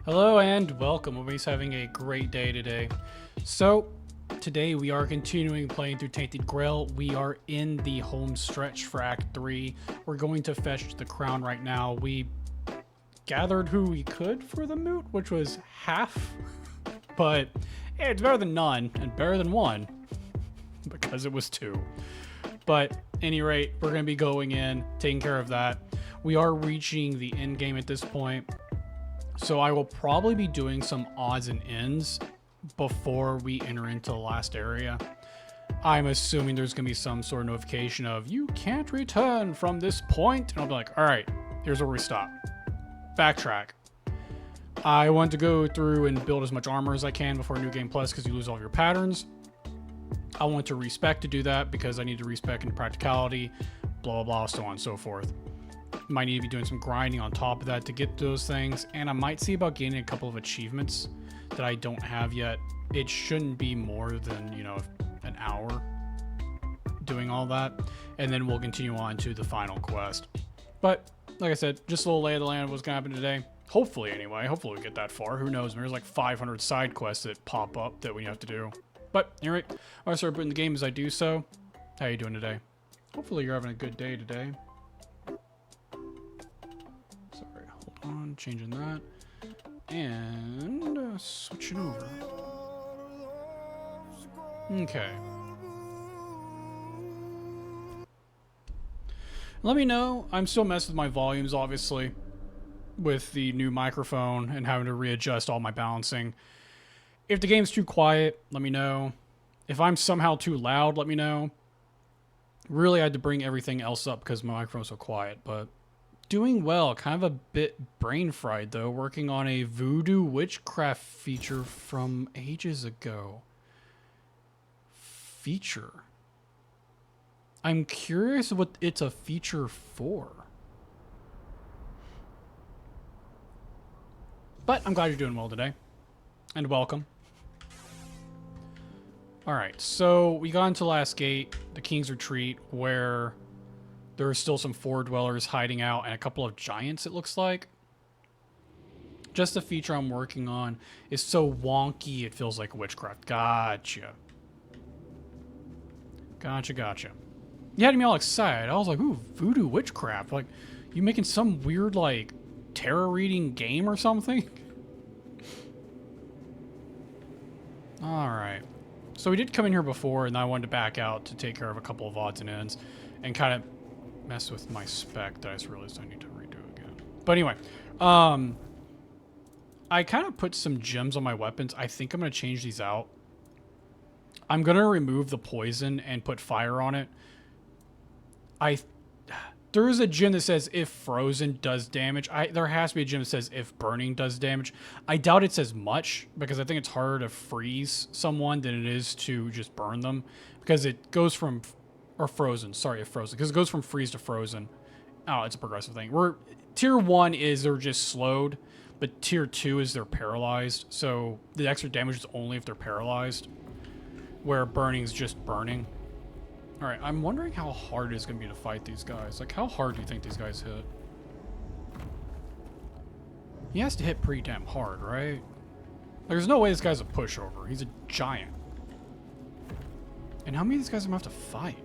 Hello and welcome. Everybody's having a great day today. So, today we are continuing playing through Tainted Grail. We are in the home stretch for Act 3. We're going to fetch the crown right now. We gathered who we could for the moot, which was half. But hey, it's better than none and better than one because it was two. But at any rate, we're going to be going in, taking care of that. We are reaching the end game at this point. So I will probably be doing some odds and ends before we enter into the last area. I'm assuming there's going to be some sort of notification of, you can't return from this point. And I'll be like, all right, here's where we stop. Backtrack. I want to go through and build as much armor as I can before New Game Plus because you lose all of your patterns. I want to respec to do that because I need to respec into practicality, blah, blah, blah, so on and so forth. Might need to be doing some grinding on top of that to get those things, and I might see about gaining a couple of achievements that I don't have yet. It shouldn't be more than, an hour doing all that, and then we'll continue on to the final quest. But like I said, just a little lay of the land of what's gonna happen today. Hopefully, anyway. Hopefully we get that far. Who knows? There's like 500 side quests that pop up that we have to do. But anyway, I'm gonna start putting the game as I do so. How you doing today? Hopefully you're having a good day today. On changing that and switching over. Okay. Let me know. I'm still messing with my volumes, obviously, with the new microphone and having to readjust all my balancing. If the game's too quiet, let me know. If I'm somehow too loud, let me know. Really, I had to bring everything else up because my microphone's so quiet, but doing well. Kind of a bit brain fried, though. Working on a voodoo witchcraft feature from ages ago. Feature. I'm curious what it's a feature for. But I'm glad you're doing well today. And welcome. Alright, so we got into Last Gate, the King's Retreat, where there are still some Four Dwellers hiding out and a couple of giants, it looks like. Just the feature I'm working on is so wonky, it feels like witchcraft. Gotcha. Gotcha. You had me all excited. I was like, ooh, voodoo witchcraft. Like, you making some weird, like, tarot reading game or something? Alright. So we did come in here before, and I wanted to back out to take care of a couple of odds and ends and kind of mess with my spec that I just realized I need to redo again. But anyway, I kind of put some gems on my weapons. I think I'm going to change these out. I'm going to remove the poison and put fire on it. There is a gem that says if frozen does damage. There has to be a gem that says if burning does damage. I doubt it says much because I think it's harder to freeze someone than it is to just burn them because it goes from or frozen. Sorry, frozen. Because it goes from freeze to frozen. Oh, it's a progressive thing. Tier 1 is they're just slowed, but Tier 2 is they're paralyzed. So the extra damage is only if they're paralyzed, where burning is just burning. Alright, I'm wondering how hard it is going to be to fight these guys. Like, how hard do you think these guys hit? He has to hit pretty damn hard, right? There's no way this guy's a pushover. He's a giant. And how many of these guys am I going to have to fight?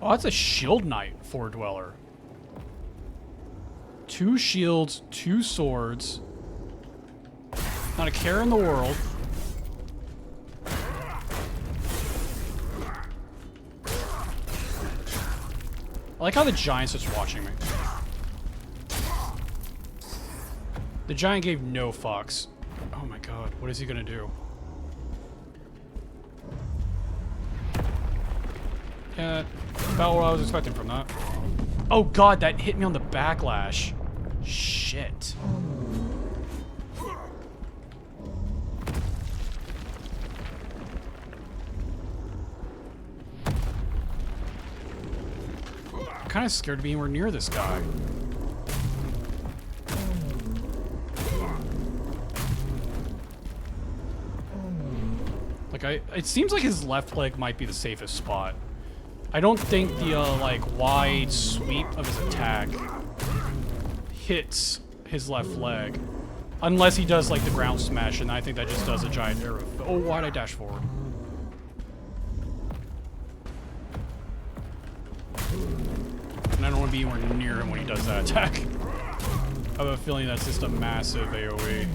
Oh, that's a shield knight, Four Dweller. 2 shields, 2 swords. Not a care in the world. I like how the giant's just watching me. The giant gave no fucks. Oh my god, what is he gonna do? Yeah, about what I was expecting from that. Oh god, that hit me on the backlash. Shit. I'm kind of scared to be anywhere near this guy. Like, it seems like his left leg might be the safest spot. I don't think the, like, wide sweep of his attack hits his left leg. Unless he does like the ground smash, and I think that just does a giant arrow. Oh, why'd I dash forward? And I don't want to be anywhere near him when he does that attack. I have a feeling that's just a massive AoE.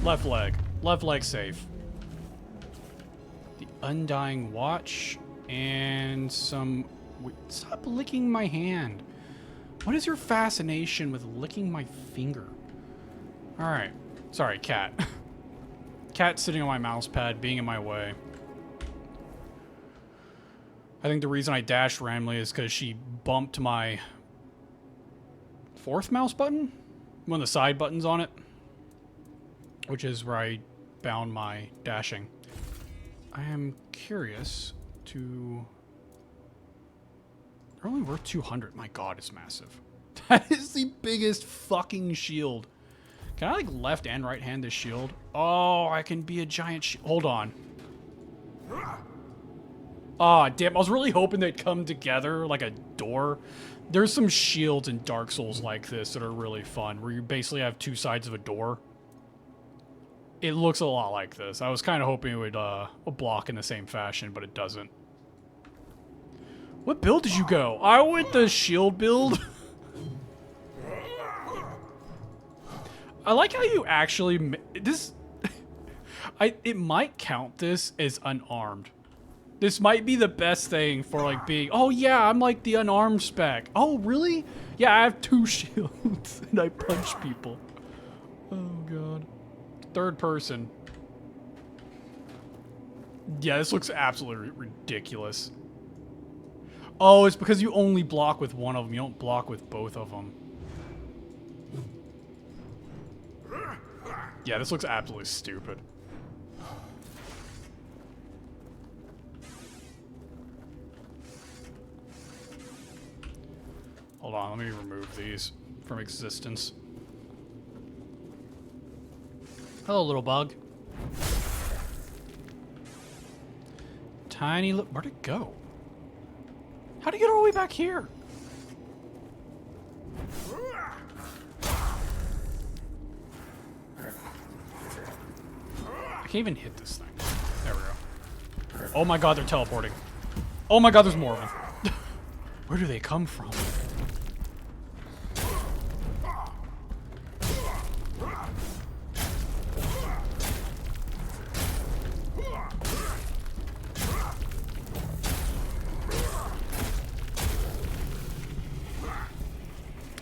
Left leg. Left leg safe. The Undying Watch and some... Wait, stop licking my hand. What is your fascination with licking my finger? Alright. Sorry, cat. Cat sitting on my mouse pad, being in my way. I think the reason I dashed randomly is because she bumped my 4th mouse button? One of the side buttons on it. Which is where I bound my dashing. I am curious to... They're only worth 200. My god, it's massive. That is the biggest fucking shield. Can I, like, left and right hand this shield? Oh, I can be a giant shield. Hold on. Aw, damn. I was really hoping they'd come together like a door. There's some shields in Dark Souls like this that are really fun, where you basically have 2 sides of a door. It looks a lot like this. I was kind of hoping it would block in the same fashion, but it doesn't. What build did you go? I went the shield build. I like how you actually... This... It might count this as unarmed. This might be the best thing for, like, being... Oh, yeah, I'm, like, the unarmed spec. Oh, really? Yeah, I have 2 shields, and I punch people. Oh, God. 3rd person. Yeah, this looks absolutely ridiculous. Oh, it's because you only block with one of them. You don't block with both of them. Yeah, this looks absolutely stupid. Hold on, let me remove these from existence. Hello, little bug. Tiny little... Where'd it go? How'd it get all the way back here? I can't even hit this thing. There we go. Oh my god, they're teleporting. Oh my god, there's more of them. Where do they come from?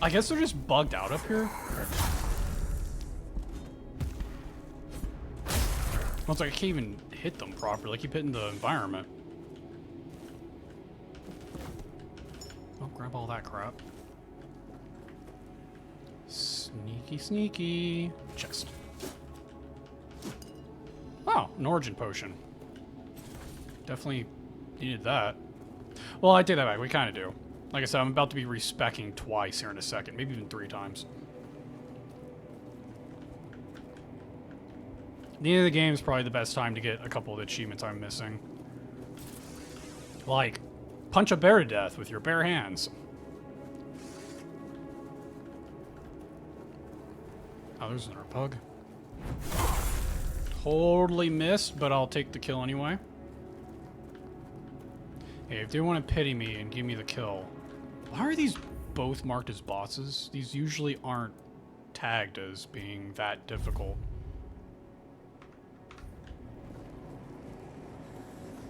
I guess they're just bugged out up here. Well, it's like I can't even hit them properly. I keep hitting the environment. Oh, grab all that crap. Sneaky, sneaky. Chest. Oh, an origin potion. Definitely needed that. Well, I take that back. We kind of do. Like I said, I'm about to be respecking twice here in a second. Maybe even 3 times. The end of the game is probably the best time to get a couple of the achievements I'm missing. Like, punch a bear to death with your bare hands. Oh, there's another pug. Totally missed, but I'll take the kill anyway. Hey, if they want to pity me and give me the kill... Why are these both marked as bosses? These usually aren't tagged as being that difficult.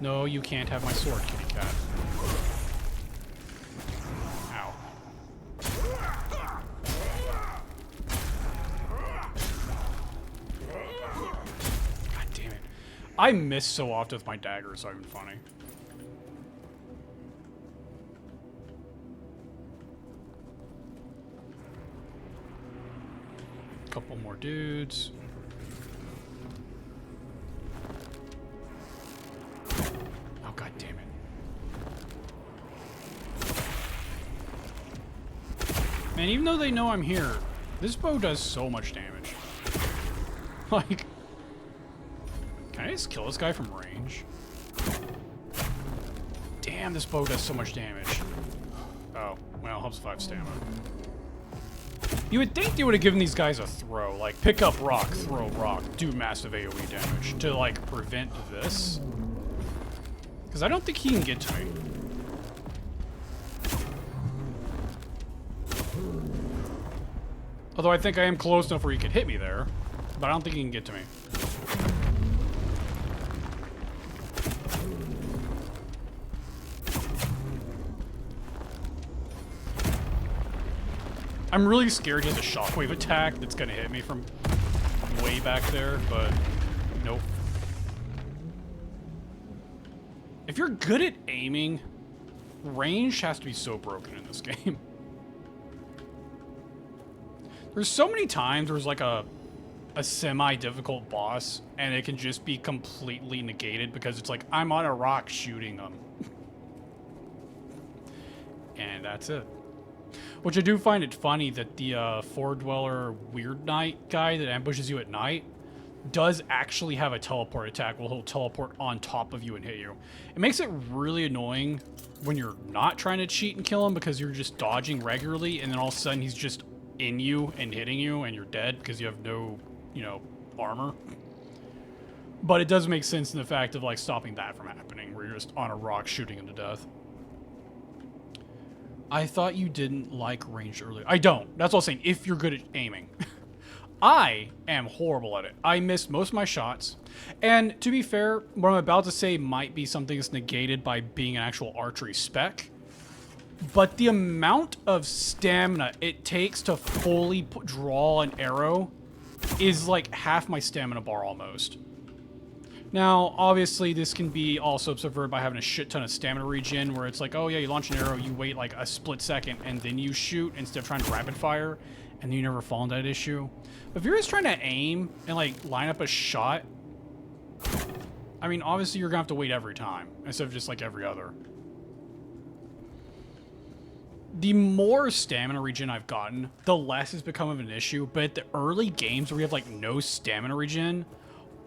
No, you can't have my sword, kitty cat. Ow. God damn it. I miss so often with my dagger, it's not even funny. Couple more dudes. Oh, god damn it. Man, even though they know I'm here, this bow does so much damage. Like, can I just kill this guy from range? Damn, this bow does so much damage. Oh, well, helps if I have stamina. You would think they would have given these guys a throw, like pick up rock, throw rock, do massive AoE damage to like prevent this. Because I don't think he can get to me. Although I think I am close enough where he could hit me there, but I don't think he can get to me. I'm really scared he has a shockwave attack that's gonna hit me from way back there, but nope. If you're good at aiming, range has to be so broken in this game. There's so many times there's like a semi-difficult boss, and it can just be completely negated because it's like, I'm on a rock shooting them. And that's it. Which I do find it funny that the Ford Dweller Weird Knight guy that ambushes you at night does actually have a teleport attack where he'll teleport on top of you and hit you. It makes it really annoying when you're not trying to cheat and kill him because you're just dodging regularly, and then all of a sudden he's just in you and hitting you and you're dead because you have no, you know, armor. But it does make sense in the fact of like stopping that from happening where you're just on a rock shooting him to death. I thought you didn't like range earlier. I don't. That's what I'm saying. If you're good at aiming. I am horrible at it. I missed most of my shots. And to be fair, what I'm about to say might be something that's negated by being an actual archery spec. But the amount of stamina it takes to fully draw an arrow is like half my stamina bar almost. Now, obviously, this can be also subverted by having a shit ton of stamina regen, where it's like, oh yeah, you launch an arrow, you wait like a split second, and then you shoot instead of trying to rapid fire, and you never fall into that issue. But if you're just trying to aim and like line up a shot, I mean, obviously you're gonna have to wait every time, instead of just like every other. The more stamina regen I've gotten, the less it's become of an issue, but at the early games where we have like no stamina regen,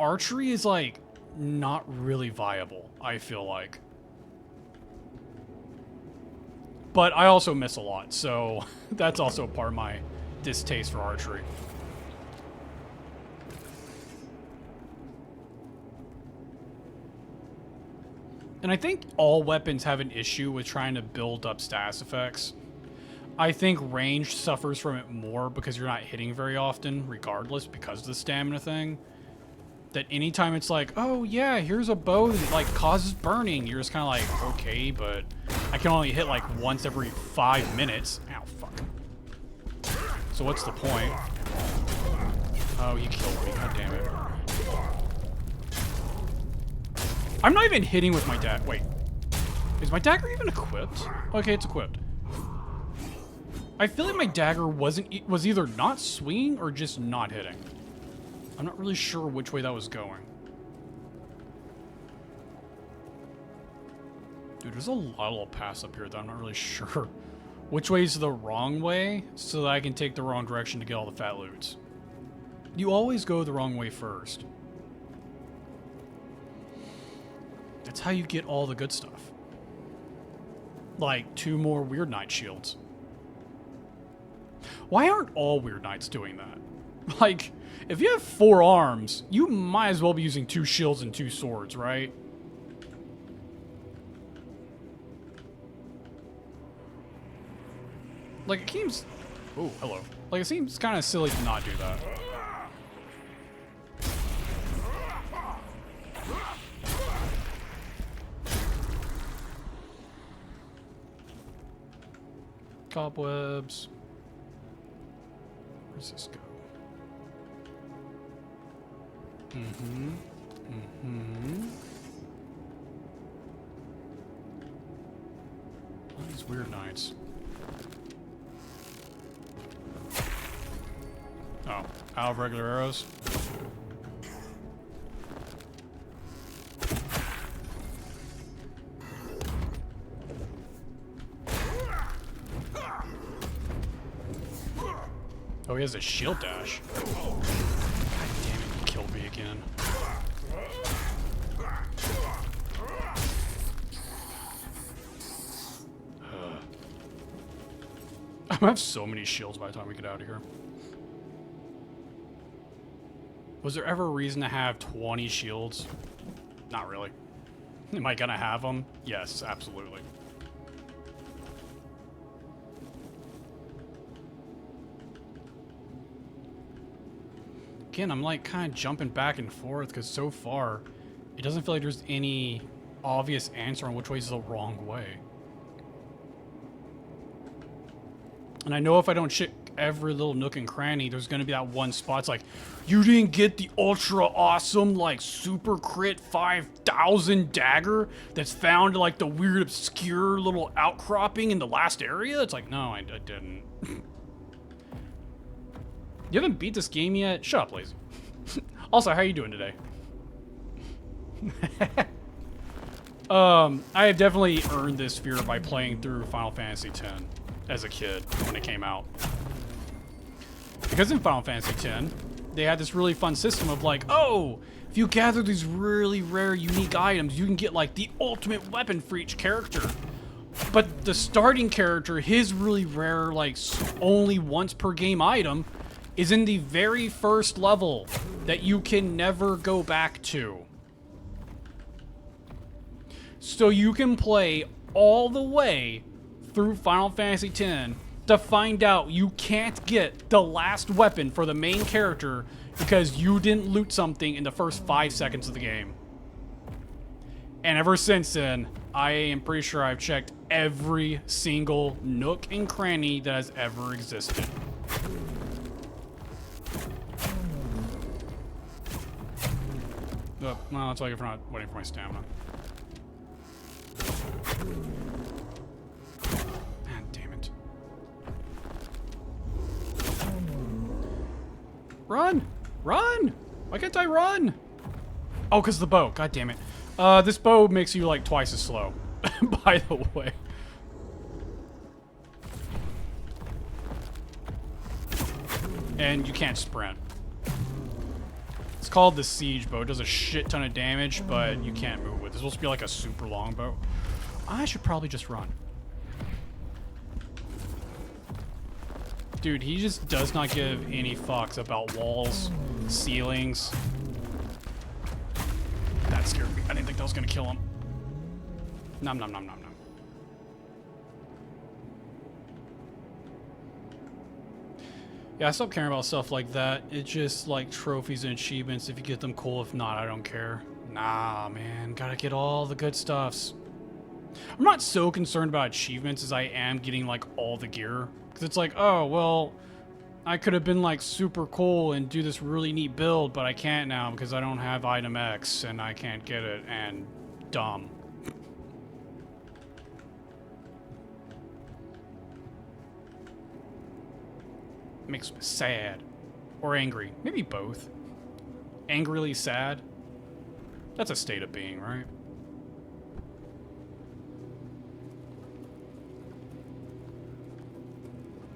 archery is like not really viable, I feel like. But I also miss a lot, so that's also part of my distaste for archery. And I think all weapons have an issue with trying to build up status effects. I think range suffers from it more because you're not hitting very often, regardless, because of the stamina thing. That anytime it's like, oh yeah, here's a bow that like causes burning, you're just kind of like, okay, but I can only hit like once every 5 minutes. Ow, fuck. So what's the point? Oh, he killed me, god damn it. I'm not even hitting with my dagger. Wait, is my dagger even equipped? Okay, it's equipped. I feel like my dagger was either not swinging or just not hitting. I'm not really sure which way that was going. Dude, there's a lot of little paths up here that I'm not really sure which way is the wrong way so that I can take the wrong direction to get all the fat loots. You always go the wrong way first. That's how you get all the good stuff. Like 2 more Weird Knight shields. Why aren't all Weird Knights doing that? Like, if you have 4 arms, you might as well be using 2 shields and 2 swords, right? Like, it seems... Oh, hello. Like, it seems kind of silly to not do that. Cobwebs. Where's this go? All these Weird Knights. Oh, out of regular arrows. Oh, he has a shield dash. God damn it, he killed me again. gonna have so many shields by the time we get out of here. Was there ever a reason to have 20 shields? Not really. Am I gonna have them? Yes, absolutely. Again, I'm like kind of jumping back and forth because so far it doesn't feel like there's any obvious answer on which way is the wrong way. And I know if I don't check every little nook and cranny, there's going to be that one spot. It's like, you didn't get the ultra awesome, like, super crit 5,000 dagger that's found in, like, the weird, obscure little outcropping in the last area? It's like, no, I didn't. You haven't beat this game yet? Shut up, lazy. Also, how are you doing today? I have definitely earned this fear by playing through Final Fantasy X as a kid when it came out. Because in Final Fantasy X, they had this really fun system of like, oh, if you gather these really rare, unique items, you can get like the ultimate weapon for each character. But the starting character, his really rare, like only once per game item, is in the very first level that you can never go back to. So you can play all the way through Final Fantasy X to find out you can't get the last weapon for the main character because you didn't loot something in the first 5 seconds of the game. And ever since then, I am pretty sure I've checked every single nook and cranny that has ever existed. Oh, well, that's why I'm not waiting for my stamina. Man, damn it. Run! Run! Why can't I run? Oh, because the bow. God damn it. This bow makes you like twice as slow, by the way. And you can't sprint. It's called the siege bow. It does a shit ton of damage, but you can't move with it. It's supposed to be like a super long bow. I should probably just run. Dude, he just does not give any fucks about walls, ceilings. That scared me. I didn't think that was gonna kill him. Nom nom nom nom nom. Yeah, I stopped caring about stuff like that. It's just like trophies and achievements. If you get them, cool. If not, I don't care. Nah, man. Gotta get all the good stuffs. I'm not so concerned about achievements as I am getting like all the gear. Because it's like, oh, well, I could have been like super cool and do this really neat build, but I can't now because I don't have item X and I can't get it, and dumb. Makes me sad. Or angry. Maybe both. Angrily sad. That's a state of being, right?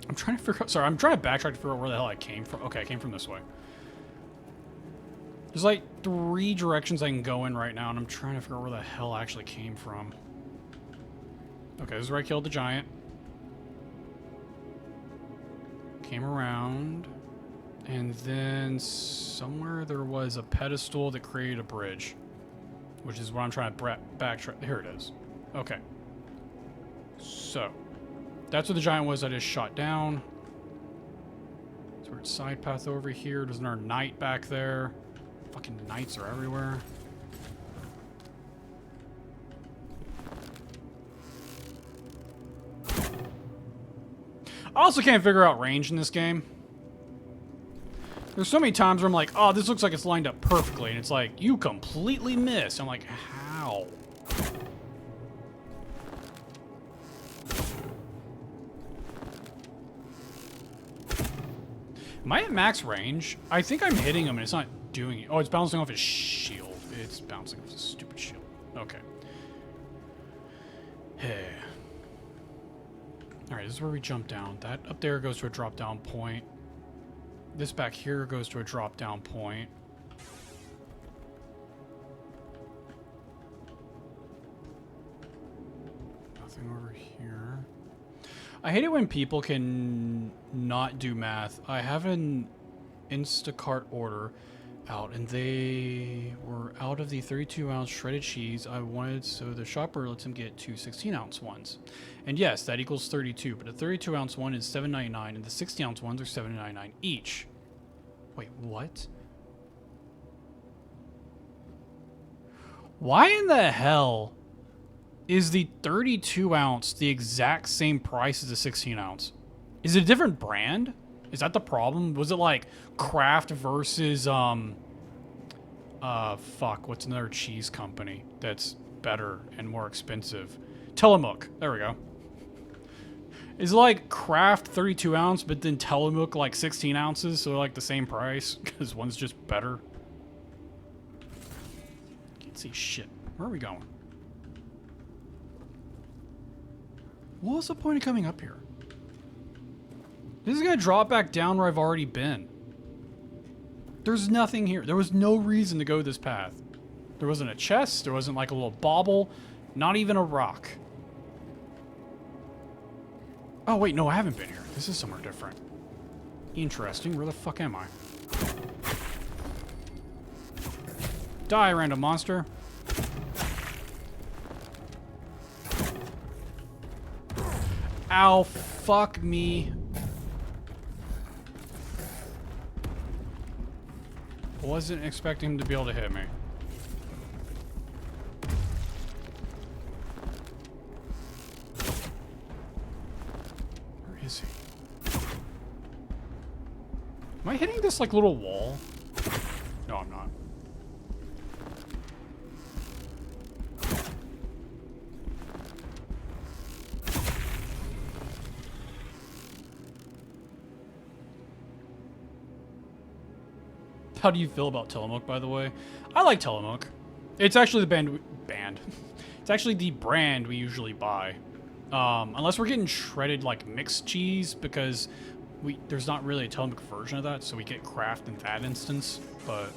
I'm trying to figure out... Sorry, I'm trying to backtrack to figure out where the hell I came from. Okay, I came from this way. There's like 3 directions I can go in right now, and I'm trying to figure out where the hell I actually came from. Okay, this is where I killed the giant. Came around. And then somewhere there was a pedestal that created a bridge. Which is what I'm trying to backtrack. Here it is. Okay. So... that's where the giant was I just shot down. There's a weird side path over here. There's another knight back there. Fucking knights are everywhere. I also can't figure out range in this game. There's so many times where I'm like, oh, this looks like it's lined up perfectly. And it's like, you completely missed. I'm like, how? Am I at max range? I think I'm hitting him and it's not doing it. Oh, it's bouncing off his shield. It's bouncing off his stupid shield. Okay. Hey. Alright, this is where we jump down. That up there goes to a drop down point. This back here goes to a drop down point. Nothing over here. I hate it when people can not do math. I have an Instacart order out, and they were out of the 32-ounce shredded cheese I wanted, so the shopper lets him get two 16-ounce ones. And yes, that equals 32, but a 32-ounce one is $7.99, and the 60-ounce ones are $7.99 each. Wait, what? Why in the hell is the 32-ounce the exact same price as the 16-ounce? Is it a different brand? Is that the problem? Was it like Kraft versus, fuck, what's another cheese company that's better and more expensive? Tillamook. There we go. Is it like Kraft 32 ounce, but then Tillamook like 16 ounces, so they're like the same price? Because one's just better. Can't see shit. Where are we going? What was the point of coming up here? This is gonna drop back down where I've already been. There's nothing here. There was no reason to go this path. There wasn't a chest. There wasn't like a little bauble. Not even a rock. Oh, wait. No, I haven't been here. This is somewhere different. Interesting. Where the fuck am I? Die, random monster. Ow. Fuck me. Wasn't expecting him to be able to hit me. Where is he? Am I hitting this like little wall? No, I'm not. How do you feel about Tillamook, by the way? I like Tillamook. It's actually the band. It's actually the brand we usually buy. Unless we're getting shredded like mixed cheese, because there's not really a Tillamook version of that, so we get Kraft in that instance. But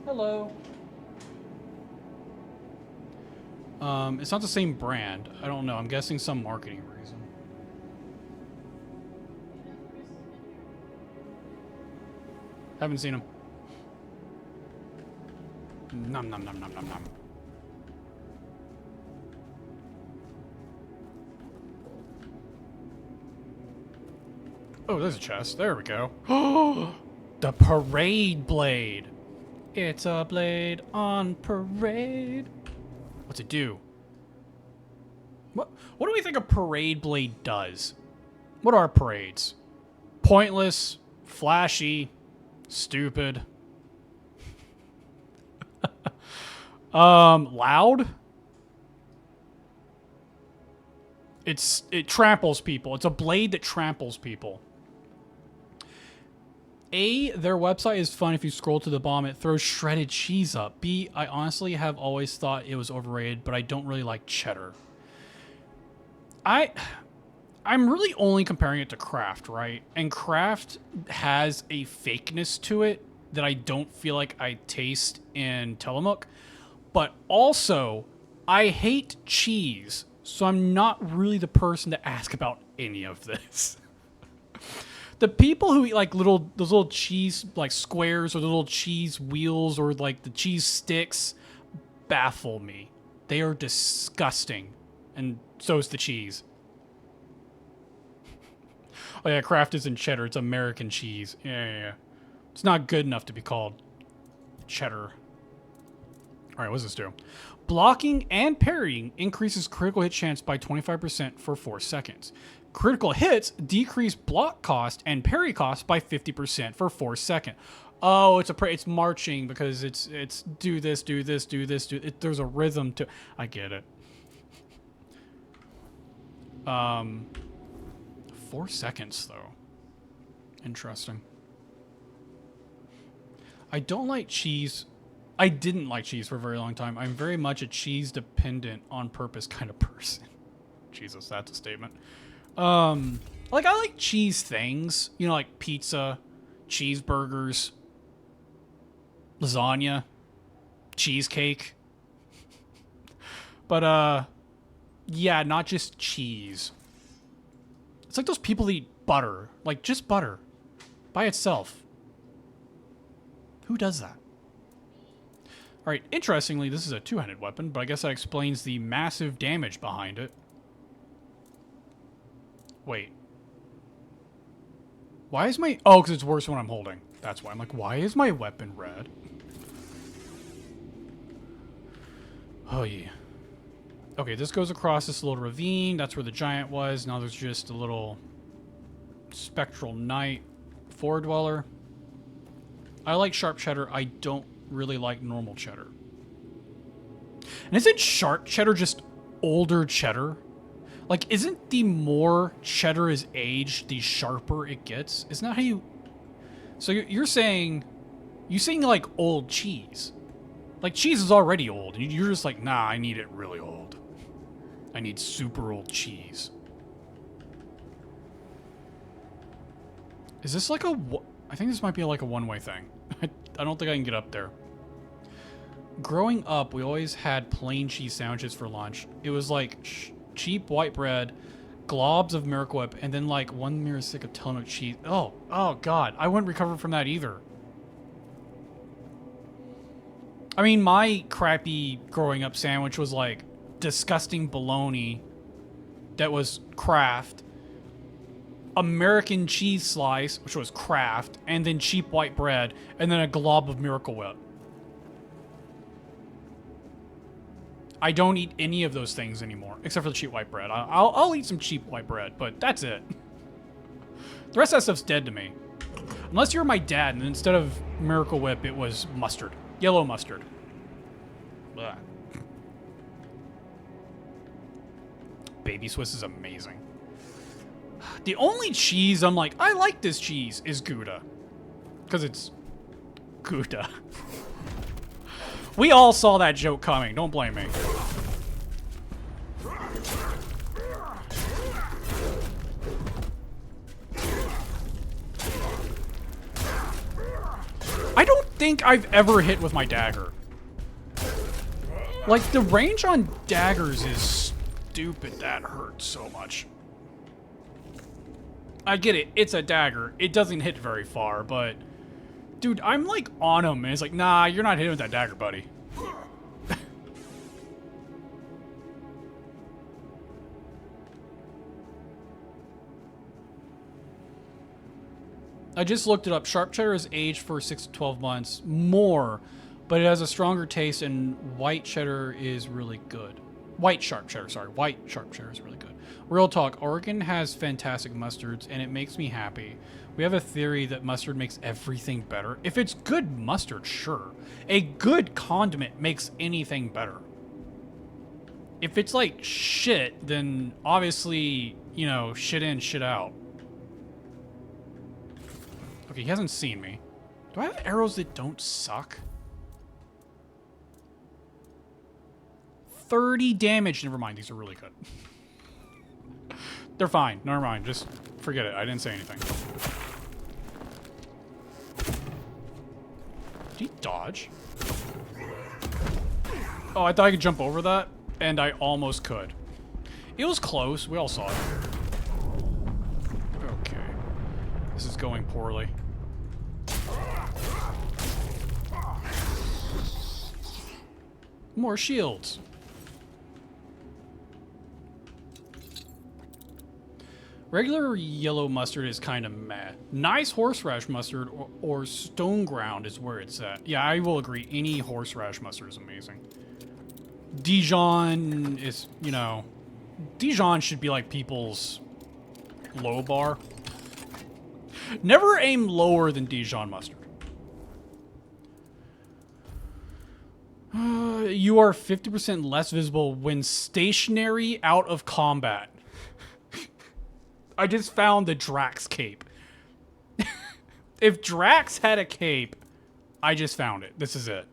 hello. It's not the same brand. I don't know. I'm guessing some marketing reason. Haven't seen him. Nom nom nom nom nom nom. Oh, there's a chest. There we go. Oh, the parade blade. It's a blade on parade. What's it do? What do we think a parade blade does? What are parades? Pointless, flashy, stupid. Loud? It tramples people. It's a blade that tramples people. A, their website is fun if you scroll to the bottom. It throws shredded cheese up. B, I honestly have always thought it was overrated, but I don't really like cheddar. I'm really only comparing it to Kraft, right? And Kraft has a fakeness to it that I don't feel like I taste in Tillamook. But also, I hate cheese, so I'm not really the person to ask about any of this. The people who eat like those little cheese like squares or the little cheese wheels or like the cheese sticks baffle me. They are disgusting, and so is the cheese. Oh yeah, Kraft isn't cheddar; it's American cheese. Yeah. It's not good enough to be called cheddar. All right, what's this do? Blocking and parrying increases critical hit chance by 25% for 4 seconds. Critical hits decrease block cost and parry cost by 50% for 4 seconds. Oh, it's marching because it's do this, do this, do this, do it. There's a rhythm to. I get it. 4 seconds though. Interesting. I don't like cheese. I didn't like cheese for a very long time. I'm very much a cheese dependent on purpose kind of person. Jesus, that's a statement. Like I like cheese things, you know, like pizza, cheeseburgers, lasagna, cheesecake. But yeah, not just cheese. It's like those people that eat butter. Like, just butter. By itself. Who does that? Alright, interestingly, this is a two-handed weapon, but I guess that explains the massive damage behind it. Wait. Why is my... Oh, because it's worse when I'm holding. That's why. I'm like, why is my weapon red? Oh, yeah. Okay, this goes across this little ravine. That's where the giant was. Now there's just a little spectral knight four dweller. I like sharp cheddar. I don't really like normal cheddar. And isn't sharp cheddar just older cheddar? Like, isn't the more cheddar is aged, the sharper it gets? Isn't that how you... So you're saying... You're saying, like, old cheese. Like, cheese is already old. And you're just like, nah, I need it really old. I need super old cheese. Is this like a... I think this might be like a one-way thing. I don't think I can get up there. Growing up, we always had plain cheese sandwiches for lunch. It was like cheap white bread, globs of Miracle Whip, and then like one mirror stick of Tillamook cheese. Oh God. I wouldn't recover from that either. I mean, my crappy growing up sandwich was like disgusting bologna that was Kraft, American cheese slice, which was Kraft, and then cheap white bread, and then a glob of Miracle Whip. I don't eat any of those things anymore, except for the cheap white bread. I'll eat some cheap white bread, but that's it. The rest of that stuff's dead to me. Unless you're my dad, and instead of Miracle Whip, it was mustard. Yellow mustard. Blah. Baby Swiss is amazing. The only cheese I'm like, I like this cheese, is Gouda. Because it's Gouda. We all saw that joke coming. Don't blame me. I don't think I've ever hit with my dagger. Like, the range on daggers is stupid. That hurts so much. I get it. It's a dagger. It doesn't hit very far, but... Dude, I'm like on him, and it's like, nah, you're not hitting with that dagger, buddy. I just looked it up. Sharp cheddar is aged for 6 to 12 months more, but it has a stronger taste, and white cheddar is really good. White sharp cheddar, sorry. White sharp cheddar is really good. Real talk, Oregon has fantastic mustards, and it makes me happy. We have a theory that mustard makes everything better. If it's good mustard, sure. A good condiment makes anything better. If it's like shit, then obviously, you know, shit in, shit out. Okay, he hasn't seen me. Do I have arrows that don't suck? 30 damage. Never mind, these are really good. They're fine. Never mind. Just forget it. I didn't say anything. Did he dodge? Oh, I thought I could jump over that, and I almost could. It was close. We all saw it. Okay. This is going poorly. More shields. Regular yellow mustard is kind of meh. Nice horseradish mustard or stone ground is where it's at. Yeah, I will agree. Any horseradish mustard is amazing. Dijon is, you know... Dijon should be like people's low bar. Never aim lower than Dijon mustard. You are 50% less visible when stationary out of combat. I just found the Drax cape. If Drax had a cape, I just found it. This is it.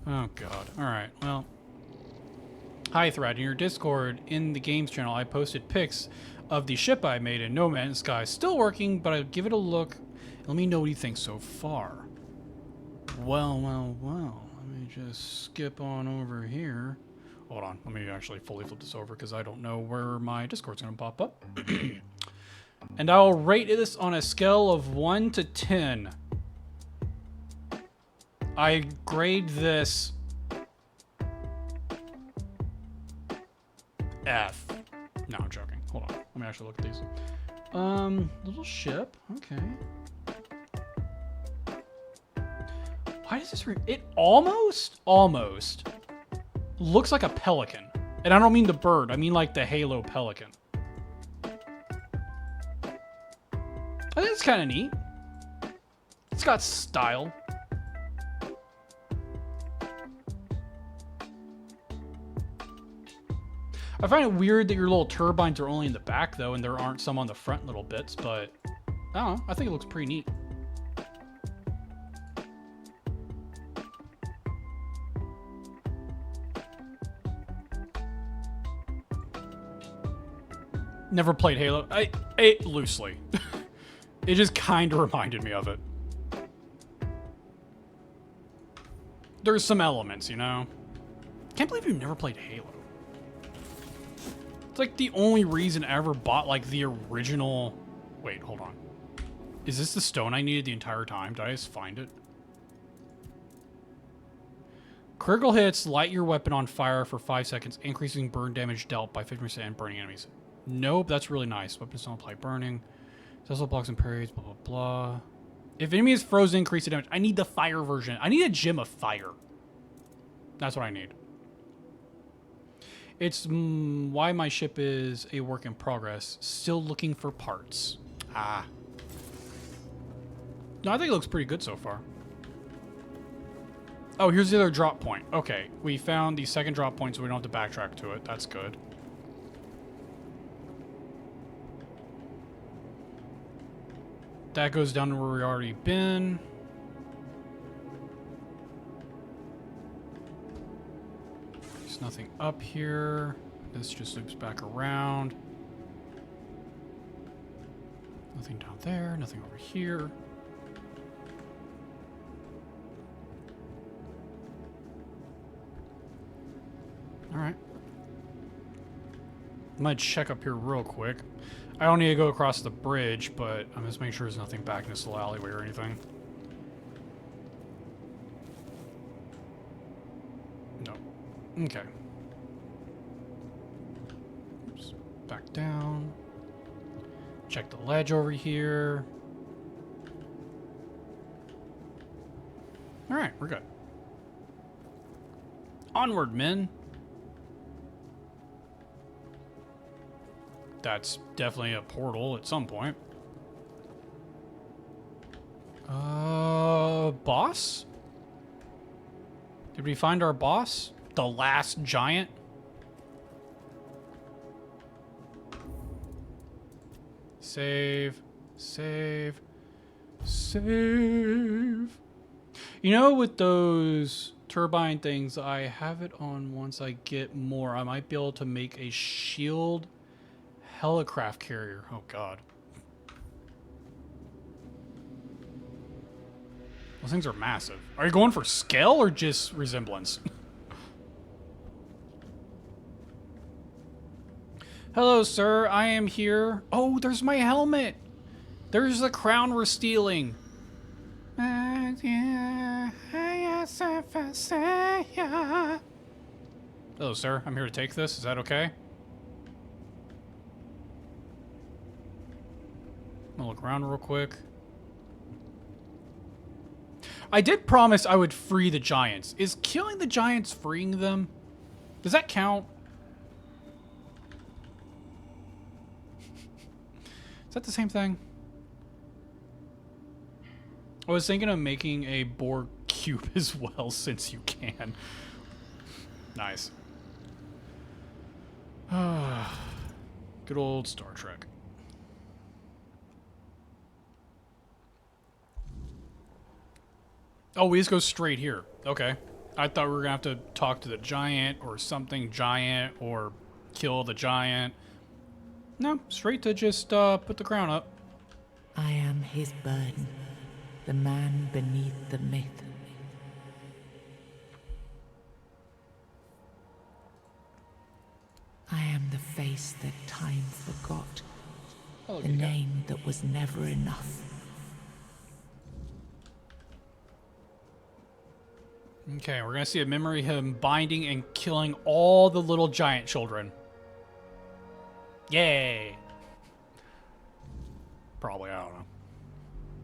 Oh, God. Alright, well. Hi, Thrad. In your Discord, in the games channel, I posted pics of the ship I made in No Man's Sky. Still working, but I'll give it a look. Let me know what you think so far. Well. Let me just skip on over here. hold on. Let me actually fully flip this over because I don't know where my Discord's going to pop up. And I'll rate this on a scale of 1 to 10. I grade this F. No, I'm joking. Hold on. Let me actually look at these. Little ship. Okay. Why does this it almost looks like a pelican. And I don't mean the bird. I mean like the Halo pelican. I think it's kind of neat. It's got style. I find it weird that your little turbines are only in the back, though, and there aren't some on the front little bits, but I don't know. I think it looks pretty neat. Never played Halo. I loosely. It just kind of reminded me of it. There's some elements, you know? Can't believe you've never played Halo. It's like the only reason I ever bought like the original... Wait, hold on. Is this the stone I needed the entire time? Did I just find it? Critical hits light your weapon on fire for 5 seconds, increasing burn damage dealt by 50% and burning enemies. Nope, that's really nice. Weapons don't apply burning. Successful blocks and parries, blah, blah, blah. If enemy is frozen, increase the damage. I need the fire version. I need a gem of fire. That's what I need. It's why my ship is a work in progress. Still looking for parts. Ah. No, I think it looks pretty good so far. Oh, here's the other drop point. Okay, we found the second drop point, so we don't have to backtrack to it. That's good. That goes down to where we already been. There's nothing up here. This just loops back around. Nothing down there, nothing over here. All right. I'm gonna check up here real quick. I don't need to go across the bridge, but I'm just making sure there's nothing back in this little alleyway or anything. No. Okay. Oops. Back down. Check the ledge over here. All right, we're good. Onward, men. That's definitely a portal at some point. Boss? Did we find our boss? The last giant? Save. Save. Save. You know, with those turbine things, I have it on once I get more. I might be able to make a shield helicraft carrier. Oh, God. Those things are massive. Are you going for scale or just resemblance? Hello, sir. I am here. Oh, there's my helmet. There's the crown we're stealing. Hello, sir. I'm here to take this. Is that okay? I'm gonna look around real quick. I did promise I would free the giants. Is killing the giants freeing them? Does that count? Is that the same thing? I was thinking of making a Borg cube as well, since you can. Nice. Good old Star Trek. Oh, we just go straight here. Okay. I thought we were going to have to talk to the giant or something giant or kill the giant. No, straight to just put the crown up. I am his burden, the man beneath the myth. I am the face that time forgot, Oh, the name that was never enough. Okay, we're gonna see a memory of him binding and killing all the little giant children. Yay! Probably, I don't know.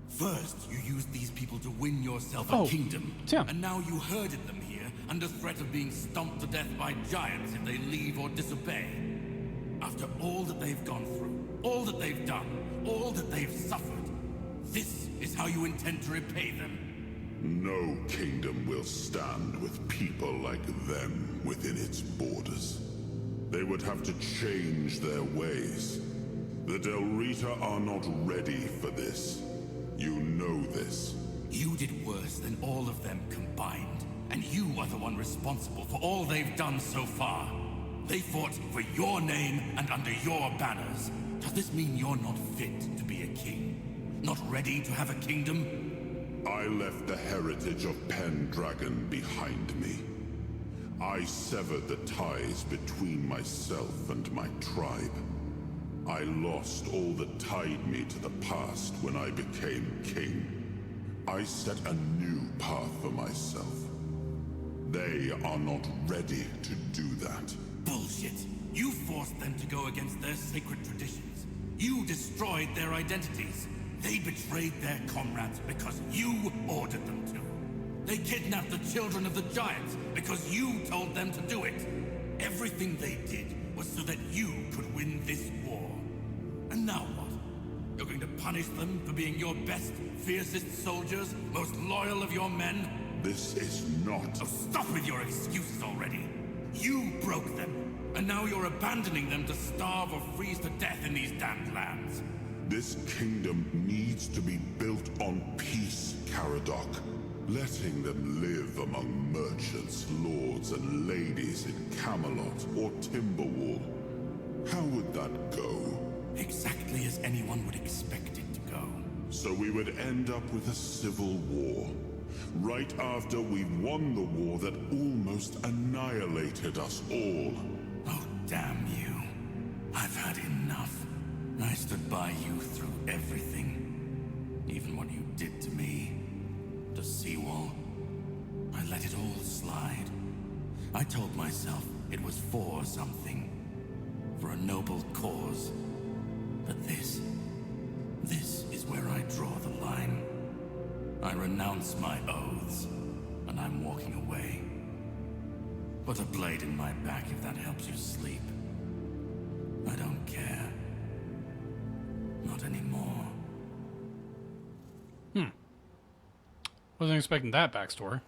First, you used these people to win yourself Oh, a kingdom. Tim. And now you herded them here under threat of being stomped to death by giants if they leave or disobey. After all that they've gone through, all that they've done, all that they've suffered, this is how you intend to repay them. No kingdom will stand with people like them within its borders. They would have to change their ways. The Del Rita are not ready for this. You know this. You did worse than all of them combined. And you are the one responsible for all they've done so far. They fought for your name and under your banners. Does this mean you're not fit to be a king? Not ready to have a kingdom? I left the heritage of Pendragon behind me. I severed the ties between myself and my tribe. I lost all that tied me to the past when I became king. I set a new path for myself. They are not ready to do that. Bullshit. You forced them to go against their sacred traditions. You destroyed their identities. They betrayed their comrades because you ordered them to. They kidnapped the children of the giants because you told them to do it. Everything they did was so that you could win this war. And now what? You're going to punish them for being your best, fiercest soldiers, most loyal of your men? This is not... Oh, stop with your excuses already. You broke them, and now you're abandoning them to starve or freeze to death in these damned lands. This kingdom needs to be built on peace, Caradoc. Letting them live among merchants, lords, and ladies in Camelot or Timberwall. How would that go? Exactly as anyone would expect it to go. So we would end up with a civil war. Right after we won the war that almost annihilated us all. Oh, damn you. I've had enough. I stood by you through everything. Even what you did to me. The seawall. I let it all slide. I told myself it was for something. For a noble cause. But this is where I draw the line. I renounce my oaths, and I'm walking away. Put a blade in my back if that helps you sleep. I don't care. Not anymore. Wasn't expecting that backstory.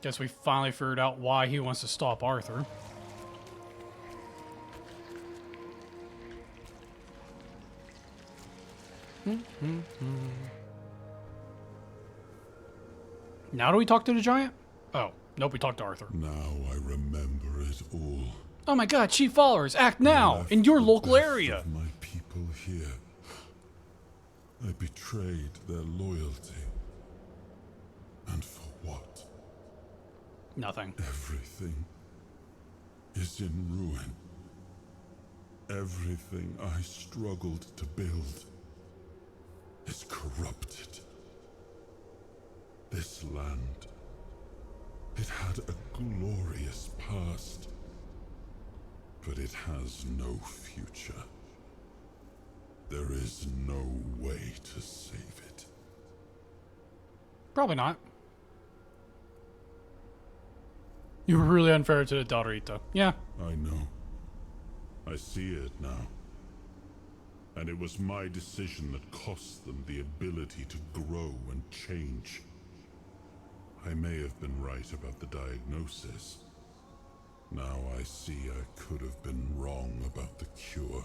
Guess we finally figured out why he wants to stop Arthur. Now do we talk to the giant? Oh, nope, we talked to Arthur. Now I remember it all. Oh my god, chief followers, act now! In your local area! Of my people here. I betrayed their loyalty. And for what? Nothing. Everything is in ruin. Everything I struggled to build is corrupted. This land, it had a glorious past, but it has no future. There is no way to save it. Probably not. You were really unfair to the Del Rita. Yeah. I know. I see it now. And it was my decision that cost them the ability to grow and change. I may have been right about the diagnosis. Now I see I could have been wrong about the cure.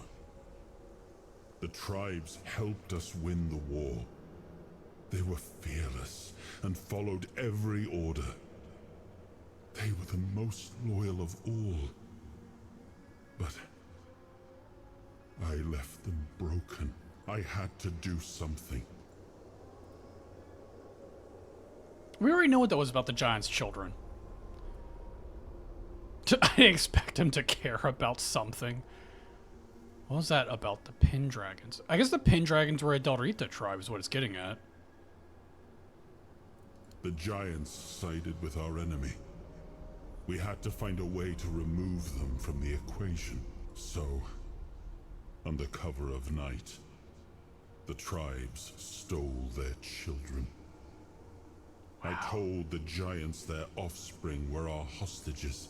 The tribes helped us win the war. They were fearless and followed every order. They were the most loyal of all. But I left them broken. I had to do something. We already know what that was about the giant's children. I didn't expect him to care about something. What was that about the pin dragons? I guess the pin dragons were a Del Rita tribe is what it's getting at. The giants sided with our enemy. We had to find a way to remove them from the equation. So, under cover of night, the tribes stole their children. Wow. I told the giants their offspring were our hostages,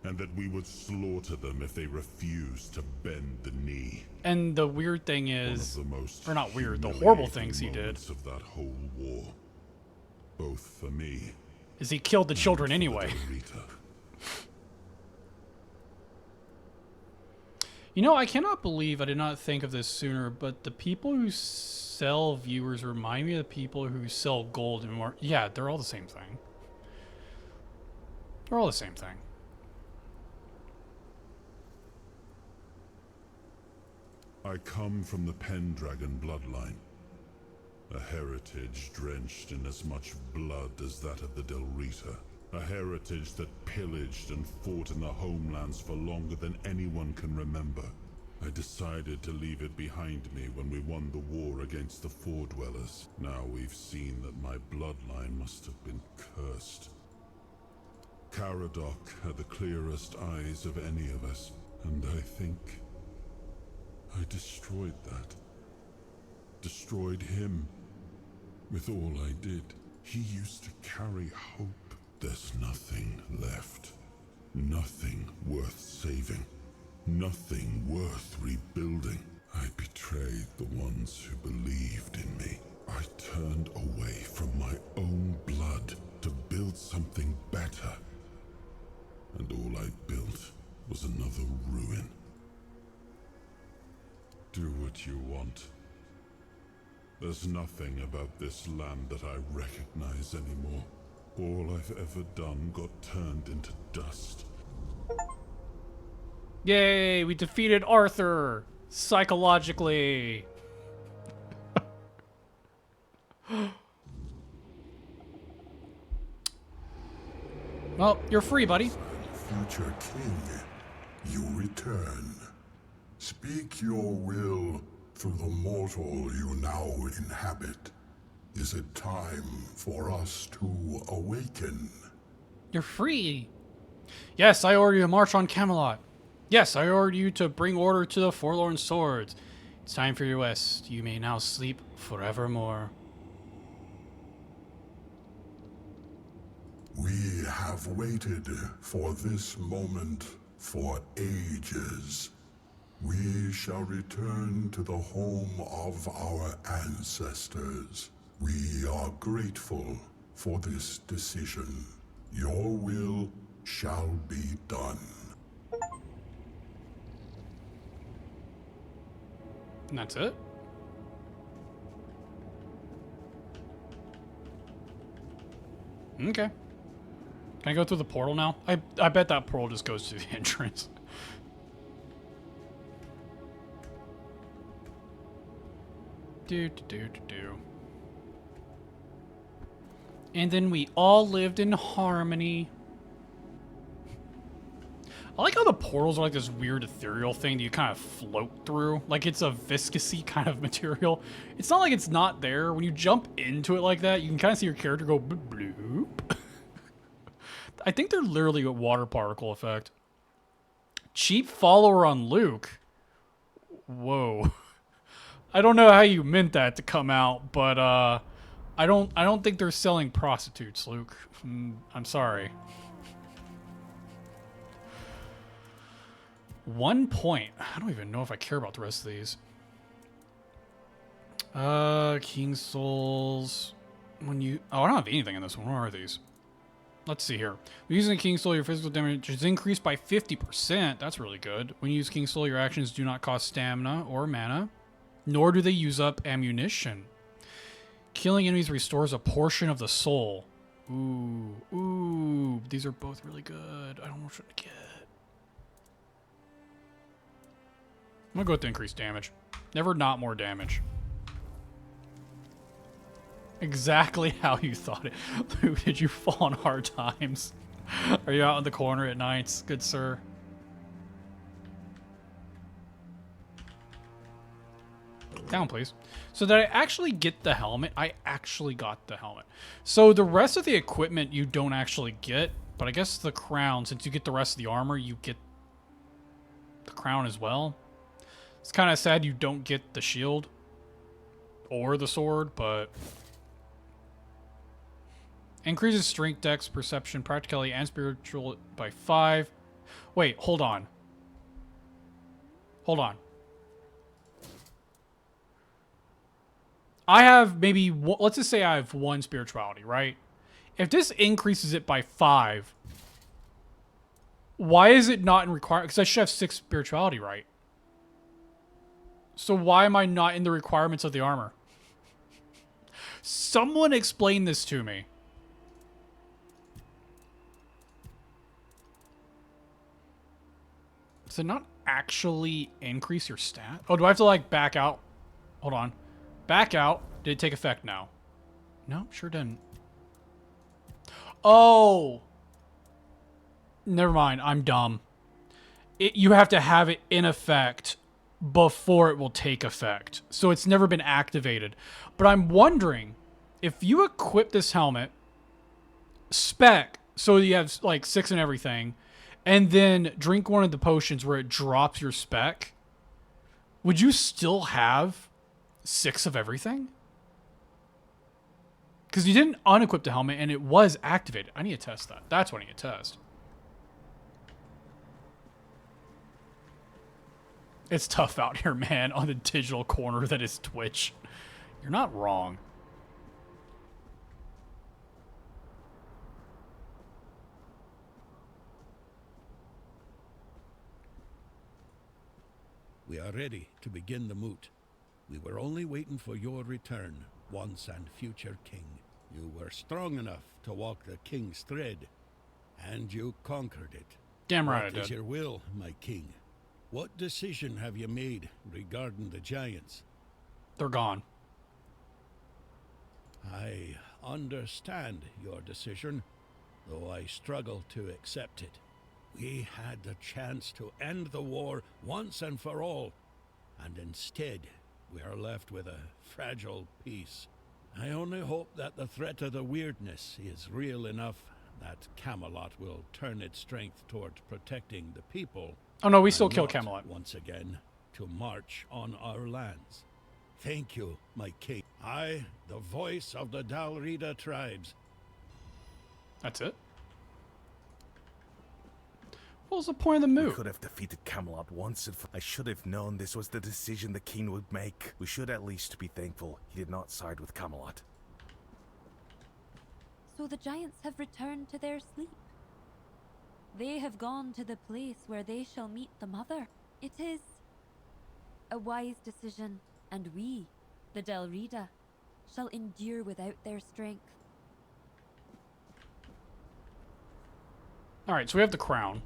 and that we would slaughter them if they refused to bend the knee. And the weird thing is, one of the most or not weird, the horrible things he did of that whole war, both for me, is he killed the children anyway. You know, I cannot believe I did not think of this sooner, but the people who sell viewers remind me of the people who sell gold and more. Yeah, they're all the same thing. They're all the same thing. I come from the Pendragon bloodline, a heritage drenched in as much blood as that of the Del Rita. A heritage that pillaged and fought in the homelands for longer than anyone can remember. I decided to leave it behind me when we won the war against the Four Dwellers. Now we've seen that my bloodline must have been cursed. Caradoc had the clearest eyes of any of us, and I think I destroyed that. Destroyed him with all I did. He used to carry hope. There's nothing left. Nothing worth saving. Nothing worth rebuilding. I betrayed the ones who believed in me. I turned away from my own blood to build something better. And all I built was another ruin. Do what you want. There's nothing about this land that I recognize anymore. All I've ever done got turned into dust. Yay, we defeated Arthur! Psychologically! Well, you're free, buddy. Future king, you return. Speak your will through the mortal you now inhabit. Is it time for us to awaken? You're free. Yes, I order you to march on Camelot. Yes, I order you to bring order to the Forlorn Swords. It's time for your rest. You may now sleep forevermore. We have waited for this moment for ages. We shall return to the home of our ancestors. We are grateful for this decision. Your will shall be done. And that's it? Okay. Can I go through the portal now? I bet that portal just goes to the entrance. Do. And then we all lived in harmony. I like how the portals are like this weird ethereal thing that you kind of float through. Like it's a viscousy kind of material. It's not like it's not there. When you jump into it like that, you can kind of see your character go bloop. I think they're literally a water particle effect. Cheap follower on Luke. Whoa. I don't know how you meant that to come out, but I don't think they're selling prostitutes, Luke. I'm sorry. 1 point. I don't even know if I care about the rest of these. King Souls. When you... Oh, I don't have anything in this one. Where are these? Let's see here. When using King Soul, your physical damage is increased by 50%. That's really good. When you use King Soul, your actions do not cost stamina or mana, nor do they use up ammunition. Killing enemies restores a portion of the soul. Ooh. These are both really good. I don't know what to get. I'm gonna go with the increased damage. Never not more damage. Exactly how you thought it. Luke, did you fall on hard times? Are you out in the corner at nights, good sir? Down, please. So did I actually get the helmet? I actually got the helmet. So the rest of the equipment you don't actually get, but I guess the crown, since you get the rest of the armor, you get the crown as well. It's kind of sad you don't get the shield or the sword, but... Increases strength, dex, perception, practicality, and spiritual by 5. Wait, hold on. Hold on. I have maybe, let's just say I have 1 spirituality, right? If this increases it by 5, why is it not in requirement? Because I should have 6 spirituality, right? So why am I not in the requirements of the armor? Someone explain this to me. Does it not actually increase your stat? Oh, do I have to like back out? Hold on. Back out. Did it take effect now? No, sure didn't. Oh. Never mind. I'm dumb. You have to have it in effect before it will take effect. So it's never been activated. But I'm wondering if you equip this helmet spec, so you have like 6 and everything, and then drink one of the potions where it drops your spec, would you still have 6 of everything? Because you didn't unequip the helmet and it was activated. I need to test that. That's what I need to test. It's tough out here, man, on the digital corner that is Twitch. You're not wrong. We are ready to begin the moot. We were only waiting for your return, once and future king. You were strong enough to walk the king's thread, and you conquered it. Damn right I What is did. your will, my king? What decision have you made regarding the giants? They're gone. I understand your decision, though I struggle to accept it. We had the chance to end the war once and for all, and instead we are left with a fragile peace. I only hope that the threat of the weirdness is real enough that Camelot will turn its strength towards protecting the people. Oh no, we still and kill not, Camelot. once again, to march on our lands. Thank you, my king. I, the voice of the Dalrida tribes. That's it? What was the point of the We move? could have defeated Camelot once and for I should have known this was the decision the king would make. We should at least be thankful he did not side with Camelot. So the giants have returned to their sleep. They have gone to the place where they shall meet the mother. It is a wise decision, and we, the Dalrida, shall endure without their strength. Alright, so we have the crown.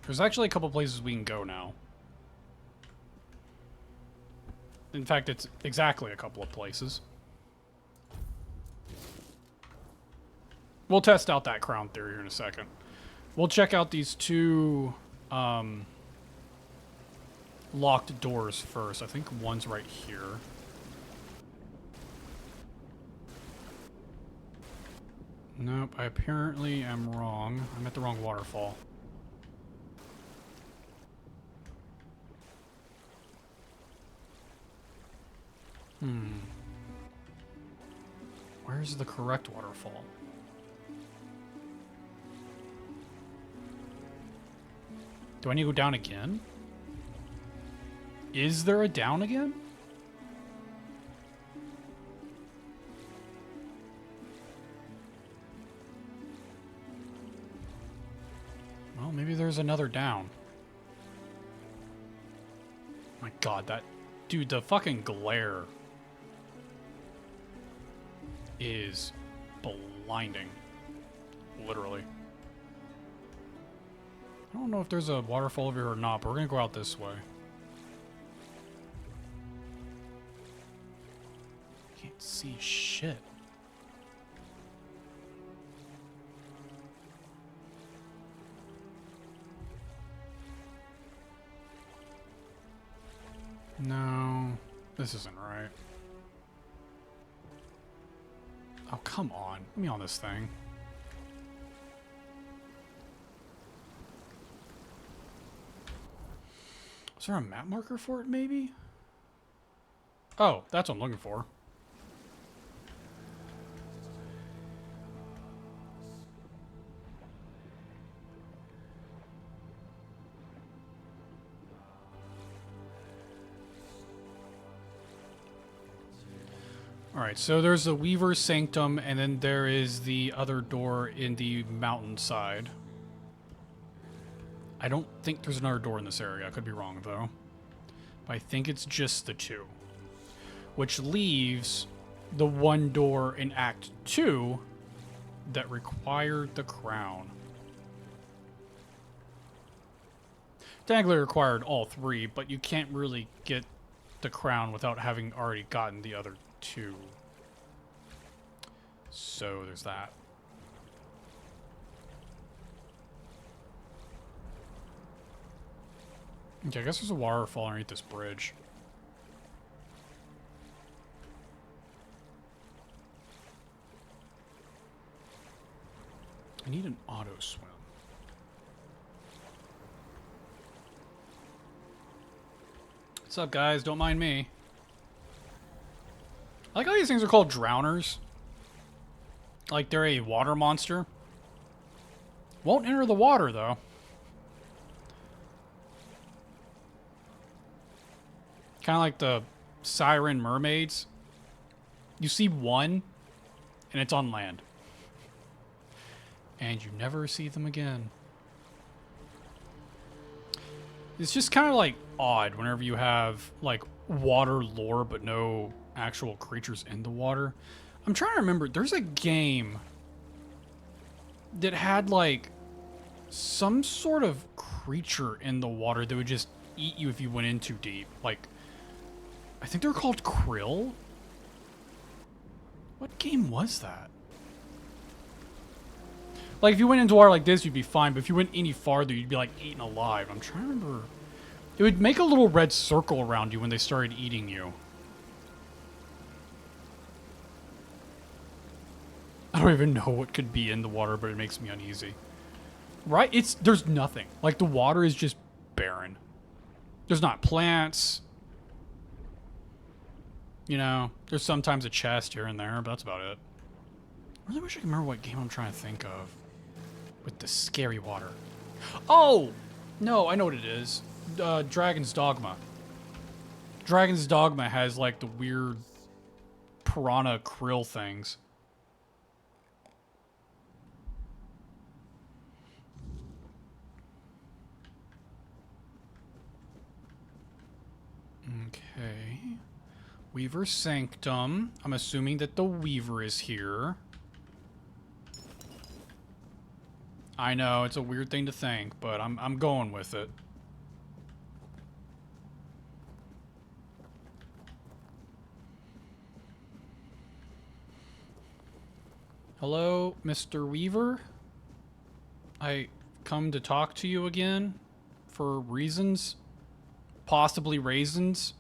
There's actually a couple places we can go now. In fact, it's exactly a couple of places. We'll test out that crown theory here in a second. We'll check out these 2 locked doors first. I think one's right here. Nope, I apparently am wrong. I'm at the wrong waterfall. Where's the correct waterfall? Do I need to go down again? Is there a down again? Well, maybe there's another down. My god, that... Dude, the fucking glare is blinding. Literally. I don't know if there's a waterfall over here or not, but we're gonna go out this way. Can't see shit. This isn't right. Oh, come on. Let me on this thing. Is there a map marker for it, maybe? Oh, that's what I'm looking for. Alright, so there's the Weaver's Sanctum, and then there is the other door in the mountainside. I don't think there's another door in this area. I could be wrong, though. But I think it's just the two. Which leaves the one door in Act 2 that required the crown. Technically required all three, but you can't really get the crown without having already gotten the other two. So there's that. Okay, I guess there's a waterfall underneath this bridge. I need an auto swim. What's up, guys? Don't mind me. I like how these things are called drowners. Like they're a water monster. Won't enter the water, though. Kind of like the siren mermaids. You see one, and it's on land. And you never see them again. It's just kind of like odd whenever you have like water lore but no actual creatures in the water. I'm trying to remember, there's a game that had like some sort of creature in the water that would just eat you if you went in too deep. Like, I think they're called Krill. What game was that? Like, if you went into water like this, you'd be fine, but if you went any farther, you'd be, like, eaten alive. I'm trying to remember. It would make a little red circle around you when they started eating you. I don't even know what could be in the water, but it makes me uneasy. Right? There's nothing. Like, the water is just barren. There's not plants. You know, there's sometimes a chest here and there, but that's about it. I really wish I could remember what game I'm trying to think of. With the scary water. Oh! No, I know what it is. Dragon's Dogma. Dragon's Dogma has, like, the weird piranha krill things. Okay. Weaver's Sanctum. I'm assuming that the Weaver is here. I know, it's a weird thing to think, but I'm going with it. Hello, Mr. Weaver? I come to talk to you again for reasons. Possibly raisins.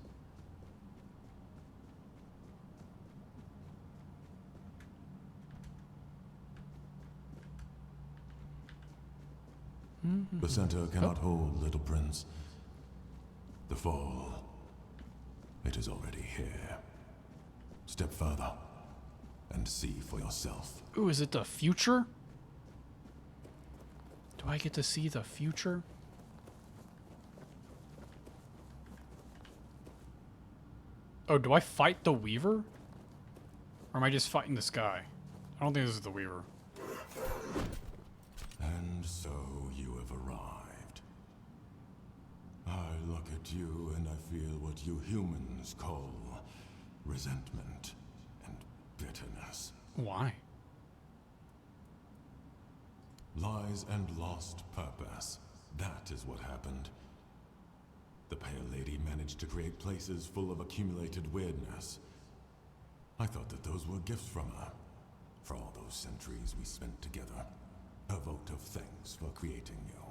The center cannot hold, little prince. The fall, it is already here. Step further and see for yourself. Ooh, is it the future? Do I get to see the future? Oh, do I fight the Weaver? Or am I just fighting this guy? I don't think this is the Weaver. And so you have arrived. I look at you and I feel what you humans call resentment and bitterness. Why? Lies and lost purpose. That is what happened. The Pale Lady managed to create places full of accumulated weirdness. I thought that those were gifts from her. For all those centuries we spent together. A vote of thanks for creating you.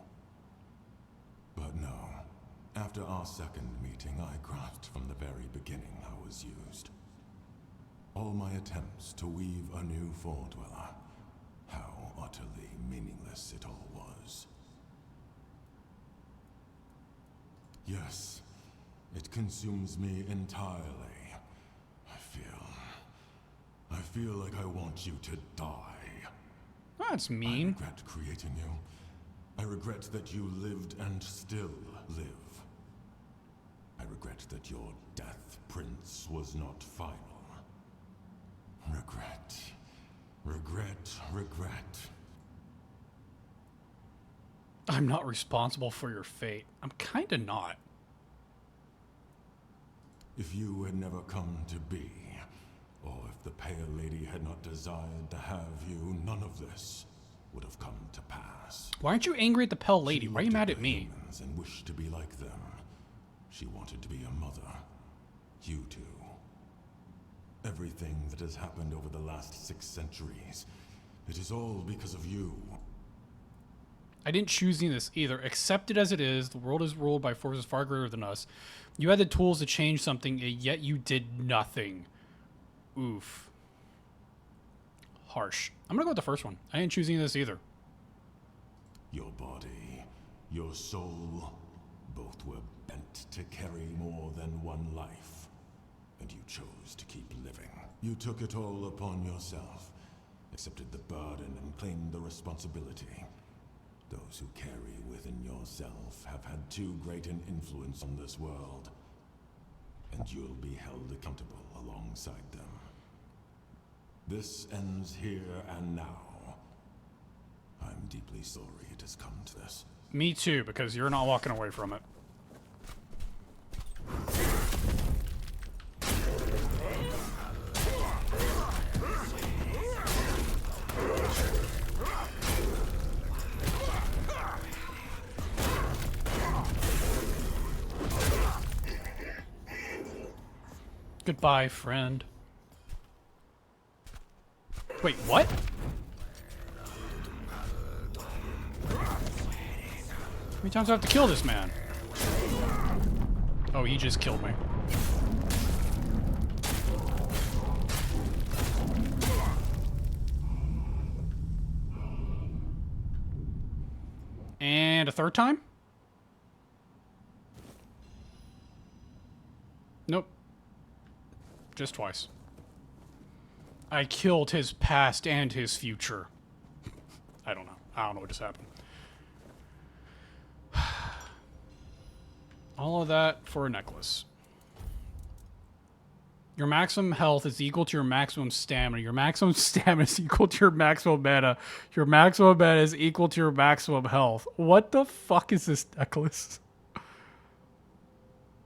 But no. After our second meeting, I grasped from the very beginning I was All my attempts to weave a new Foredweller, how utterly meaningless it all was. Yes, it consumes me entirely. I feel like I want you to die. That's I mean. regret creating you. I regret that you lived and still live. I regret that your death, Prince, was not final. Regret. Regret. Regret. I'm not responsible for your fate. I'm kinda not. If you had never come to be, or if the Pale Lady had not desired to have you, none of this would have come to pass. Why aren't you angry at the Pale Lady? She Why are you looked mad the at me? humans and wished to be like them. She wanted to be a mother. You too. Everything that has happened over the last 6 centuries, it is all because of you. I didn't choose any of this either. Accepted as it is, the world is ruled by forces far greater than us. You had the tools to change something, yet you did nothing. Oof. Harsh. I'm gonna go with the first one. I didn't choose any of this either. Your body, your soul, both were bent to carry more than one life. And you chose to keep living. You took it all upon yourself, accepted the burden and claimed the responsibility. Those who carry within yourself have had too great an influence on this world. And you'll be held accountable alongside them. This ends here and now. I'm deeply sorry it has come to this. Me too, because you're not walking away from it. Goodbye, friend. Wait, what? How many times do I have to kill this man? Oh, he just killed me. And a third time? Nope. Just twice. I killed his past and his future. I don't know. I don't know what just happened. All of that for a necklace. Your maximum health is equal to your maximum stamina. Your maximum stamina is equal to your maximum mana. Your maximum mana is equal to your maximum health. What the fuck is this necklace?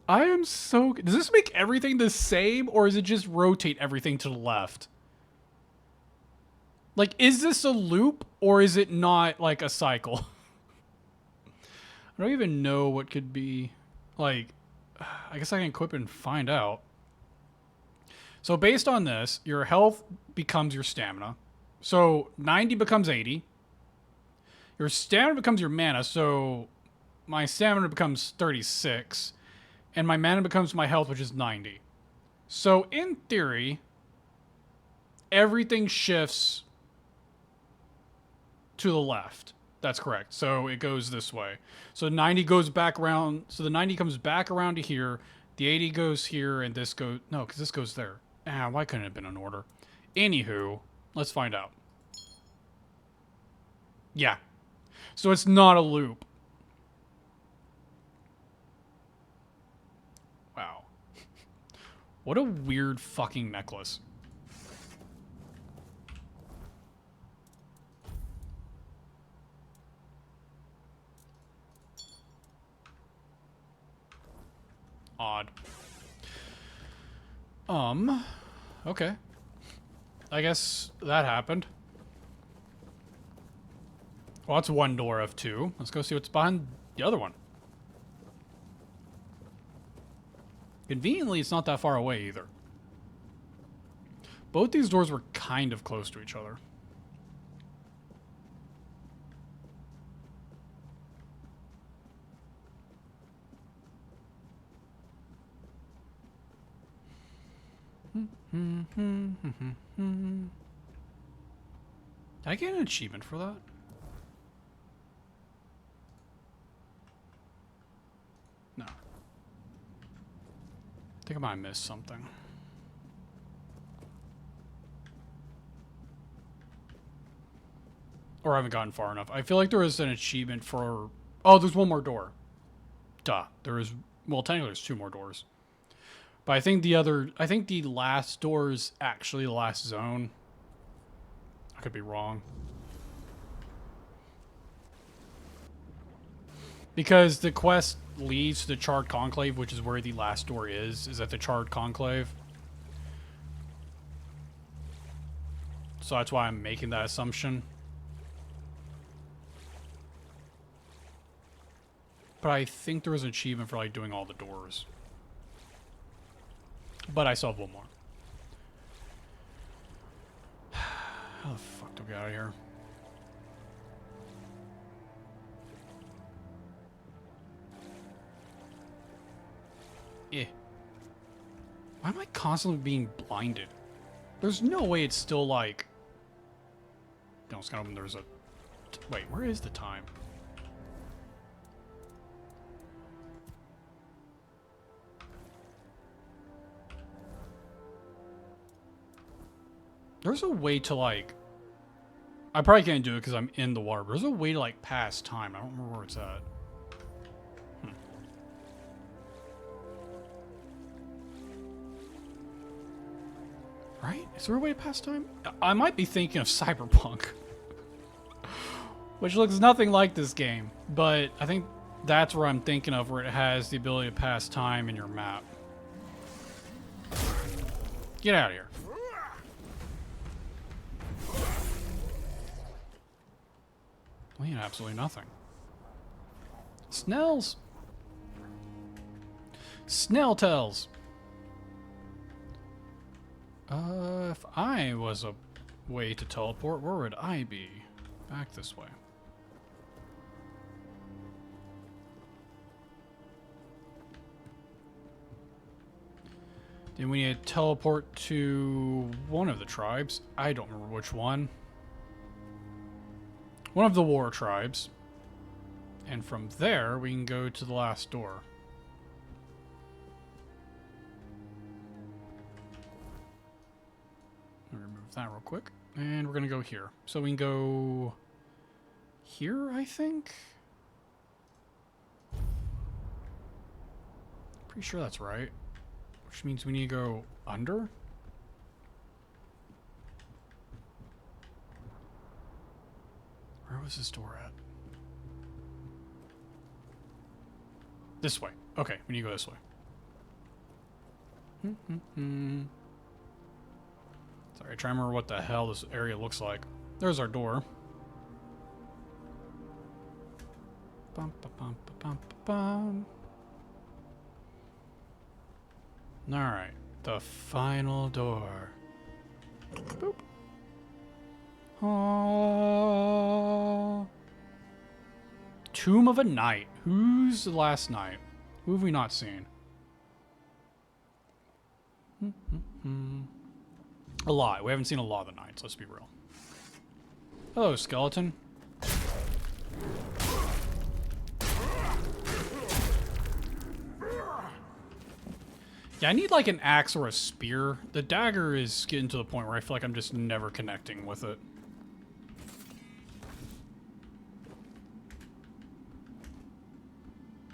I am so... Does this make everything the same, or is it just rotate everything to the left? Like, is this a loop, or is it not, like, a cycle? I don't even know what could be... Like, I guess I can equip and find out. So based on this, your health becomes your stamina. So 90 becomes 80. Your stamina becomes your mana, so my stamina becomes 36. And my mana becomes my health, which is 90. So in theory, everything shifts to the left. That's correct. So it goes this way. So 90 goes back around. So the 90 comes back around to here. The 80 goes here, and this goes... No, because this goes there. Ah, why couldn't it have been in order? Anywho, let's find out. Yeah. So it's not a loop. Wow. What a weird fucking necklace. Odd. Okay. I guess that happened. Well, that's one door of two. Let's go see what's behind the other one. Conveniently, it's not that far away either. Both these doors were kind of close to each other. Did I get an achievement for that? No. I think I might have missed something. Or I haven't gotten far enough. I feel like there is an achievement for... Oh, there's one more door. Duh. There is... Well, technically there's two more doors. But I think the last door is actually the last zone. I could be wrong. Because the quest leads to the Charred Conclave, which is where the last door is at the Charred Conclave. So that's why I'm making that assumption. But I think there was an achievement for like doing all the doors. But I still have one more. How the fuck do we get out of here? Why am I constantly being blinded? There's no way it's still like... No, it's kind of... There's a... Wait, where is the time? There's a way to like... I probably can't do it because I'm in the water, but there's a way to like pass time. I don't remember where it's at. Right? Is there a way to pass time? I might be thinking of Cyberpunk. Which looks nothing like this game. But I think that's where I'm thinking of, where it has the ability to pass time in your map. Get out of here. We had absolutely nothing. Snells. Snelltails. If I was a way to teleport, where would I be? Back this way. Then we need to teleport to one of the tribes. I don't remember which one. One of the war tribes. And from there, we can go to the last door. Remove that real quick. And we're going to go here. So we can go here, I think? Pretty sure that's right. Which means we need to go under? Where was this door at? This way. Okay, we need to go this way. Sorry, try to remember what the hell this area looks like. There's our door. Bum, ba, bum, ba, bum, ba, bum. Alright, the final door. Boop. Oh. Tomb of a Knight. Who's the last knight? Who have we not seen? A lot. We haven't seen a lot of the knights, let's be real. Hello, skeleton. Yeah, I need like an axe or a spear. The dagger is getting to the point where I feel like I'm just never connecting with it.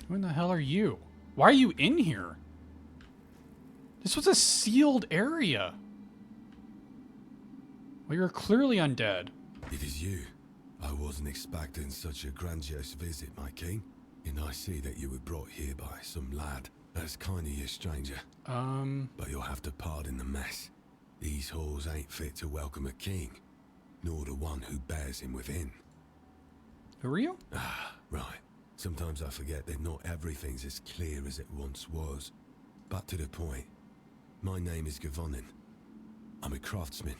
Who in the hell are you? Why are you in here? This was a sealed area. Well, you're clearly undead. It is you. I wasn't expecting such a grandiose visit, my king. And I see that you were brought here by some lad. That's kind of you, stranger. But you'll have to pardon the mess. These halls ain't fit to welcome a king, nor the one who bears him within. Who are you? Ah, right. Sometimes I forget that not everything's as clear as it once was. But to the point. My name is Gavonin. I'm a craftsman,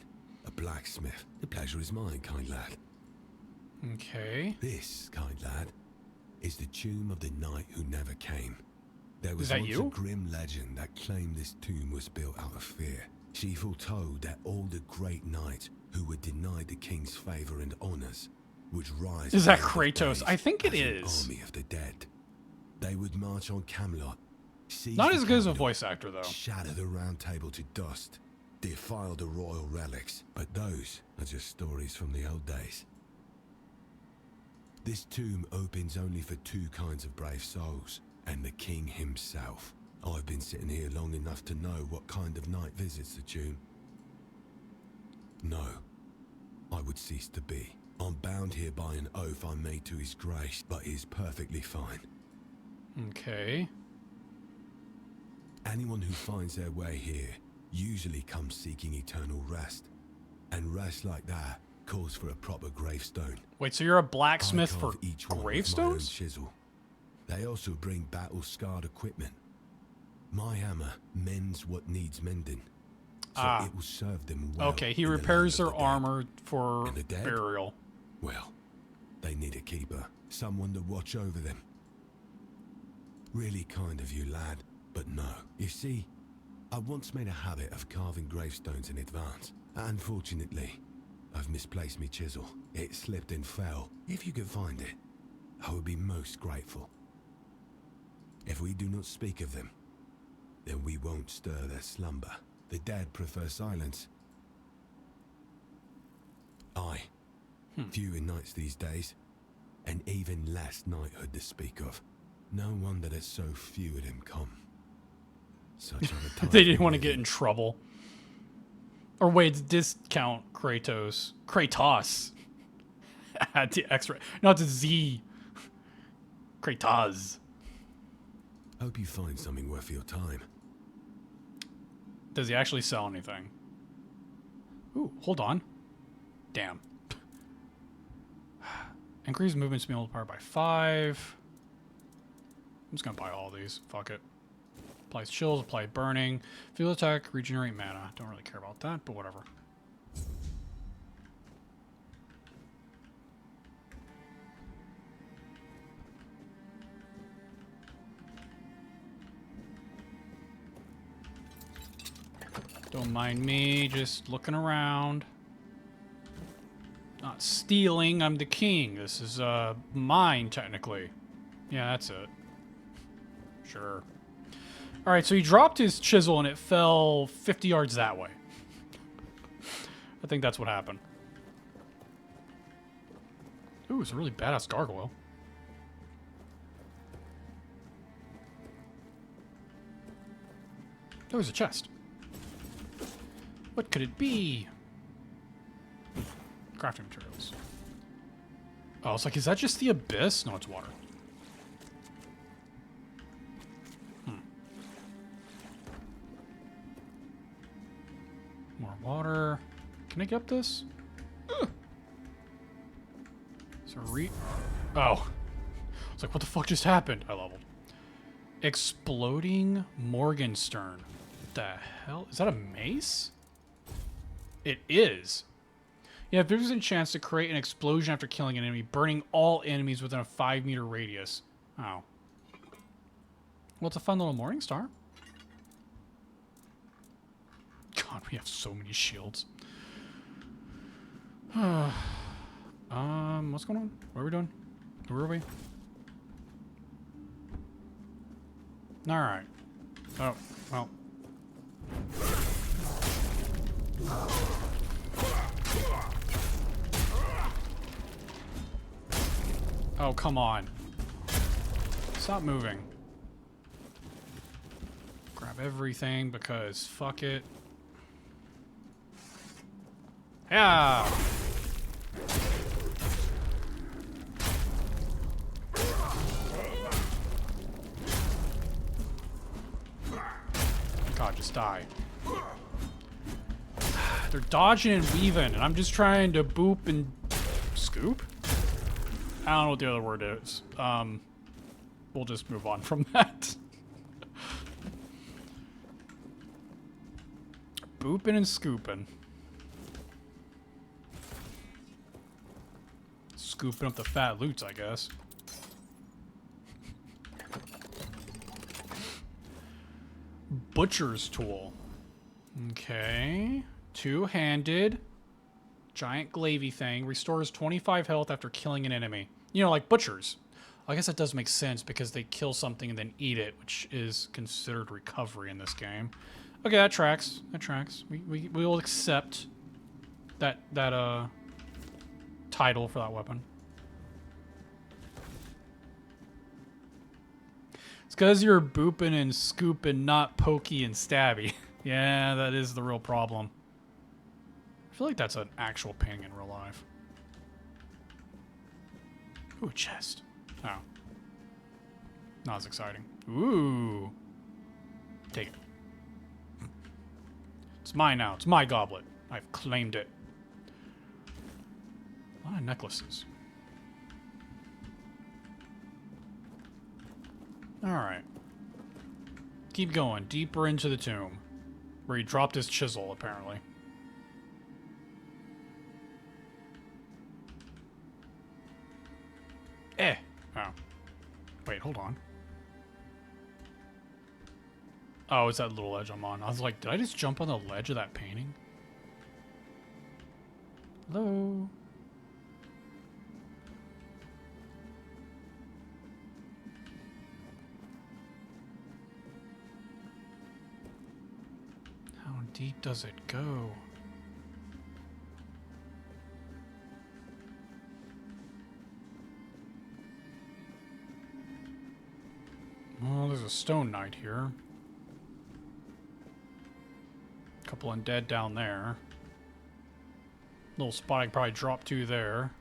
a blacksmith. The pleasure is mine, kind lad. Okay. This, kind lad, is the tomb of the knight who never came. There was Is that once you? a grim legend that claimed this tomb was built out of fear. She foretold that all the great knights who were denied the king's favor and honors would rise. Is that at the end of Kratos? days I think it as an is. army of the dead. They would march on Camelot. Seize Not the as good as a capital, voice actor, though. shatter the round table to dust, defile the royal relics, but those are just stories from the old days. This tomb opens only for two kinds of brave souls, and the king himself. I've been sitting here long enough to know what kind of knight visits the tomb. No, I would cease to be. I'm bound here by an oath I made to his grace, but he's perfectly fine. Okay. Anyone who finds their way here usually comes seeking eternal rest. And rest like that calls for a proper gravestone. Wait, so you're a blacksmith I for carve each one with my own gravestones? chisel. They also bring battle-scarred equipment. My hammer mends what needs mending, so it will serve them well. Okay, he in the repairs land their of the dead. armor for And the dead? burial. Well, they need a keeper, someone to watch over them. Really kind of you, lad, but no. You see, I once made a habit of carving gravestones in advance. Unfortunately, I've misplaced my chisel. It slipped and fell. If you could find it, I would be most grateful. If we do not speak of them, then we won't stir their slumber. The dead prefer silence. Aye. Few in nights these days, and even less knighthood to speak of. No wonder there's so few of them come. Such are the times They didn't we want to live get in trouble. Or wait, discount Kratos. Kratos. Add the X-ray. Not the Z. Kratos. Hope you find something worth your time. Does he actually sell anything? Ooh, hold on. Damn. Increase movement speed multiplier by 5. I'm just gonna buy all these. Fuck it. Applies chills, apply burning. Field attack, regenerate mana. Don't really care about that, but whatever. Don't mind me, just looking around. Not stealing, I'm the king. This is, mine, technically. Yeah, that's it. Sure. Alright, so he dropped his chisel and it fell 50 yards that way. I think that's what happened. Ooh, it's a really badass gargoyle. Oh, there's a chest. What could it be? Crafting materials. Oh, it's like, is that just the abyss? No, it's water. More water. Can I get up this? Ugh. Is there Oh. It's like, what the fuck just happened? I leveled. Exploding Morgenstern. What the hell? Is that a mace? It is. Yeah, there's a chance to create an explosion after killing an enemy, burning all enemies within a 5-meter radius. Oh. Well, it's a fun little morning star. God, we have so many shields. What's going on? What are we doing? Where are we? Alright. Oh, well. Oh, come on. Stop moving. Grab everything because fuck it. Yeah. God, just die. They're dodging and weaving, and I'm just trying to boop and scoop? I don't know what the other word is. We'll just move on from that. Booping and scooping. Scooping up the fat loots, I guess. Butcher's tool. Okay. Two-handed. Giant glavy thing. Restores 25 health after killing an enemy. You know, like butchers. I guess that does make sense because they kill something and then eat it, which is considered recovery in this game. Okay, that tracks. That tracks. We will accept that title for that weapon. It's because you're booping and scooping, not pokey and stabby. Yeah, that is the real problem. I feel like that's an actual painting in real life. Ooh, a chest. Oh. Not as exciting. Ooh. Take it. It's mine now. It's my goblet. I've claimed it. A lot of necklaces. Alright. Keep going. Deeper into the tomb. Where he dropped his chisel, apparently. Oh. Wait, hold on. Oh, it's that little ledge I'm on. I was like, did I just jump on the ledge of that painting? Hello? How deep does it go? Well, there's a stone knight here. Couple undead down there. Little spot I could probably drop to there.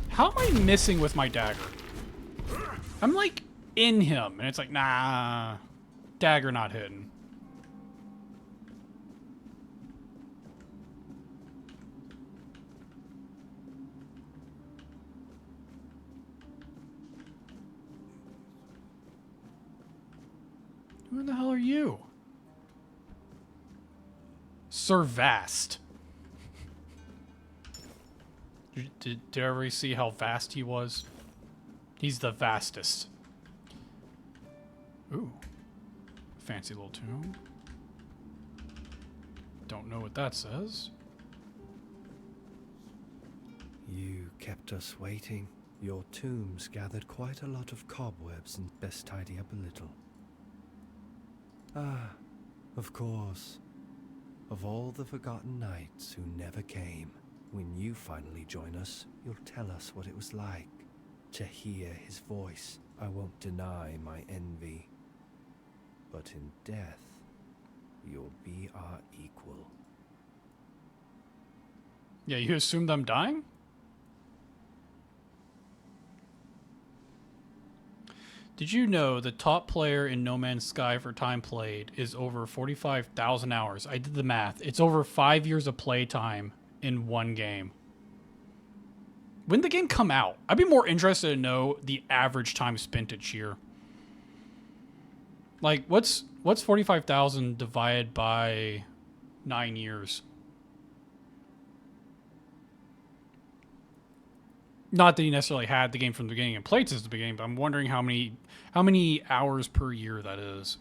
How am I missing with my dagger? I'm like in him, and it's like, nah, dagger not hidden. Who the hell are you? Sir Vast. Did everybody see how vast he was? He's the vastest. Ooh. Fancy little tomb. Don't know what that says. You kept us waiting. Your tombs gathered quite a lot of cobwebs and best tidy up a little. Ah, of course. Of all the forgotten knights who never came, when you finally join us, you'll tell us what it was like to hear his voice. I won't deny my envy, but in death, you'll be our equal. Yeah, you assumed I'm dying? Did you know the top player in No Man's Sky for time played is over 45,000 hours? I did the math. It's over 5 years of playtime in one game. When did the game come out? I'd be more interested to know the average time spent each year. Like, what's 45,000 divided by 9 years? Not that he necessarily had the game from the beginning and played since the beginning, but I'm wondering how many hours per year that is.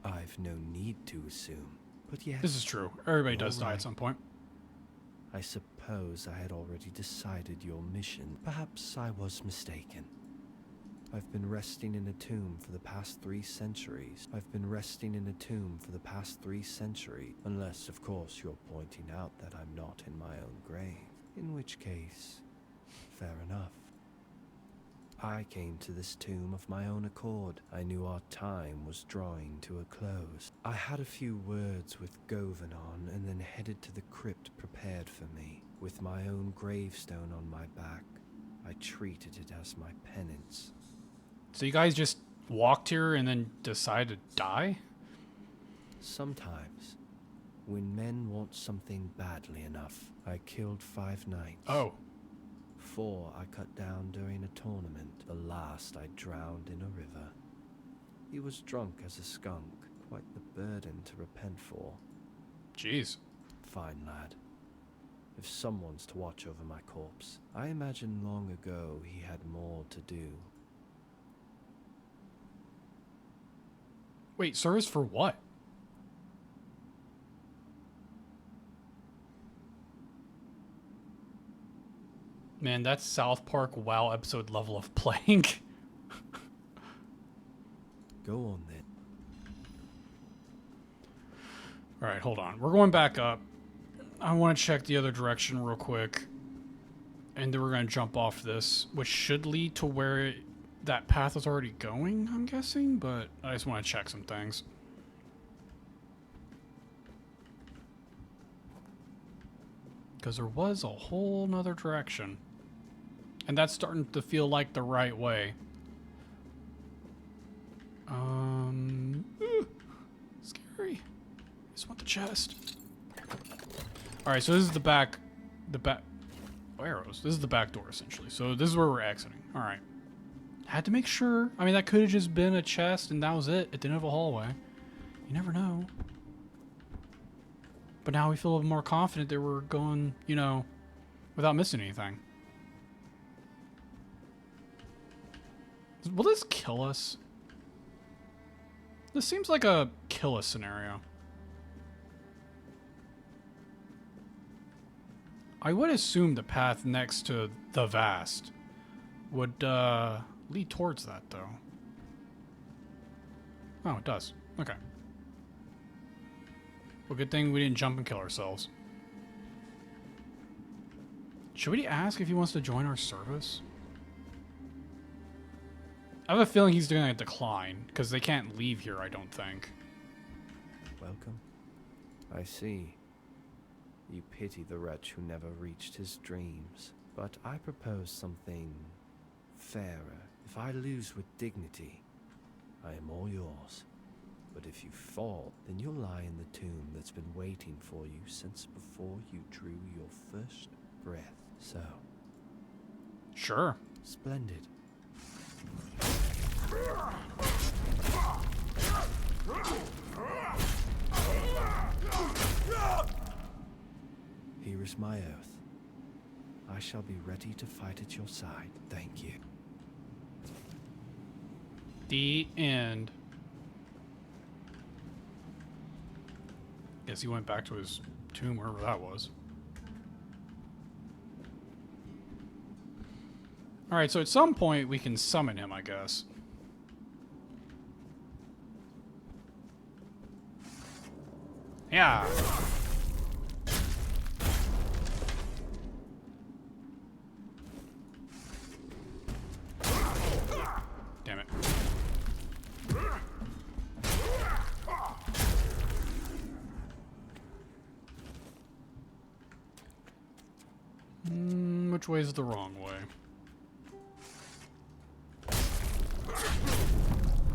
I've no need to assume, but yes. This is true. Everybody does die at some point. I suppose I had already decided your mission. Perhaps I was mistaken. I've been resting in a tomb for the past 3 centuries. Unless, of course, you're pointing out that I'm not in my own grave. In which case, fair enough. I came to this tomb of my own accord. I knew our time was drawing to a close. I had a few words with Govanon and then headed to the crypt prepared for me. With my own gravestone on my back, I treated it as my penance. So you guys just walked here and then decided to die? Sometimes, when men want something badly enough, I killed 5 knights. Oh. 4 I cut down during a tournament. The last I drowned in a river. He was drunk as a skunk, Quite the burden to repent for. Jeez. Fine, lad. If someone's to watch over my corpse, I imagine long ago he had more to do. Wait, service for what? Man, that's South Park WoW episode level of playing. Go on then. Alright, hold on. We're going back up. I want to check the other direction real quick. And then we're going to jump off this, which should lead to where that path is already going, I'm guessing. But I just want to check some things. Because there was a whole nother direction. And that's starting to feel like the right way. Scary. I just want the chest. Alright, so this is the back... Oh, arrows. This is the back door, essentially. So this is where we're exiting. Alright. Had to make sure. I mean, that could have just been a chest and that was it. It didn't have a hallway. You never know. But now we feel a little more confident that we're going, you know, without missing anything. Will this kill us? This seems like a kill us scenario. I would assume the path next to the Vast would lead towards that, though. Oh, it does. Okay. Well, good thing we didn't jump and kill ourselves. Should we ask if he wants to join our service? I have a feeling he's going to decline, because they can't leave here, I don't think. Welcome. I see. You pity the wretch who never reached his dreams. But I propose something fairer. If I lose with dignity, I am all yours. But if you fall, then you'll lie in the tomb that's been waiting for you since before you drew your first breath. So... Sure. Splendid. Here is my oath. I shall be ready to fight at your side. Thank you. The end. Guess he went back to his tomb, wherever that was. Alright, so at some point we can summon him, I guess. Yeah. Damn it. Which way is the wrong way?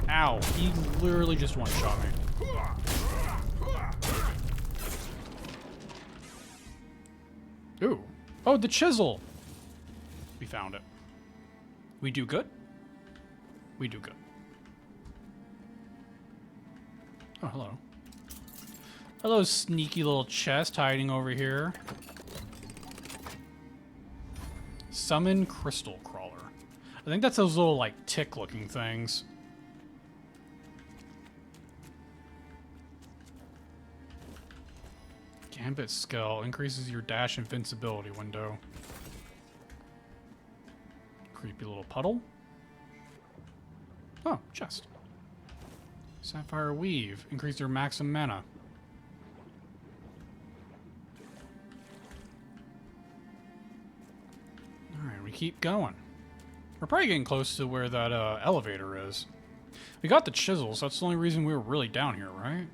Ow, he literally just one-shot me. Ooh. Oh, the chisel! We found it. We do good? We do good. Oh, hello. Hello, sneaky little chest hiding over here. Summon Crystal Crawler. I think that's those little, like, tick-looking things. Gambit Skull increases your dash invincibility window. Creepy little puddle. Oh, chest. Sapphire Weave. Increase your maximum mana. Alright, we keep going. We're probably getting close to where that elevator is. We got the chisels, so that's the only reason we were really down here, right?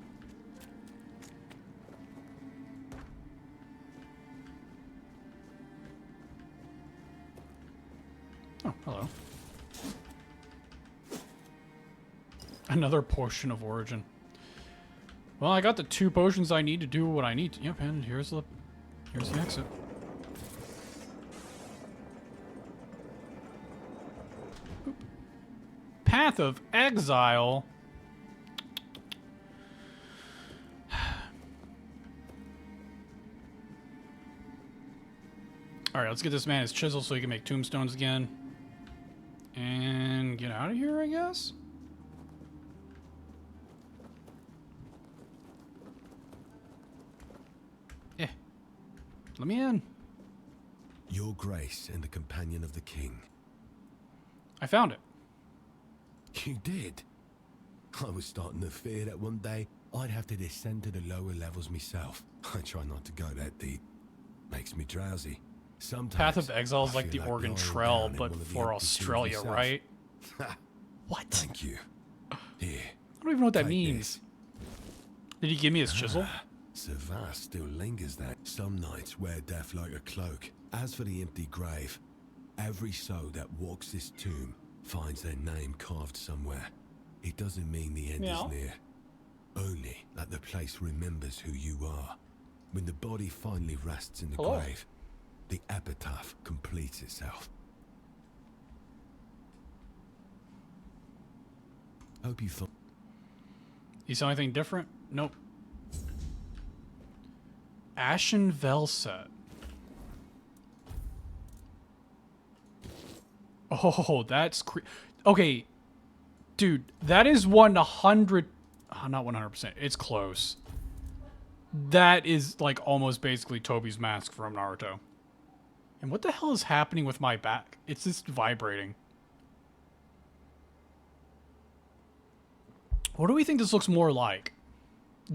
Oh, hello. Another potion of origin. Well, I got the 2 potions I need to do what I need to. Yep, and here's the exit. Boop. Path of Exile. Alright, let's get this man his chisel so he can make tombstones again. And get out of here, I guess? Yeah. Let me in. Your Grace and the companion of the king. I found it. You did? I was starting to fear that one day I'd have to descend to the lower levels myself. I try not to go that deep. Makes me drowsy. Sometimes Path of Exile is I like the feel Oregon lying Trail, down in but one of the for empty tombs Australia, myself. right? What? Thank you. Here. I don't even know what that take means. this. Did he give me his chisel? Savas still lingers there. Some nights wear death like a cloak. As for the empty grave, every soul that walks this tomb finds their name carved somewhere. It doesn't mean the end Meow. is near. Only that the place remembers who you are. When the body finally rests in the Hello. grave, the epitaph completes itself. Hope you thought. You saw anything different? Nope. Ashen Velset. Oh, that's okay, dude. That is 100. Not 100%. It's close. That is like almost basically Toby's mask from Naruto. And what the hell is happening with my back? It's just vibrating. What do we think this looks more like?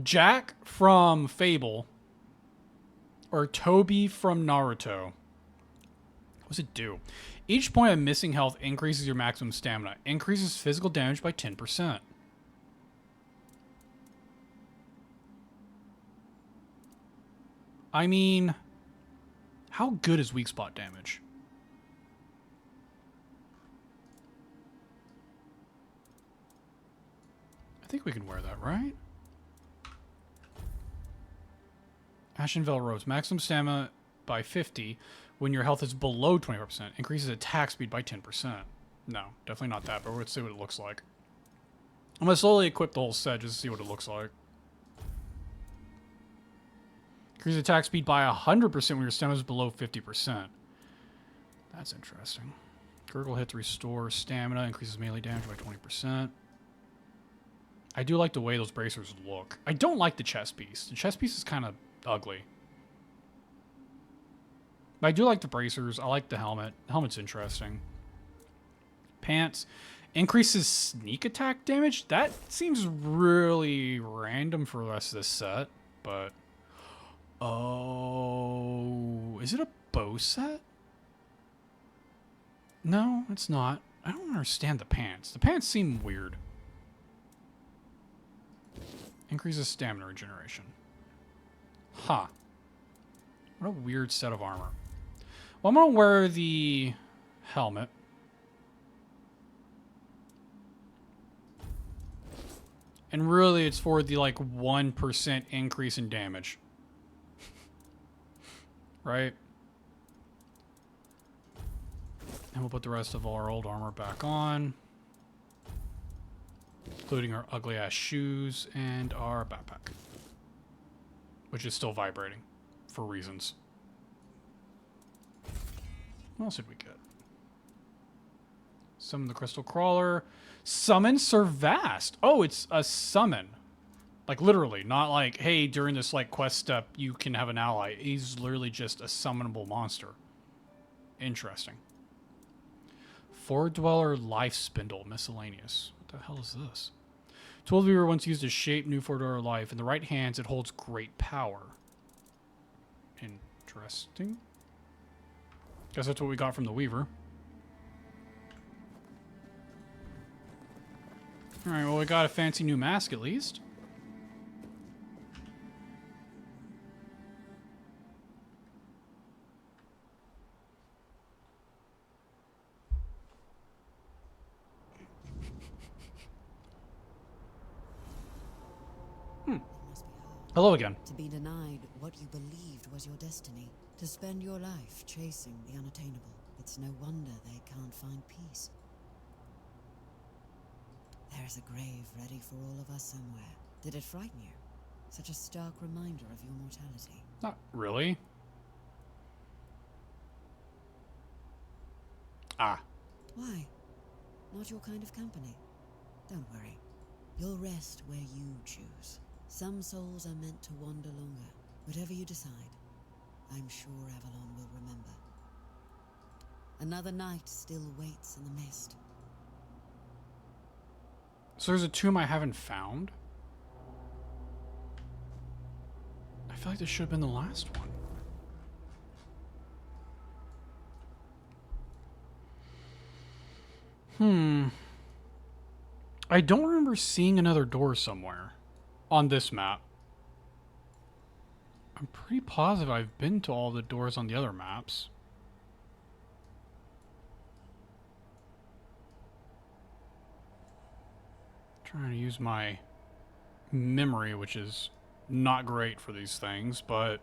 Jack from Fable or Toby from Naruto? What does it do? Each point of missing health increases your maximum stamina. Increases physical damage by 10%. I mean, how good is weak spot damage? I think we can wear that, right? Ashen Veil Rose. Maximum stamina by 50 when your health is below 24%. Increases attack speed by 10%. No, definitely not that, but let's see what it looks like. I'm going to slowly equip the whole set just to see what it looks like. Increases attack speed by 100% when your stamina is below 50%. That's interesting. Gurgle hits restore stamina. Increases melee damage by 20%. I do like the way those bracers look. I don't like the chest piece. The chest piece is kind of ugly. But I do like the bracers. I like the helmet. The helmet's interesting. Pants. Increases sneak attack damage? That seems really random for the rest of this set. But... oh... is it a bow set? No, it's not. I don't understand the pants. The pants seem weird. Increases stamina regeneration. Huh. What a weird set of armor. Well, I'm going to wear the helmet. And really, it's for the, like, 1% increase in damage. Right? And we'll put the rest of our old armor back on. Including our ugly-ass shoes and our backpack. Which is still vibrating. For reasons. What else did we get? Summon the Crystal Crawler. Summon Sir Vast. Oh, it's a summon. Like, literally. Not like, hey, during this, like, quest step, you can have an ally. He's literally just a summonable monster. Interesting. Four Dweller Life Spindle. Miscellaneous. What the hell is this? Tool the Weaver once used to shape new Four Dweller life. In the right hands, it holds great power. Interesting. Guess that's what we got from the Weaver. Alright, well, we got a fancy new mask at least. Hello again. To be denied what you believed was your destiny. To spend your life chasing the unattainable. It's no wonder they can't find peace. There is a grave ready for all of us somewhere. Did it frighten you? Such a stark reminder of your mortality. Not really. Ah. Why? Not your kind of company? Don't worry. You'll rest where you choose. Some souls are meant to wander longer. Whatever you decide, I'm sure Avalon will remember. Another night still waits in the mist. So there's a tomb I haven't found? I feel like this should have been the last one. I don't remember seeing another door somewhere on this map. I'm pretty positive I've been to all the doors on the other maps. Trying to use my memory, which is not great for these things, but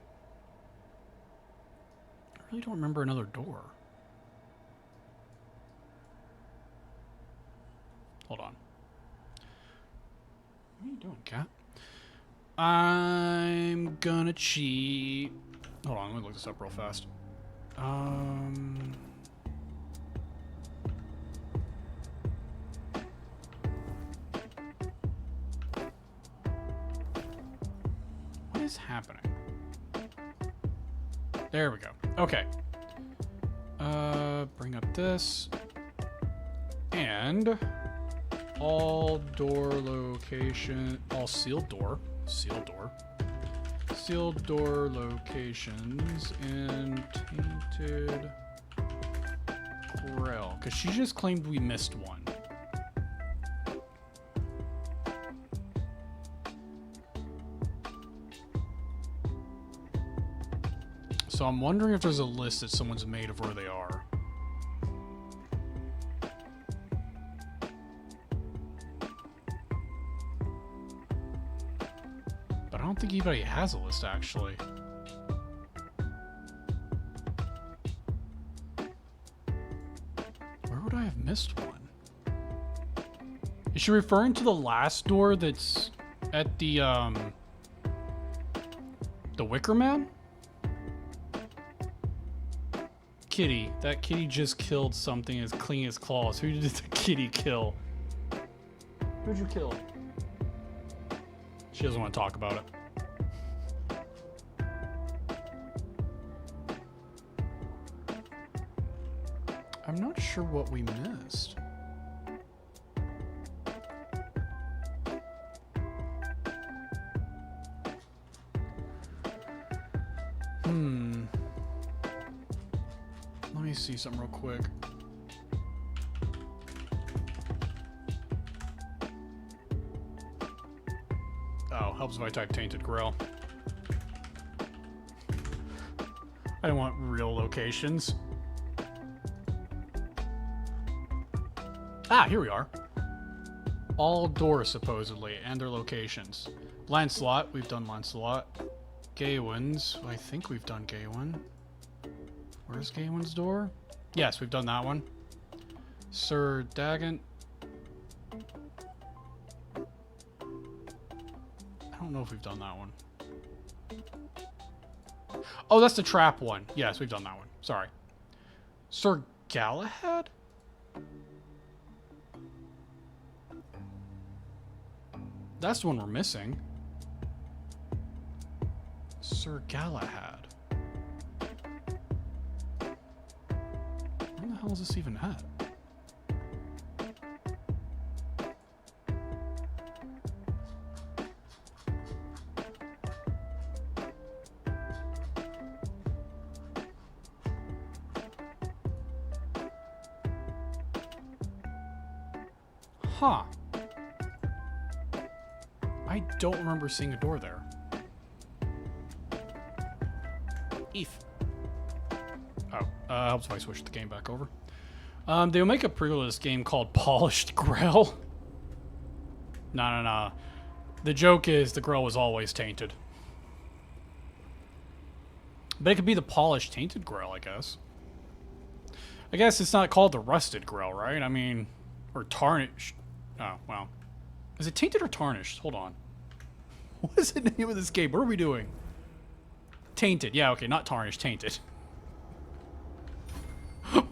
I really don't remember another door. Hold on. What are you doing, cat? I'm gonna cheat. Hold on, let me look this up real fast. What is happening? There we go. Okay. Bring up this. And all door location, all sealed door locations in Tainted Grail. Because she just claimed we missed one. So I'm wondering if there's a list that someone's made of where they are. But I don't think anybody has a list, actually. Where would I have missed one? Is she referring to the last door that's at the Wicker Man? Kitty. That kitty just killed something as clean as claws. Who did the kitty kill? Who'd you kill? She doesn't want to talk about it. I'm not sure what we missed. Let me see something real quick. Oh, helps if I type Tainted Grail. I don't want real locations. Ah, here we are. All doors, supposedly, and their locations. Lancelot, we've done Lancelot. Gawain's, I think we've done Gawain. Where's Gawain's door? Yes, we've done that one. Sir Dagant. I don't know if we've done that one. Oh, that's the trap one. Yes, we've done that one. Sorry. Sir Galahad? That's the one we're missing. Sir Galahad. Where the hell is this even at? Huh. I don't remember seeing a door there. Eef. Oh, helps if I switch the game back over. They'll make a prequel to this game called Polished Grail. No. The joke is the Grail was always tainted. But it could be the Polished Tainted Grail, I guess. I guess it's not called the Rusted Grail, right? I mean, or Tarnished. Oh, wow. Is it Tainted or Tarnished? Hold on. What is the name of this game? What are we doing? Tainted. Yeah, okay, not Tarnished, Tainted.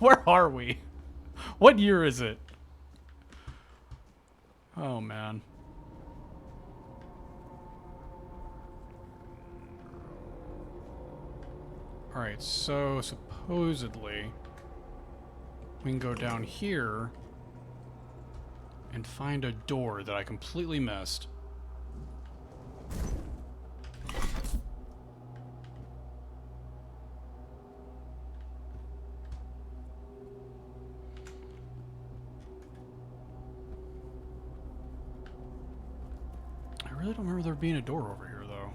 Where are we? What year is it? Oh, man. Alright, so supposedly we can go down here and find a door that I completely missed. I really don't remember there being a door over here, though.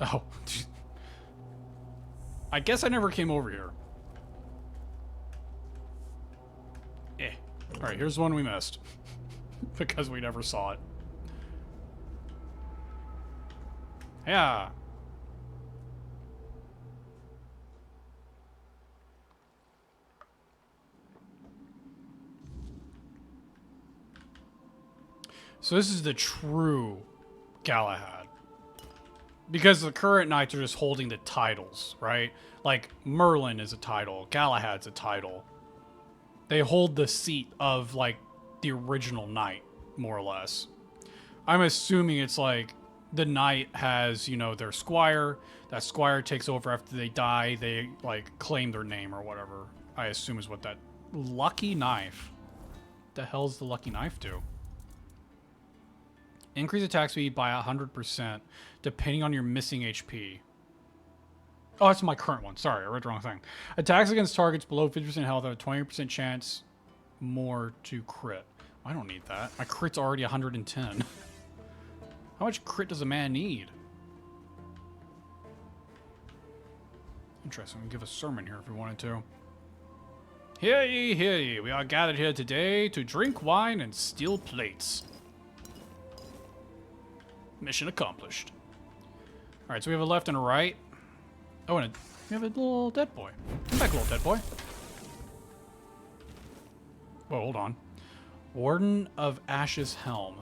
Oh. I guess I never came over here. Eh. Alright, here's one we missed. Because we never saw it. Yeah. So this is the true Galahad. Because the current knights are just holding the titles, right? Like, Merlin is a title. Galahad's a title. They hold the seat of, like, the original knight, more or less. I'm assuming it's like, the knight has, you know, their squire. That squire takes over after they die. They, like, claim their name or whatever. I assume is what that... Lucky knife. What the hell's the lucky knife do? Increase attack speed by 100%, depending on your missing HP. Oh, that's my current one. Sorry, I read the wrong thing. Attacks against targets below 50% health have a 20% chance more to crit. I don't need that. My crit's already 110. How much crit does a man need? Interesting. We can give a sermon here if we wanted to. Hear ye, hear ye. We are gathered here today to drink wine and steal plates. Mission accomplished. Alright, so we have a left and a right. Oh, and we have a little dead boy. Come back, little dead boy. Whoa, hold on. Warden of Ash's Helm.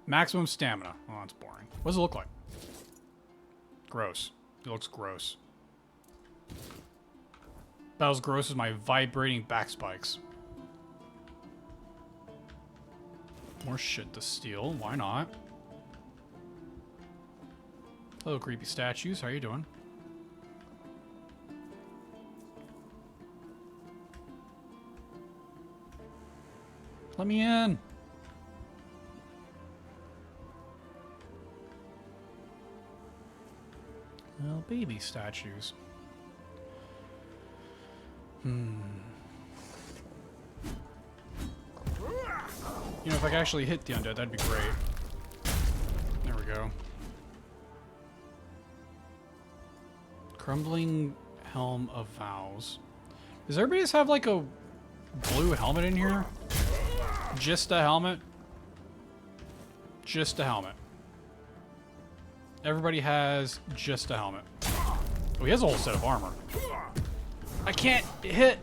Maximum stamina. Oh, that's boring. What does it look like? Gross. It looks gross. About as gross as my vibrating back spikes. More shit to steal. Why not? Hello, creepy statues. How you doing? Let me in. Little baby statues. You know, if I could actually hit the undead, that'd be great. There we go. Crumbling Helm of Vows. Does everybody just have like a blue helmet in here? Just a helmet? Just a helmet. Everybody has just a helmet. Oh, he has a whole set of armor. I can't hit.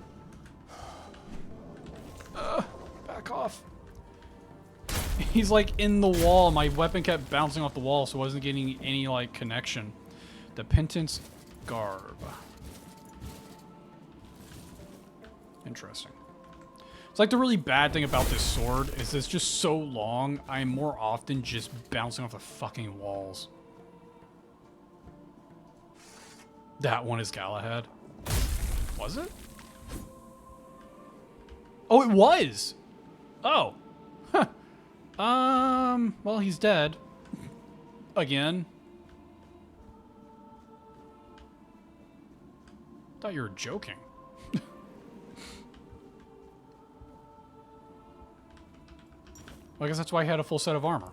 Back off. He's like in the wall. My weapon kept bouncing off the wall, so I wasn't getting any like connection. The Penance Garb. Interesting. It's like the really bad thing about this sword is it's just so long, I'm more often just bouncing off the fucking walls. That one is Galahad. Was it? Oh, it was! Oh. Huh. Well, he's dead. Again. Thought you were joking. Well, I guess that's why he had a full set of armor.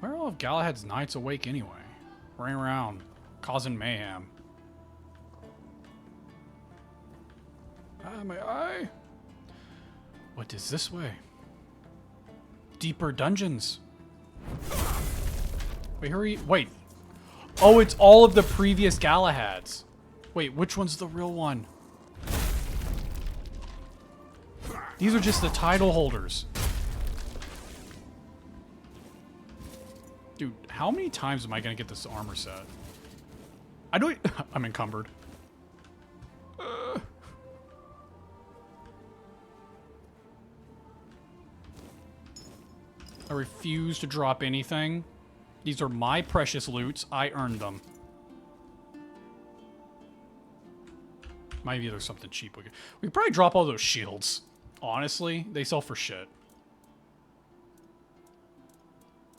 Why are all of Galahad's knights awake anyway? Running around, causing mayhem. Ah, my eye. What is this way? Deeper dungeons. Wait, hurry. Wait. Oh, it's all of the previous Galahads. Wait, which one's the real one? These are just the title holders. Dude, how many times am I gonna get this armor set? I don't... I'm encumbered. I refuse to drop anything. These are my precious loots. I earned them. Maybe there's something cheap. We could probably drop all those shields. Honestly, they sell for shit.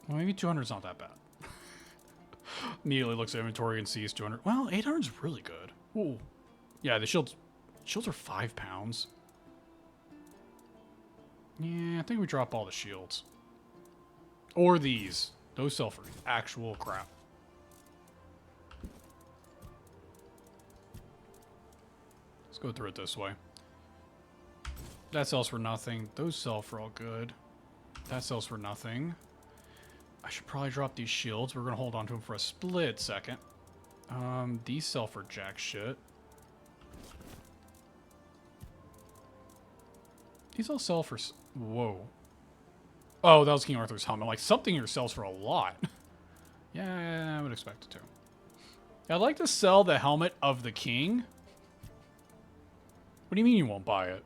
Well, maybe 200 is not that bad. Immediately looks at inventory and sees 200. Well, 800 is really good. Ooh. Yeah, the shields are 5 pounds. Yeah, I think we drop all the shields. Or these. Those sell for actual crap. Let's go through it this way. That sells for nothing. Those sell for all good. That sells for nothing. I should probably drop these shields. We're going to hold on to them for a split second. These sell for jack shit. These all sell for... Whoa. Oh, that was King Arthur's helmet. Like, something here sells for a lot. Yeah, I would expect it to. I'd like to sell the helmet of the king. What do you mean you won't buy it?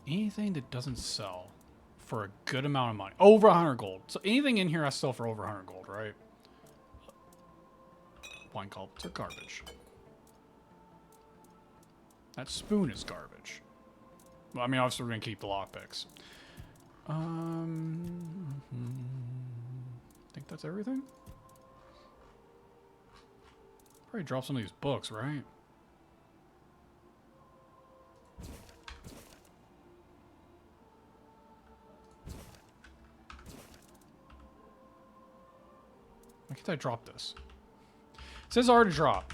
Anything that doesn't sell for a good amount of money. Over 100 gold. So anything in here has to sell for over 100 gold, right? Wine culprits are garbage. That spoon is garbage. Well, I mean, obviously we're going to keep the lockpicks. I think that's everything. Probably drop some of these books, right? Why can't I drop this? It says R to drop.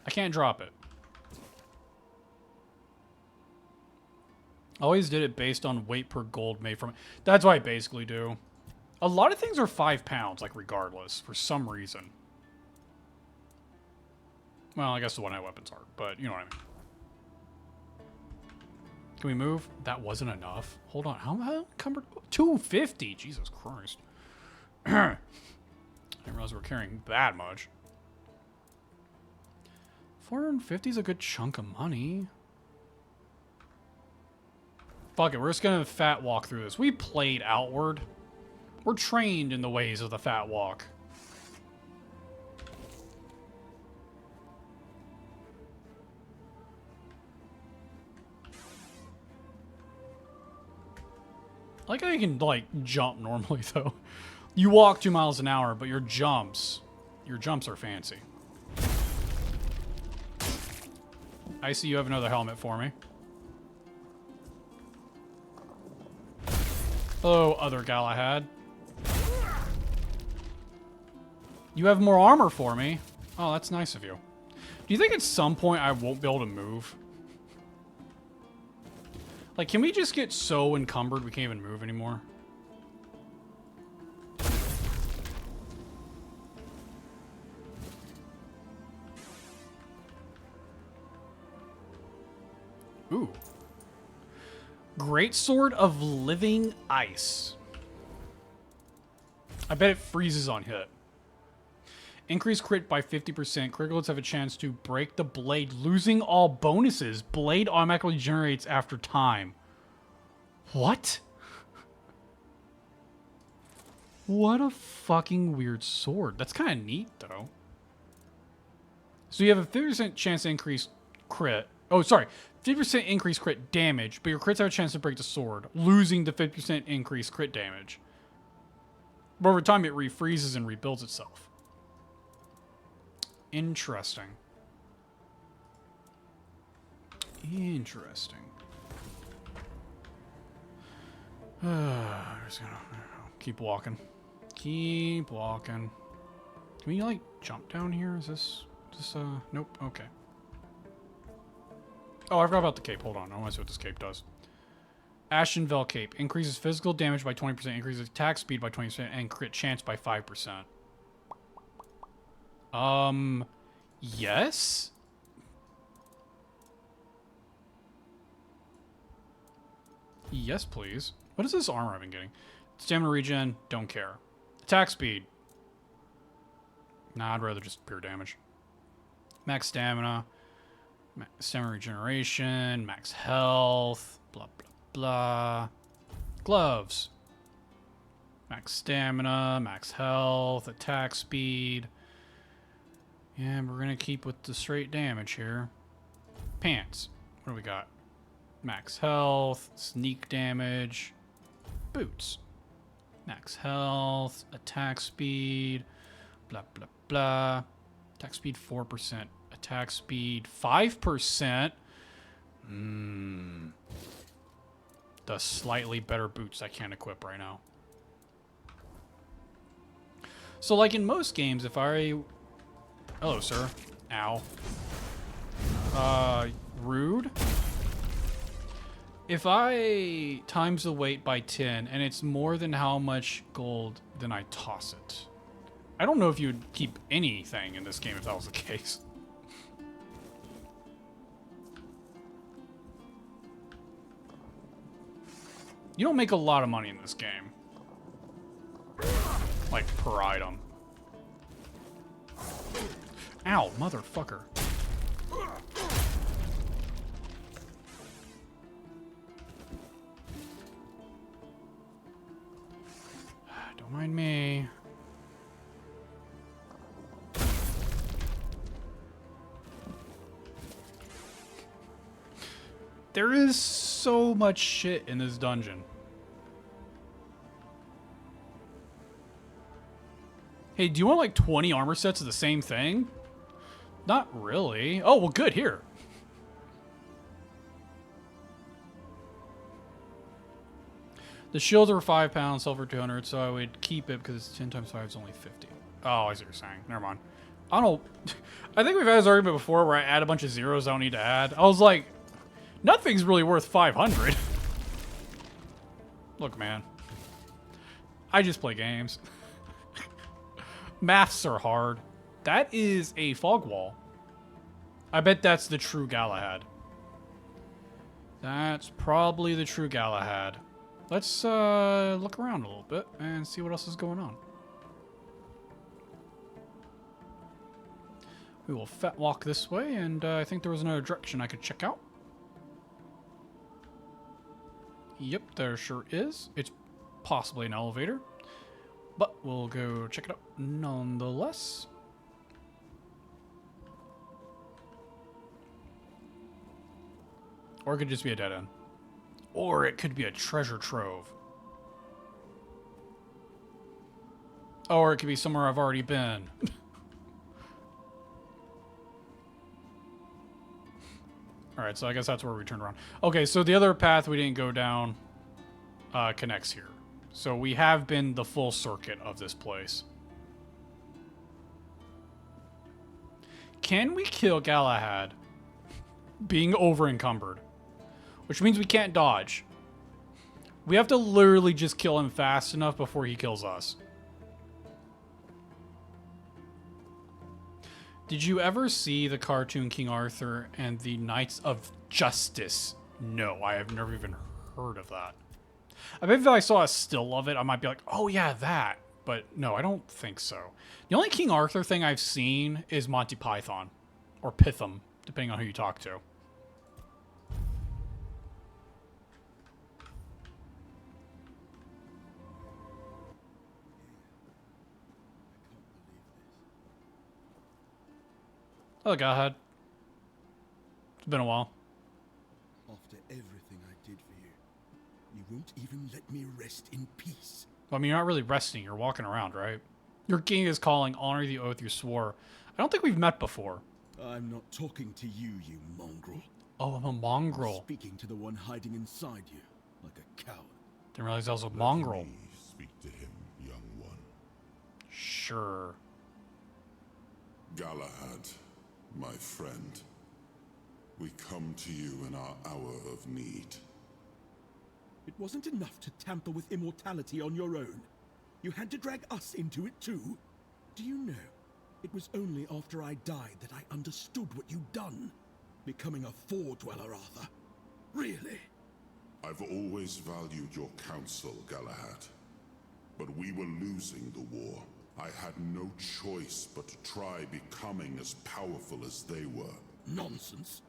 I can't drop it. Always did it based on weight per gold made from it. That's what I basically do. A lot of things are 5 pounds, like regardless, for some reason. Well, I guess the one-eye weapons are, but you know what I mean. Can we move? That wasn't enough. Hold on. How encumbered? 250. Jesus Christ. I didn't realize we were carrying that much. 450 is a good chunk of money. Fuck it, we're just gonna fat walk through this. We played Outward. We're trained in the ways of the fat walk. I like how you can, like, jump normally, though. You walk 2 miles an hour, but your jumps are fancy. I see you have another helmet for me. Hello, other Galahad. You have more armor for me. Oh, that's nice of you. Do you think at some point I won't be able to move? Like, can we just get so encumbered we can't even move anymore? Ooh. Great Sword of Living Ice. I bet it freezes on hit. Increase crit by 50%. Criticals have a chance to break the blade, losing all bonuses. Blade automatically generates after time. What? What a fucking weird sword. That's kind of neat, though. So you have a 50% chance to increase crit. Oh, sorry. 50% increased crit damage, but your crits have a chance to break the sword, losing the 50% increased crit damage. But over time, it refreezes and rebuilds itself. Interesting. Interesting. Just gonna keep walking. Keep walking. Can we, like, jump down here? Is this nope. Okay. Oh, I forgot about the cape. Hold on. I want to see what this cape does. Ashenvale Cape. Increases physical damage by 20%, increases attack speed by 20%, and crit chance by 5%. Yes? Yes, please. What is this armor I've been getting? Stamina regen, don't care. Attack speed. Nah, I'd rather just pure damage. Max stamina. Stamina regeneration. Max health. Blah, blah, blah. Gloves. Max stamina. Max health. Attack speed. Yeah, we're going to keep with the straight damage here. Pants. What do we got? Max health. Sneak damage. Boots. Max health. Attack speed. Blah, blah, blah. Attack speed 4%. Attack speed 5%. The slightly better boots I can't equip right now. So like in most games, if I... Hello, sir. Ow. Rude. If I times the weight by 10 and it's more than how much gold, then I toss it. I don't know if you'd keep anything in this game if that was the case. You don't make a lot of money in this game. Like, per item. Ow, motherfucker. Don't mind me. There is so much shit in this dungeon. Hey, do you want like 20 armor sets of the same thing? Not really. Oh, well, good. Here. The shields are 5 pounds, silver 200, so I would keep it because it's 10 times 5 is only 50. Oh, I see what you're saying. Never mind. I don't know. I think we've had this argument before where I add a bunch of zeros I don't need to add. I was like, nothing's really worth 500. Look, man. I just play games. Maths are hard. That is a fog wall. I bet that's the true Galahad. That's probably the true Galahad. Let's look around a little bit and see what else is going on. We will fat walk this way, and I think there was another direction I could check out. Yep, there sure is. It's possibly an elevator, but we'll go check it out nonetheless. Or it could just be a dead end. Or it could be a treasure trove. Or it could be somewhere I've already been. Alright, so I guess that's where we turned around. Okay, so the other path we didn't go down connects here. So we have been the full circuit of this place. Can we kill Galahad being over-encumbered? Which means we can't dodge. We have to literally just kill him fast enough before he kills us. Did you ever see the cartoon King Arthur and the Knights of Justice? No, I have never even heard of that. I bet if I saw a still of it, I might be like, oh yeah, that. But no, I don't think so. The only King Arthur thing I've seen is Monty Python. Or Pitham, depending on who you talk to. Oh, go ahead. It's been a while. After everything I did for you, you won't even let me rest in peace. Well, I mean, you're not really resting. You're walking around, right? Your king is calling, honor the oath you swore. I don't think we've met before. I'm not talking to you, you mongrel. Oh, I'm a mongrel. I'm speaking to the one hiding inside you, like a coward. Didn't realize I was a mongrel. Let me speak to him, young one. Sure. Galahad, my friend, we come to you in our hour of need. It wasn't enough to tamper with immortality on your own. You had to drag us into it too. Do you know, it was only after I died that I understood what you'd done. Becoming a Four-Dweller, Arthur. Really? I've always valued your counsel, Galahad. But we were losing the war. I had no choice but to try becoming as powerful as they were. Nonsense.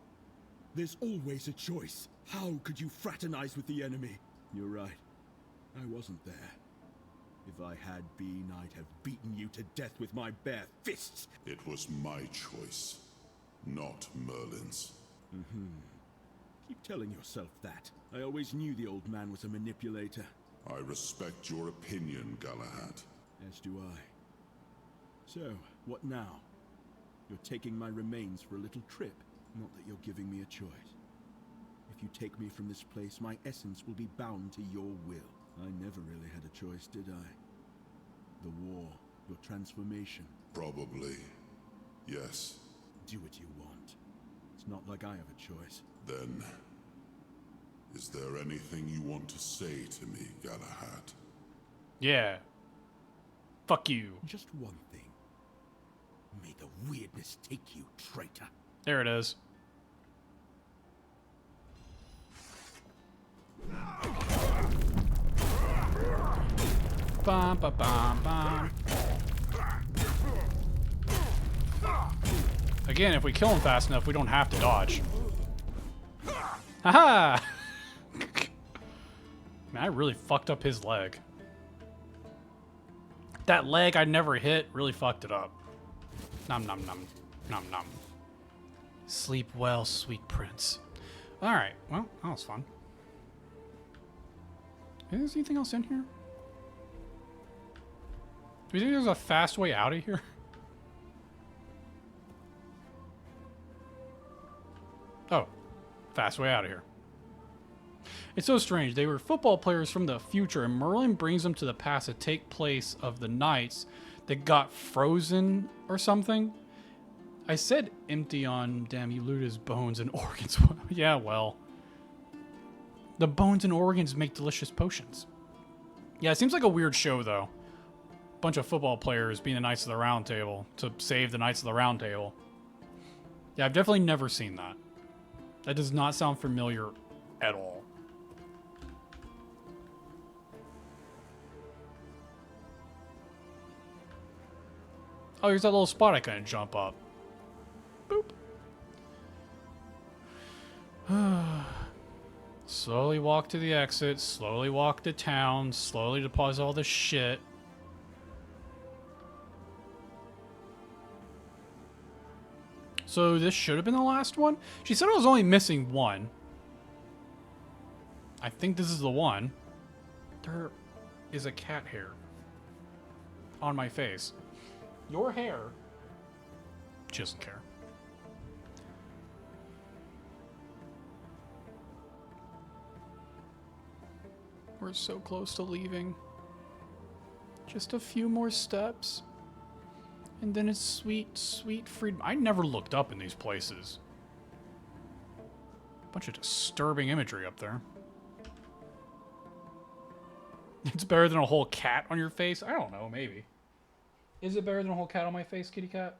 There's always a choice. How could you fraternize with the enemy? You're right. I wasn't there. If I had been, I'd have beaten you to death with my bare fists. It was my choice, not Merlin's. Keep telling yourself that. I always knew the old man was a manipulator. I respect your opinion, Galahad. As do I. So, what now? You're taking my remains for a little trip. Not that you're giving me a choice. If you take me from this place, my essence will be bound to your will. I never really had a choice, did I? The war, your transformation. Probably, yes. Do what you want. It's not like I have a choice. Then, is there anything you want to say to me, Galahad? Yeah. Fuck you. Just one thing. May the weirdness take you, traitor. There it is. Bum, ba, bum, bum. Again, if we kill him fast enough, we don't have to dodge. Haha! Man, I really fucked up his leg. That leg I never hit really fucked it up. Nom nom nom. Nom nom. Sleep well, sweet prince. Alright, well, that was fun. Is there anything else in here? Do you think there's a fast way out of here? Oh, fast way out of here. It's so strange. They were football players from the future, and Merlin brings them to the past to take place of the knights that got frozen or something. I said empty on damn you loot his bones and organs. Yeah, well. The bones and organs make delicious potions. Yeah, it seems like a weird show, though. Bunch of football players being the Knights of the Round Table to save the Knights of the Round Table. Yeah, I've definitely never seen that. That does not sound familiar at all. Oh, here's that little spot I couldn't jump up. Boop. Slowly walk to the exit, slowly walk to town, slowly deposit all this shit. So this should have been the last one? She said I was only missing one. I think this is the one. There is a cat hair on my face. Your hair. She doesn't care. We're so close to leaving. Just a few more steps. And then it's sweet, sweet freedom. I never looked up in these places. Bunch of disturbing imagery up there. It's better than a whole cat on your face? I don't know, maybe. Is it better than a whole cat on my face, kitty cat?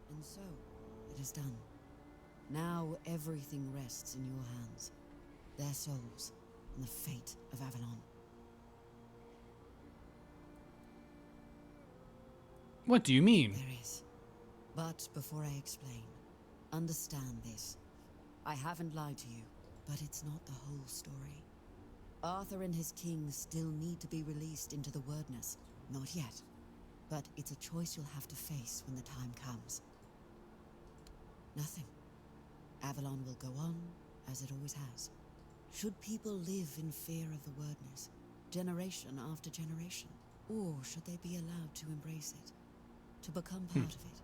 And so, it is done. Now everything rests in your hands. Their souls, and the fate of Avalon. What do you mean? There is. But before I explain, understand this. I haven't lied to you, but it's not the whole story. Arthur and his kings still need to be released into the Wordness. Not yet. But it's a choice you'll have to face when the time comes. Nothing. Avalon will go on, as it always has. Should people live in fear of the Wordness, generation after generation? Or should they be allowed to embrace it? To become part of it?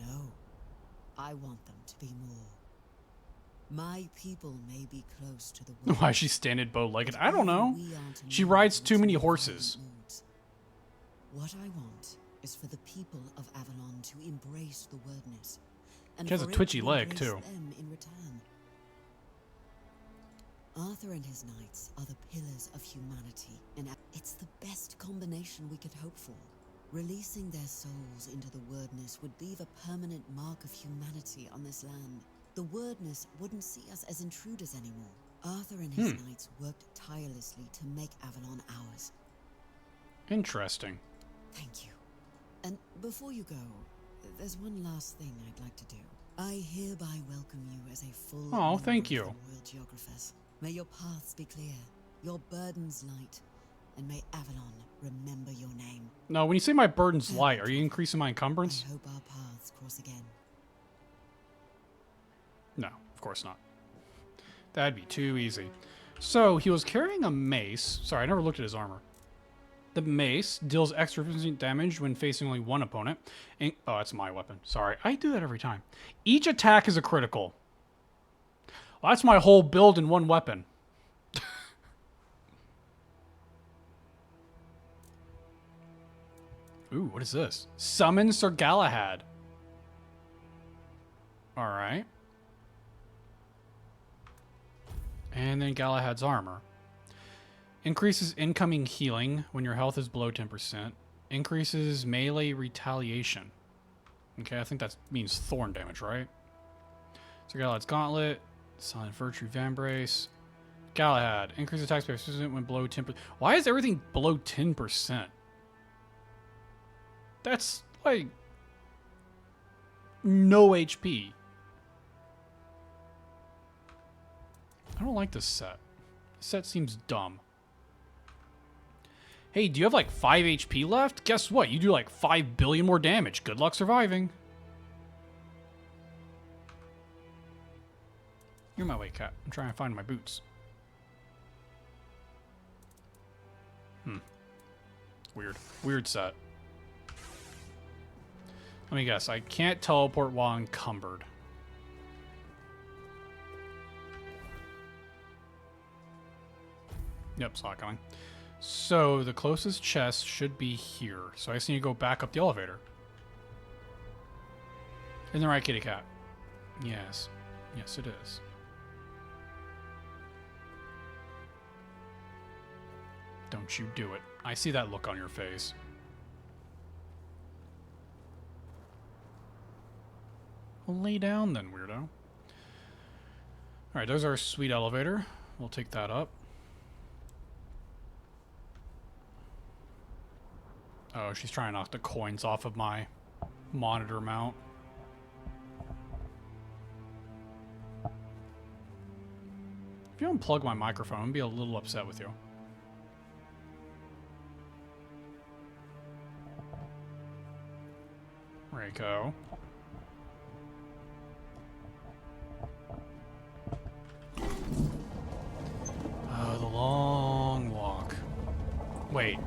No. I want them to be more. My people may be close to the Wordness. Why is she standing bow-legged? I don't know. She rides too many horses. What I want is for the people of Avalon to embrace the wordness. And She has a for it twitchy to leg, embrace too. them in return. Arthur and his knights are the pillars of humanity, and it's the best combination we could hope for. Releasing their souls into the wordness would leave a permanent mark of humanity on this land. The wordness wouldn't see us as intruders anymore. Arthur and his knights worked tirelessly to make Avalon ours. Interesting. Thank you. And before you go, there's one last thing I'd like to do. I hereby welcome you as a full Oh, thank member of you. the Royal Geographers. May your paths be clear, your burdens light, and may Avalon remember your name. No, when you say my burden's light, are you increasing my encumbrance? I hope our paths cross again. No, of course not. That'd be too easy. So, he was carrying a mace. Sorry, I never looked at his armor. The mace deals extra damage when facing only one opponent. And, oh, that's my weapon. Sorry, I do that every time. Each attack is a critical. Well, that's my whole build in one weapon. Ooh, what is this? Summon Sir Galahad. Alright. And then Galahad's armor. Increases incoming healing when your health is below 10%. Increases melee retaliation. Okay, I think that means thorn damage, right? So Galahad's Gauntlet. Silent Virtue Vambrace. Galahad. Increases attack space when below 10%. Why is everything below 10%? That's like no HP. I don't like this set. This set seems dumb. Hey, do you have like 5 HP left? Guess what? You do like 5 billion more damage. Good luck surviving. You're my way, cat. I'm trying to find my boots. Weird. Weird set. Let me guess. I can't teleport while encumbered. Yep, saw it coming. So, the closest chest should be here. So I just need to go back up the elevator. Isn't that right, kitty cat? Yes. Yes, it is. Don't you do it. I see that look on your face. Well, lay down then, weirdo. Alright, there's our sweet elevator. We'll take that up. Oh, she's trying to knock the coins off of my monitor mount. If you unplug my microphone, I'm going to be a little upset with you. There you go. Oh, the long walk. Wait.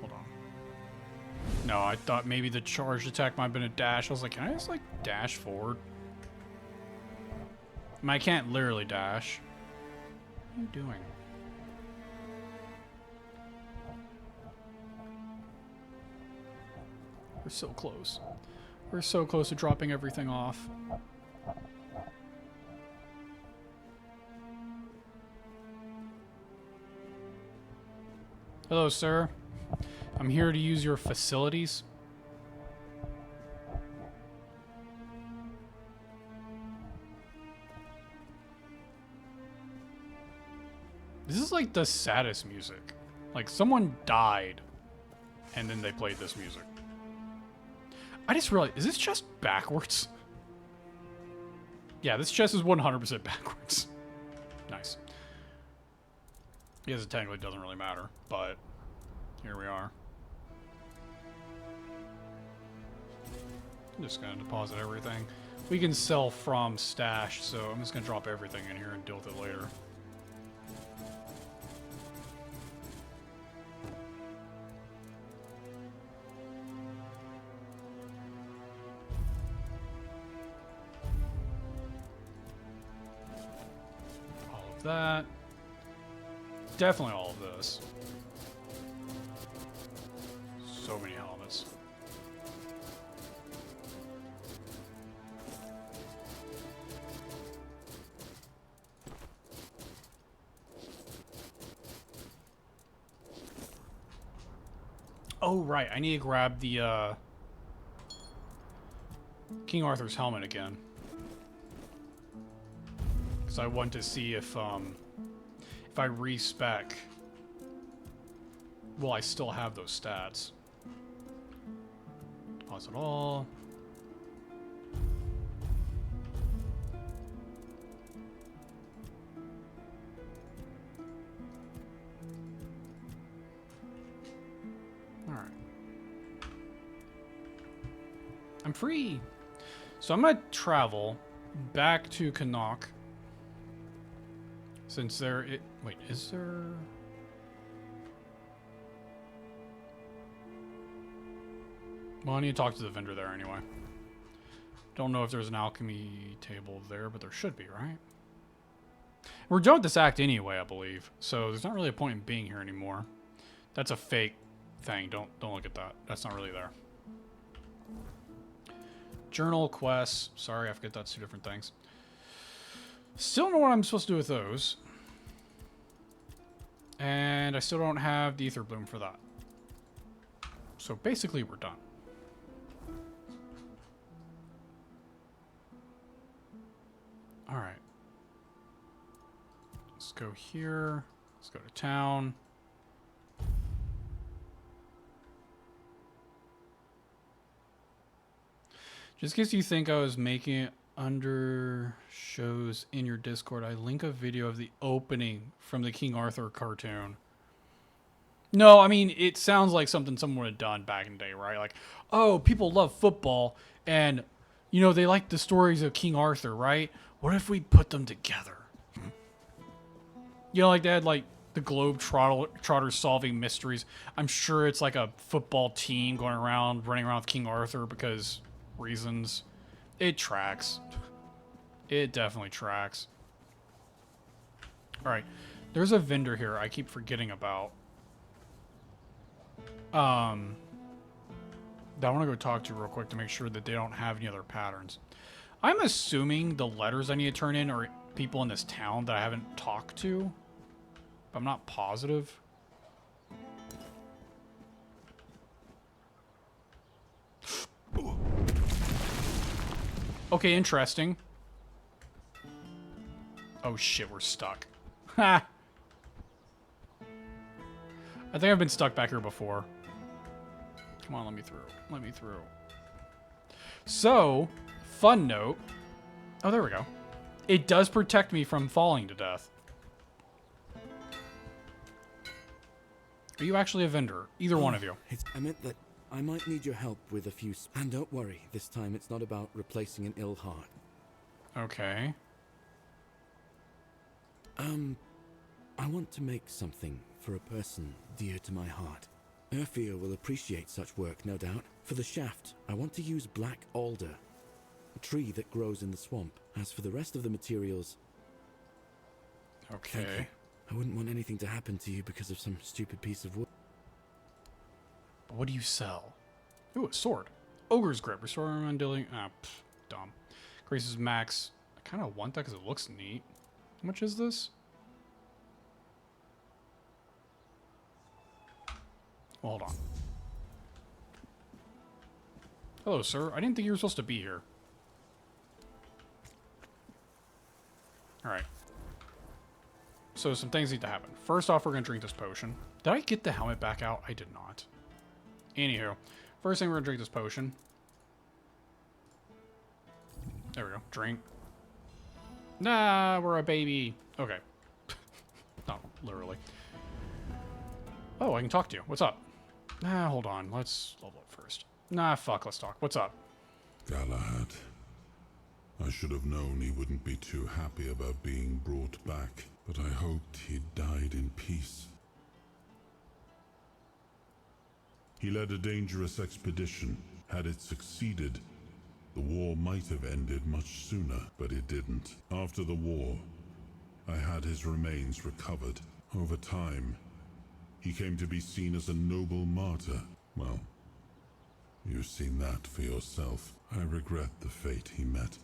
Hold on. No, I thought maybe the charged attack might have been a dash. I was like, can I just, like, dash forward? I mean, I can't literally dash. What are you doing? We're so close. We're so close to dropping everything off. Hello, sir. I'm here to use your facilities. This is like the saddest music. Like someone died and then they played this music. I just realized, is this chest backwards? Yeah, this chest is 100% backwards. Nice. I guess it technically doesn't really matter, but here we are. I'm just gonna deposit everything. We can sell from stash, so I'm just gonna drop everything in here and deal with it later. All of that. Definitely all of this. Oh, right. I need to grab the, King Arthur's helmet again. Because I want to see if I respec, will I still have those stats? Pause it all. Alright. I'm free! So I'm gonna travel back to Canuck. Since wait, is there... Well, I need to talk to the vendor there anyway. Don't know if there's an alchemy table there, but there should be, right? We're done with this act anyway, I believe. So there's not really a point in being here anymore. That's a fake thing. Don't look at that. That's not really there. Journal, quests. Sorry, I forget that's two different things. Still don't know what I'm supposed to do with those. And I still don't have the Ether Bloom for that. So basically, we're done. Alright. Let's go here. Let's go to town. Just in case you think I was making it under shows in your Discord, I link a video of the opening from the King Arthur cartoon. No, I mean, it sounds like something someone would have done back in the day, right? Like, oh, people love football, and, you know, they like the stories of King Arthur, right? What if we put them together? You know, like they had, like, the Globetrotters solving mysteries. I'm sure it's like a football team going around, running around with King Arthur because reasons. It tracks. It definitely tracks. Alright. There's a vendor here I keep forgetting about. That I want to go talk to real quick to make sure that they don't have any other patterns. I'm assuming the letters I need to turn in are people in this town that I haven't talked to. But I'm not positive. Okay, interesting. Oh shit, we're stuck. Ha! I think I've been stuck back here before. Come on, let me through. Let me through. So, fun note. Oh, there we go. It does protect me from falling to death. Are you actually a vendor? Either one of you. I meant that I might need your help with a few... And don't worry, this time it's not about replacing an ill heart. Okay. I want to make something for a person dear to my heart. Urfia will appreciate such work, no doubt. For the shaft, I want to use black alder, a tree that grows in the swamp. As for the rest of the materials... Okay. Thank you. I wouldn't want anything to happen to you because of some stupid piece of wood. What do you sell? Ooh, a sword. Ogre's Grip. Restore undealing... Ah, dumb. Increases max. I kind of want that because it looks neat. How much is this? Well, hold on. Hello, sir. I didn't think you were supposed to be here. Alright. So some things need to happen. First off, we're going to drink this potion. Did I get the helmet back out? I did not. Anywho, first thing we're going to drink this potion. There we go. Drink. Nah, we're a baby. Okay. Not literally. Oh, I can talk to you. What's up? Nah, hold on. Let's level up first. Nah, fuck. Let's talk. What's up? Galahad. I should have known he wouldn't be too happy about being brought back, but I hoped he'd died in peace. He led a dangerous expedition. Had it succeeded, the war might have ended much sooner, but it didn't. After the war, I had his remains recovered. Over time, he came to be seen as a noble martyr. Well, you've seen that for yourself. I regret the fate he met.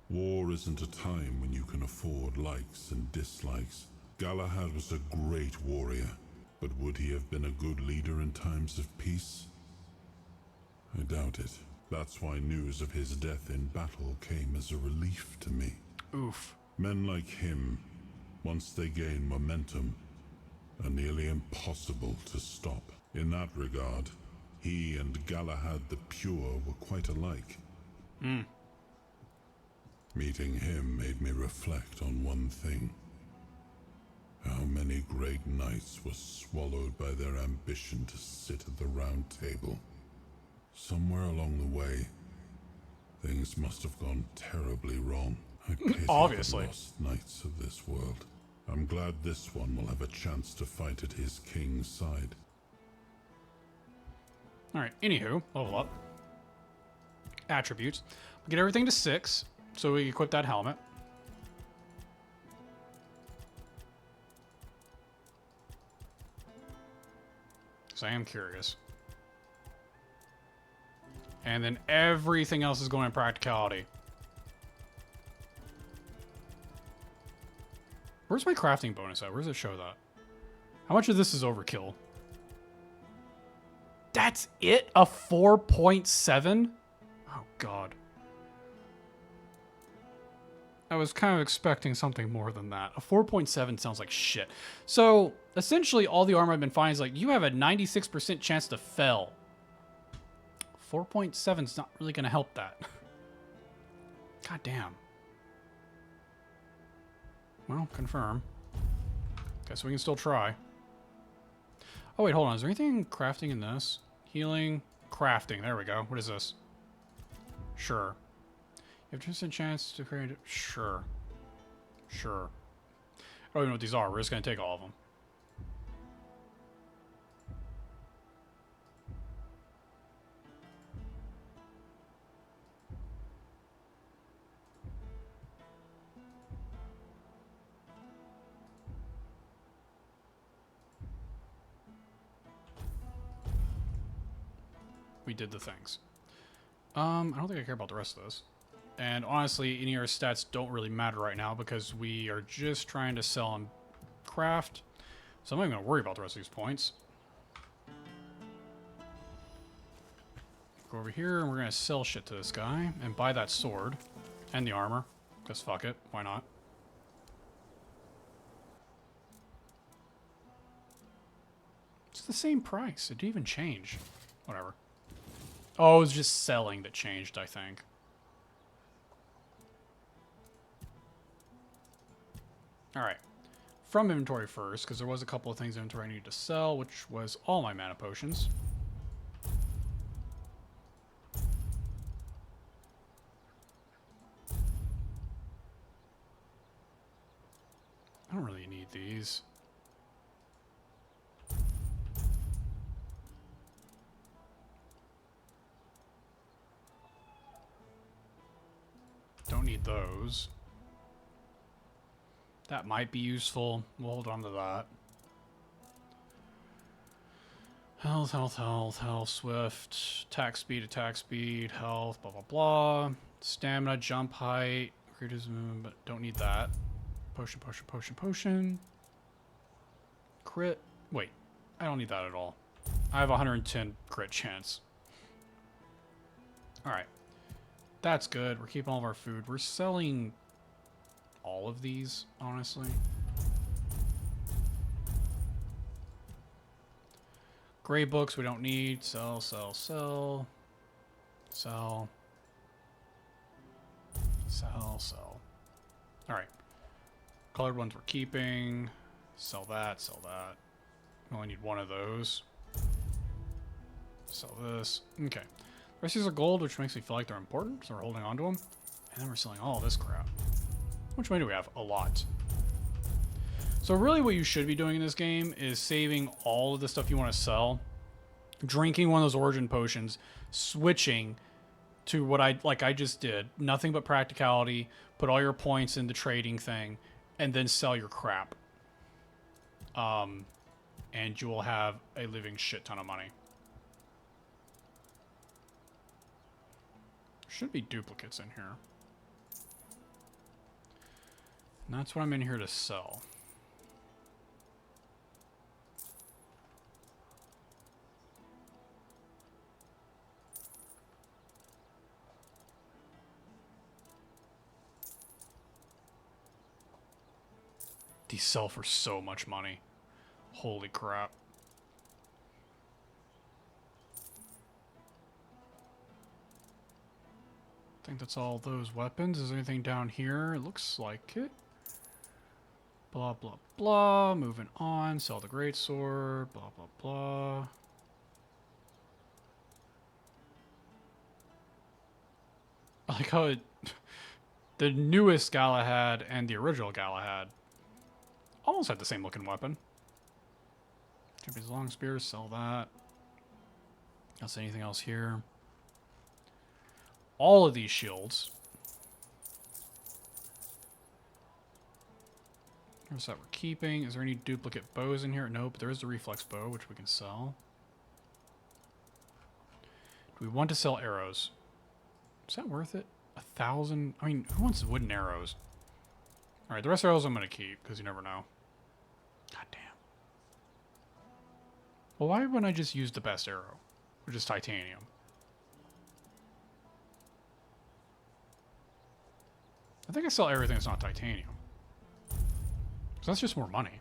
War isn't a time when you can afford likes and dislikes. Galahad was a great warrior, But would he have been a good leader in times of peace? I doubt it. That's why news of his death in battle came as a relief to me. Oof. Men like him, once they gain momentum, are nearly impossible to stop. In that regard, he and Galahad the Pure were quite alike. Meeting him made me reflect on one thing. How many great knights were swallowed by their ambition to sit at the round table. Somewhere along the way, things must have gone terribly wrong. I pity Obviously. the lost knights of this world. I'm glad this one will have a chance to fight at his king's side. Alright, anywho, level up. Attributes. Get everything to 6, so we equip that helmet. So I am curious. And then everything else is going in practicality. Where's my crafting bonus at? Where does it show that? How much of this is overkill? That's it? A 4.7? Oh, God. I was kind of expecting something more than that. A 4.7 sounds like shit. So, essentially, all the armor I've been finding is like, you have a 96% chance to fail. 4.7 is not really going to help that. God damn. Well, confirm. Guess we can still try. Oh, wait, hold on. Is there anything crafting in this? Healing, crafting. There we go. What is this? Sure. You have just a chance to create it. Sure. Sure. I don't even know what these are. We're just going to take all of them. We did the things. I don't think I care about the rest of this. And honestly, any of our stats don't really matter right now because we are just trying to sell and craft. So I'm not even going to worry about the rest of these points. Go over here and we're going to sell shit to this guy and buy that sword and the armor. Because fuck it, why not? It's the same price. It didn't even change. Whatever. Oh, it was just selling that changed, I think. Alright. From inventory first, because there was a couple of things in inventory I needed to sell, which was all my mana potions. I don't really need these. Don't need those. That might be useful. We'll hold on to that. Health, health, health, health, swift, attack speed, health, blah, blah, blah. Stamina, jump height, criticism, but don't need that. Potion, potion, potion, potion. Crit. Wait, I don't need that at all. I have 110 crit chance. Alright. That's good. We're keeping all of our food. We're selling all of these, honestly. Gray books we don't need. Sell, sell, sell. Sell. Sell, sell. Alright. Colored ones we're keeping. Sell that, sell that. We only need one of those. Sell this. Okay. The rest of these are gold, which makes me feel like they're important, so we're holding on to them. And then we're selling all this crap. Which money do we have? A lot. So really what you should be doing in this game is saving all of the stuff you want to sell, drinking one of those origin potions, switching to what I just did. Nothing but practicality, put all your points in the trading thing, and then sell your crap. And you will have a living shit ton of money. Should be duplicates in here. And that's what I'm in here to sell. These sell for so much money. Holy crap. I think that's all those weapons. Is there anything down here? It looks like it. Blah, blah, blah. Moving on. Sell the greatsword. Blah, blah, blah. I like how it, the newest Galahad and the original Galahad almost had the same looking weapon. Champions long spears, sell that. Don't see anything else here. All of these shields. Here's that we're keeping. Is there any duplicate bows in here? Nope, there is the reflex bow, which we can sell. Do we want to sell arrows? Is that worth it? 1,000? I mean, who wants wooden arrows? Alright, the rest of the arrows I'm going to keep, because you never know. God damn. Well, why wouldn't I just use the best arrow? Which is titanium. I think I sell everything that's not titanium. So that's just more money.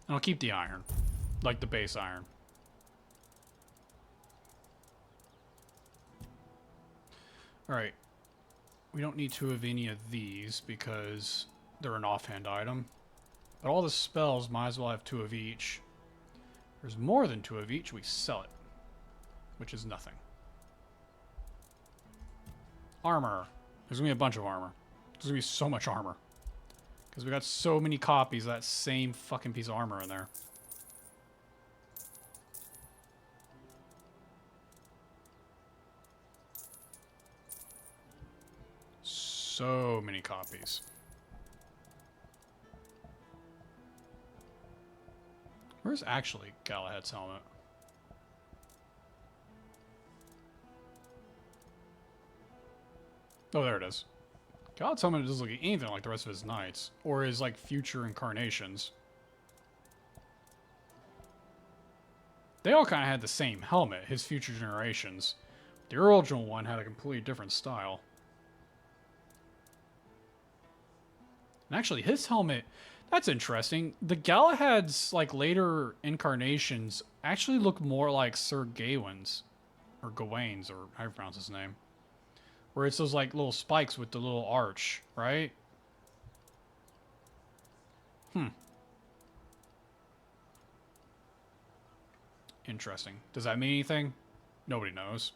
And I'll keep the iron. Like the base iron. Alright. We don't need two of any of these because they're an offhand item. But all the spells might as well have two of each. If there's more than two of each, we sell it. Which is nothing. Armor. There's gonna be a bunch of armor. There's gonna be so much armor. Because we got so many copies of that same fucking piece of armor in there. So many copies. Where's actually Galahad's helmet? Oh, there it is. Galahad's helmet doesn't look anything like the rest of his knights, or his, like, future incarnations. They all kind of had the same helmet, his future generations. The original one had a completely different style. And actually, his helmet, that's interesting. The Galahad's, like, later incarnations actually look more like Sir Gawain's, or Gawain's, or how you pronounce his name. Where it's those, like, little spikes with the little arch, right? Interesting. Does that mean anything? Nobody knows.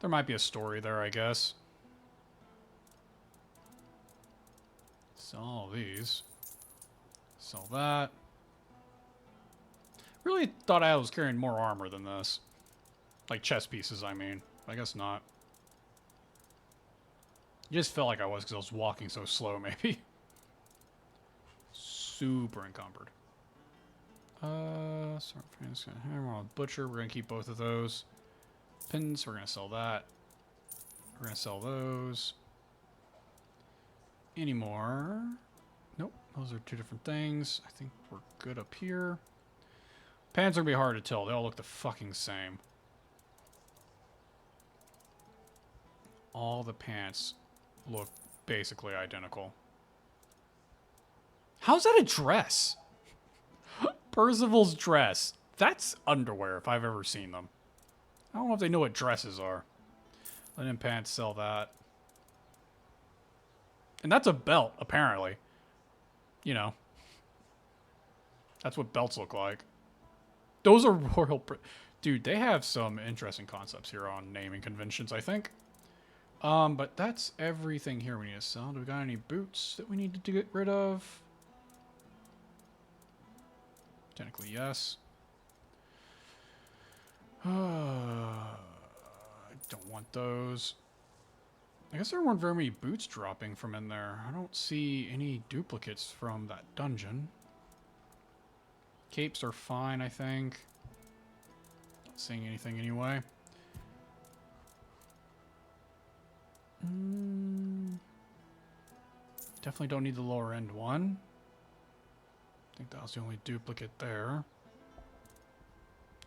There might be a story there, I guess. Sell all these. Sell that. Really thought I was carrying more armor than this. Like chest pieces, I mean. I guess not. It just felt like I was because I was walking so slow, maybe. Super encumbered. So we're just gonna hammer on butcher. We're gonna keep both of those. Pins, we're gonna sell that. We're gonna sell those. Any more? Nope, those are two different things. I think we're good up here. Pants are gonna be hard to tell. They all look the fucking same. All the pants look basically identical. How's that a dress? Percival's dress. That's underwear if I've ever seen them. I don't know if they know what dresses are. Linen pants, sell that. And that's a belt, apparently. You know. That's what belts look like. Those are royal... Dude, they have some interesting concepts here on naming conventions, I think. But that's everything here we need to sell. Do we got any boots that we need to get rid of? Technically, yes. I don't want those. I guess there weren't very many boots dropping from in there. I don't see any duplicates from that dungeon. Capes are fine, I think. Not seeing anything anyway. Definitely don't need the lower end one. I think that was the only duplicate there.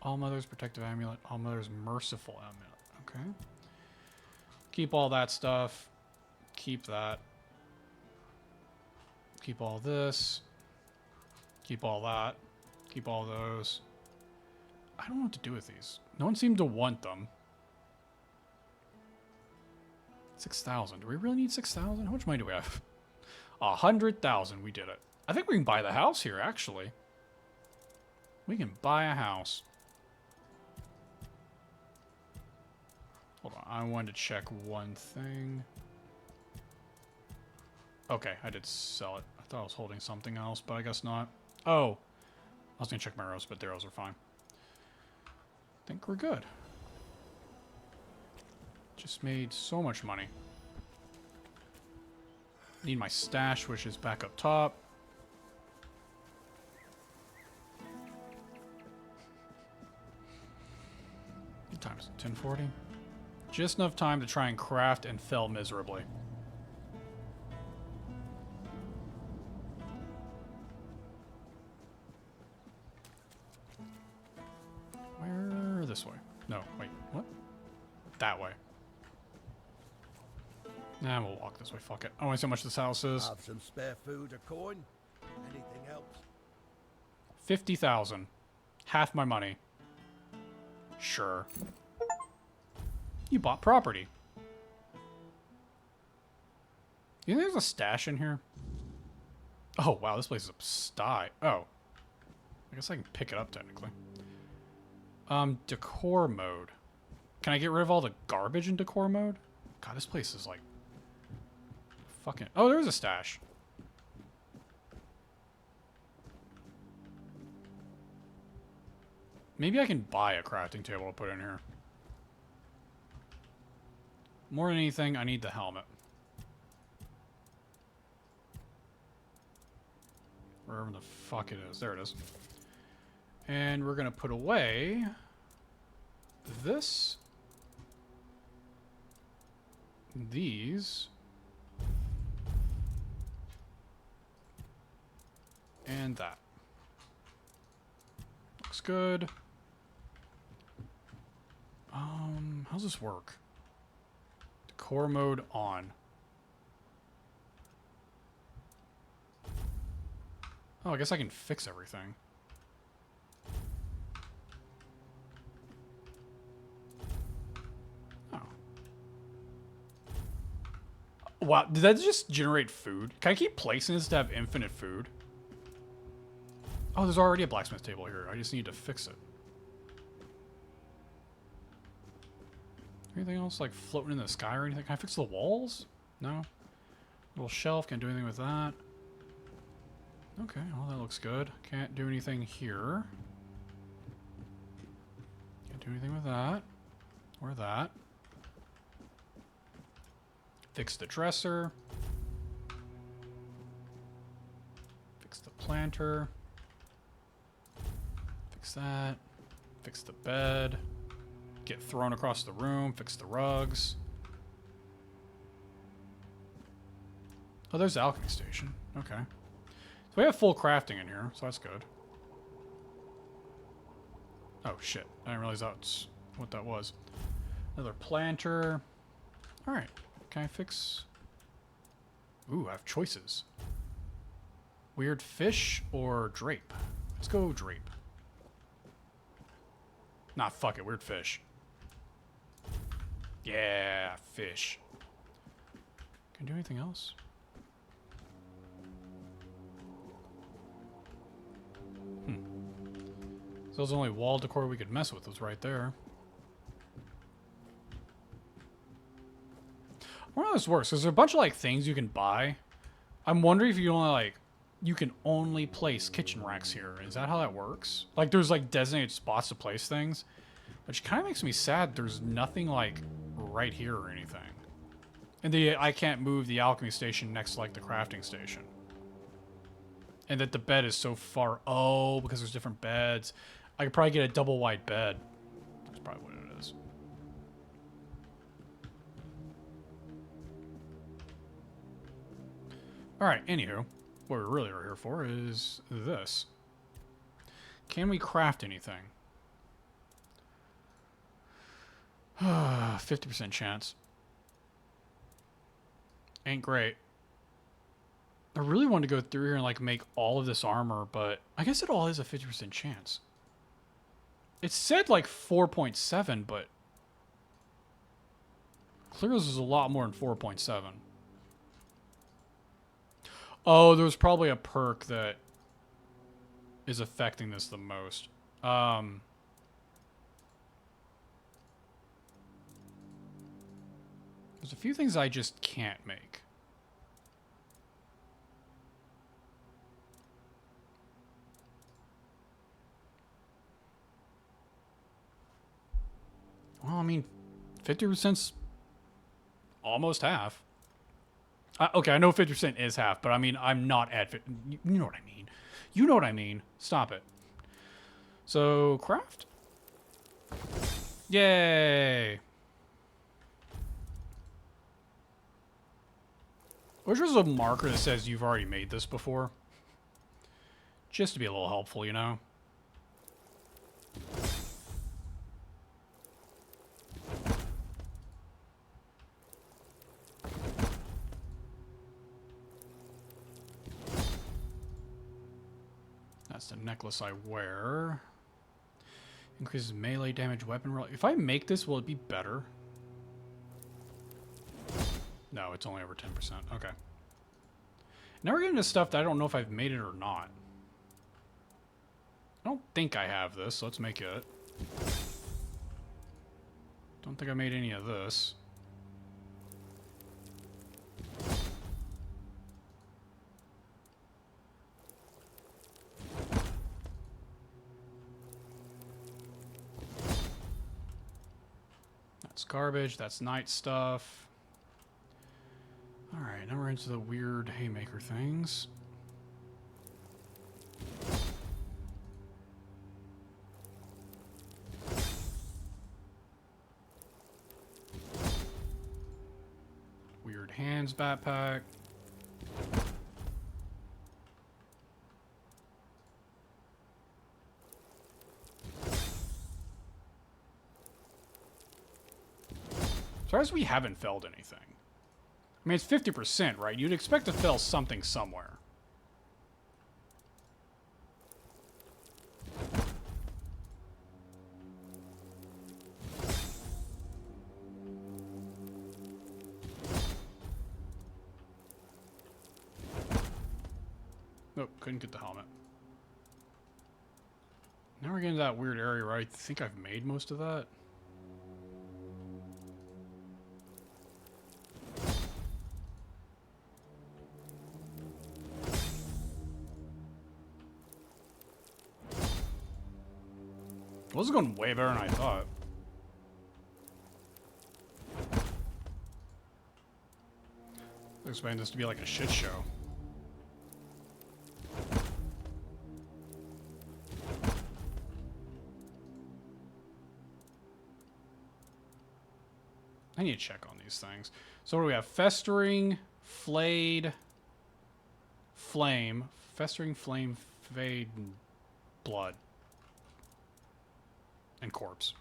All Mother's protective amulet. All Mother's merciful amulet. Okay. Keep all that stuff. Keep that. Keep all this. Keep all that. Keep all those. I don't know what to do with these. No one seemed to want them. 6,000. Do we really need 6,000? How much money do we have? 100,000. We did it. I think we can buy the house here, actually. We can buy a house. Hold on. I wanted to check one thing. Okay, I did sell it. I thought I was holding something else, but I guess not. Oh. I was going to check my arrows, but the arrows are fine. I think we're good. Just made so much money. Need my stash, which is back up top. What time is it? 10:40? Just enough time to try and craft and fail miserably. Where? This way. No, wait, what? That way. Nah, we'll walk this way. Fuck it. I don't want to see how much this house is. Have some spare food or coin? Anything else? 50,000. Half my money. Sure. You bought property. You think there's a stash in here? Oh, wow, this place is a sty. Oh. I guess I can pick it up, technically. Decor mode. Can I get rid of all the garbage in decor mode? God, this place is like... fucking... Oh, there's a stash. Maybe I can buy a crafting table to put in here. More than anything, I need the helmet. Wherever the fuck it is. There it is. And we're going to put away this, these, and that. Looks good. How's this work? Decor mode on. Oh, I guess I can fix everything. Oh. Wow, did that just generate food? Can I keep placing this to have infinite food? Oh, there's already a blacksmith table here. I just need to fix it. Anything else like floating in the sky or anything? Can I fix the walls? No. Little shelf, can't do anything with that. Okay, well that looks good. Can't do anything here. Can't do anything with that. Or that. Fix the dresser. Fix the planter. Fix that. Fix the bed. Get thrown across the room. Fix the rugs. Oh, there's the alchemy station. Okay. So we have full crafting in here, so that's good. Oh, shit. I didn't realize that's what that was. Another planter. Alright. Can I fix... Ooh, I have choices. Weird fish or drape? Let's go drape. Nah, fuck it. Weird fish. Yeah, fish. Can I do anything else? So there's only wall decor we could mess with was right there. I wonder how this works. There's a bunch of like things you can buy. I'm wondering if you only like you can only place kitchen racks here. Is that how that works? Like there's like designated spots to place things, which kind of makes me sad. There's nothing like right here or anything. And I can't move the alchemy station next to like the crafting station. And that the bed is so far. Oh, because there's different beds. I could probably get a double wide bed. That's probably what it is. Alright, anywho. What we really are here for is this. Can we craft anything? 50% chance. Ain't great. I really wanted to go through here and like make all of this armor, but I guess it all is a 50% chance. It said like 4.7, but clearly this is a lot more than 4.7. Oh, there was probably a perk that is affecting this the most. There's a few things I just can't make. Well, I mean, 50%'s almost half. Okay, I know 50% is half, but I mean, I'm not at 50. You know what I mean. You know what I mean. Stop it. So, craft? Yay! I wish there was a marker that says you've already made this before. Just to be a little helpful, you know? That's the necklace I wear. Increases melee damage, weapon roll. If I make this, will it be better? No, it's only over 10%. Okay. Now we're getting into stuff that I don't know if I've made it or not. I don't think I have this, so let's make it. Don't think I made any of this. That's garbage. That's night stuff. Alright, now we're into the weird haymaker things. Weird hands backpack. As far as we haven't felled anything. I mean, it's 50%, right? You'd expect to fell something somewhere. Nope, couldn't get the helmet. Now we're getting to that weird area where I think I've made most of that. Well, this is going way better than I thought. I expected this to be like a shit show. I need to check on these things. So what do we have? Festering, flayed, flame. Festering, flame, fade, and blood. And corpse.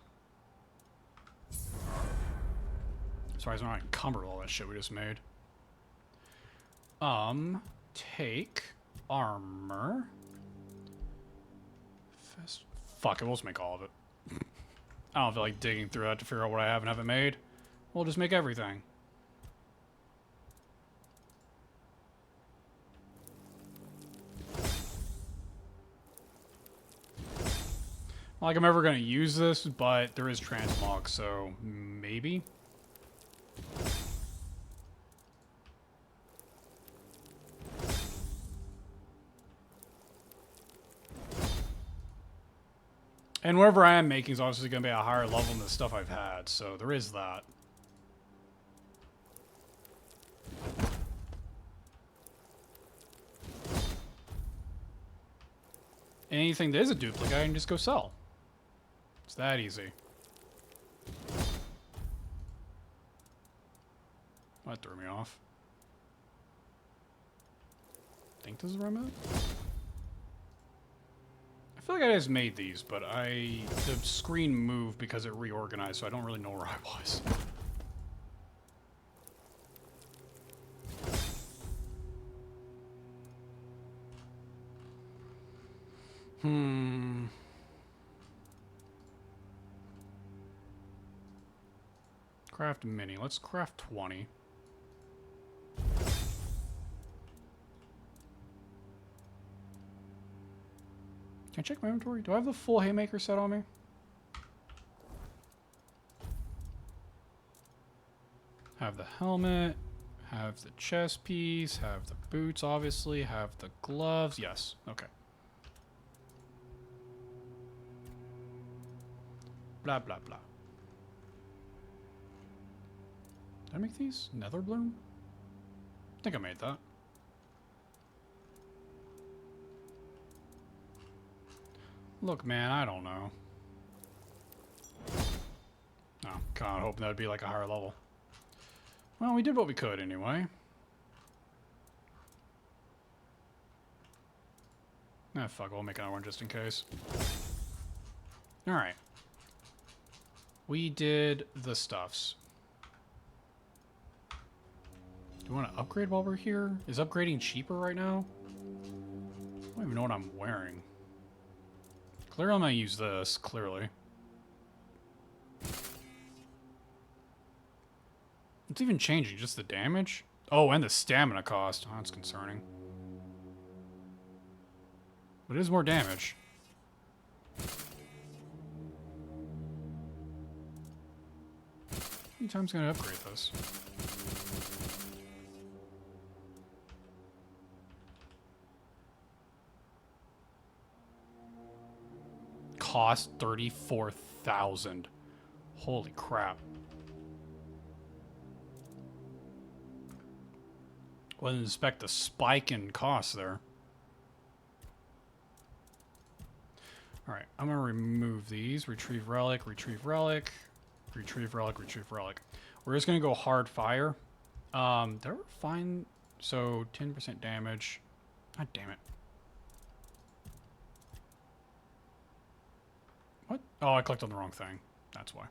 Sorry, I'm not encumbered with all that shit we just made. Take armor. Fuck it, we'll just make all of it. I don't feel like digging through that to figure out what I have and haven't made. We'll just make everything. Not like I'm ever going to use this, but there is transmog, so maybe. And whatever I am making is obviously going to be a higher level than the stuff I've had, so there is that. Anything that is a duplicate, I can just go sell. It's that easy. That threw me off. I think this is where I'm at. I feel like I just made these, but the screen moved because it reorganized, so I don't really know where I was. Craft mini. Let's craft 20. Can I check my inventory? Do I have the full haymaker set on me? Have the helmet, have the chest piece, have the boots, obviously, have the gloves. Yes, okay. Blah, blah, blah. Did I make these? Nether bloom? I think I made that. Look, man, I don't know. Oh, God, hoping that would be like a higher level. Well, we did what we could anyway. Ah, fuck, we'll make another one just in case. Alright. We did the stuffs. Do you want to upgrade while we're here? Is upgrading cheaper right now? I don't even know what I'm wearing. Clearly I'm going to use this, clearly. It's even changing, just the damage? Oh, and the stamina cost. Oh, that's concerning. But it is more damage. How many times can I upgrade this? Cost 34,000. Holy crap. Wasn't expect the spike in cost there. Alright, I'm gonna remove these. Retrieve relic, retrieve relic, retrieve relic, retrieve relic. We're just gonna go hard fire. Did I ever find... So, 10% damage. God damn it. What? Oh, I clicked on the wrong thing. That's why.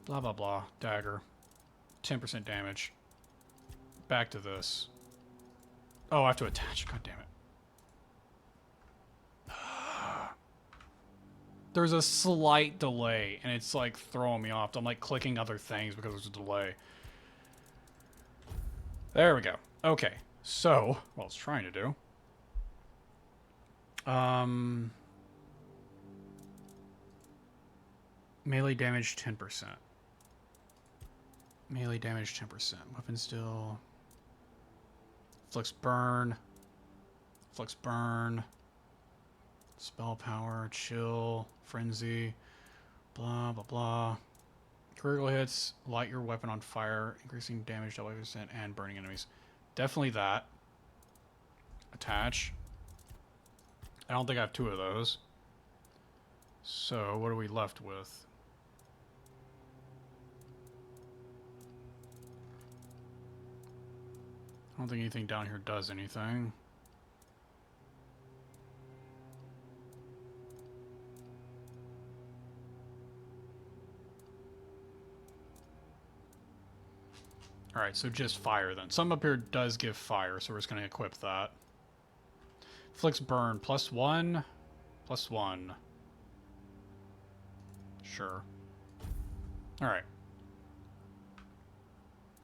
Blah, blah, blah. Dagger. 10% damage. Back to this. Oh, I have to attach. God damn it. There's a slight delay, and it's like throwing me off. I'm like clicking other things because there's a delay. There we go. Okay. So, what I was trying to do. Melee damage 10%. Melee damage 10%. Weapon still. Flex burn. Flex burn. Spell power. Chill. Frenzy. Blah, blah, blah. Critical hits. Light your weapon on fire. Increasing damage by 5% and burning enemies. Definitely that. Attach. I don't think I have two of those. So, what are we left with? I don't think anything down here does anything. Alright, so just fire then. Some up here does give fire, so we're just going to equip that. Flicks burn, +1. +1. Sure. Alright.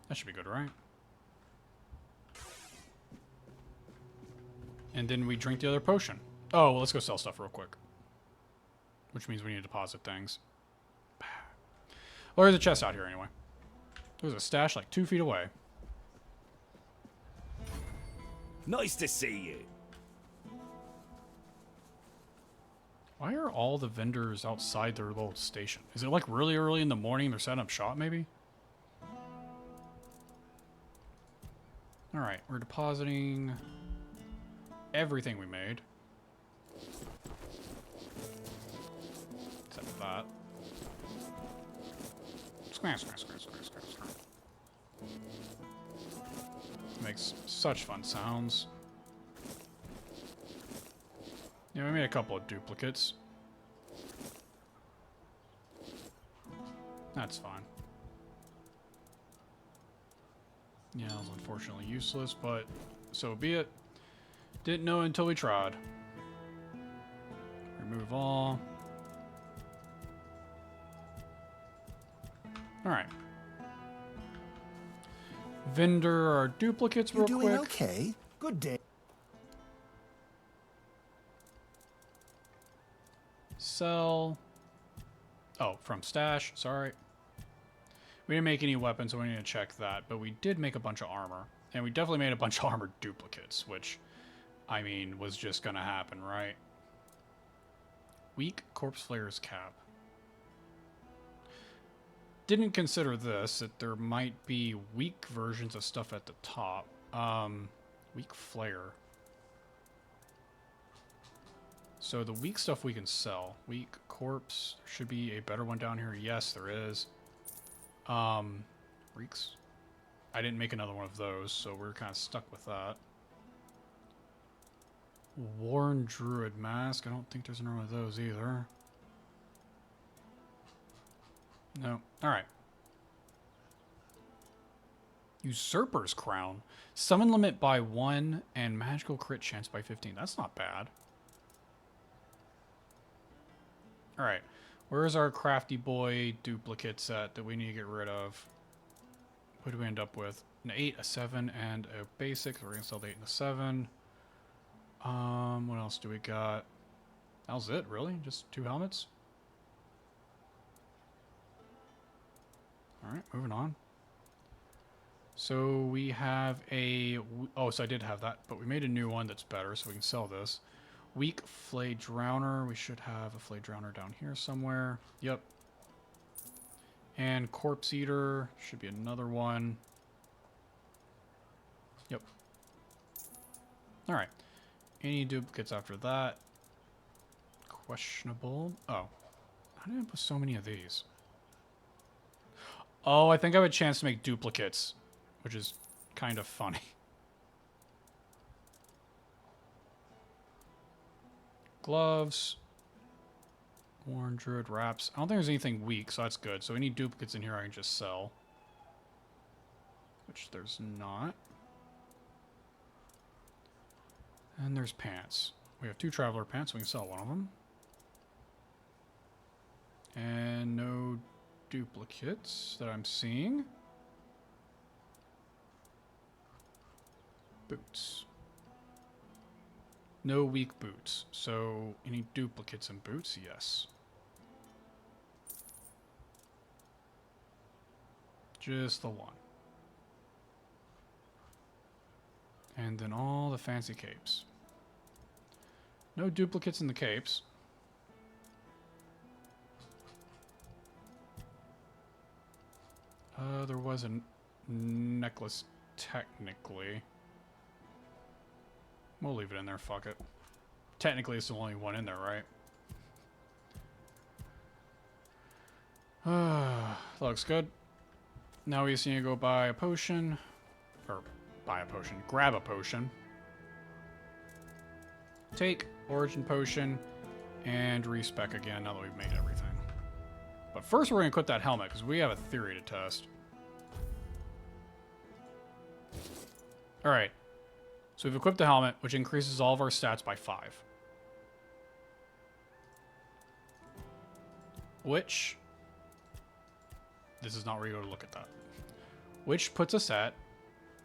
That should be good, right? And then we drink the other potion. Oh, well, let's go sell stuff real quick. Which means we need to deposit things. Well, there's a chest out here anyway. There's a stash like 2 feet away. Nice to see you. Why are all the vendors outside their little station? Is it like really early in the morning they're setting up shop maybe? Alright, we're depositing everything we made. Except for that. Smash, smash, smash, smash, smash, smash. Makes such fun sounds. Yeah, we made a couple of duplicates. That's fine. Yeah, it was unfortunately useless, but so be it. Didn't know until we tried. Remove all. Alright. Vendor our duplicates real quick. You're doing okay. Good day. Sell. Oh, from stash. Sorry. We didn't make any weapons, so we need to check that. But we did make a bunch of armor. And we definitely made a bunch of armored duplicates, which, I mean, was just gonna happen, right? Weak corpse flayer's cap. Didn't consider this, that there might be weak versions of stuff at the top. Weak flare. So the weak stuff we can sell. Weak corpse. There should be a better one down here. Yes, there is. Reeks. I didn't make another one of those, so we're kind of stuck with that. Worn Druid Mask. I don't think there's another one of those either. No. Alright. Usurper's Crown. Summon limit by 1 and magical crit chance by 15. That's not bad. Alright. Where's our crafty boy duplicate set that we need to get rid of? What do we end up with? An 8, a 7, and a basic. So we're going to sell the 8 and the 7. What else do we got? That was it, really? Just 2 helmets? Alright, moving on. So we have a... Oh, so I did have that, but we made a new one that's better, so we can sell this. Weak Flay Drowner. We should have a Flay Drowner down here somewhere. Yep. And Corpse Eater. Should be another one. Yep. Alright. Any duplicates after that? Questionable. Oh. How did I put so many of these? Oh, I think I have a chance to make duplicates, which is kind of funny. Gloves. Worn Druid Wraps. I don't think there's anything weak, so that's good. So any duplicates in here I can just sell. Which there's not. And there's pants. We have 2 Traveler pants, so we can sell one of them. And no duplicates that I'm seeing. Boots. No weak boots. So any duplicates in boots? Yes. Just the one. And then all the fancy capes. No duplicates in the capes. There was a necklace, technically. We'll leave it in there, fuck it. Technically, it's the only one in there, right? That looks good. Now we just need to go buy a potion. Or, buy a potion. Grab a potion. Take Origin Potion. And respec again, now that we've made everything. But first we're going to equip that helmet, because we have a theory to test. Alright. So we've equipped the helmet, which increases all of our stats by 5. Which... This is not where you go to look at that. Which puts us at...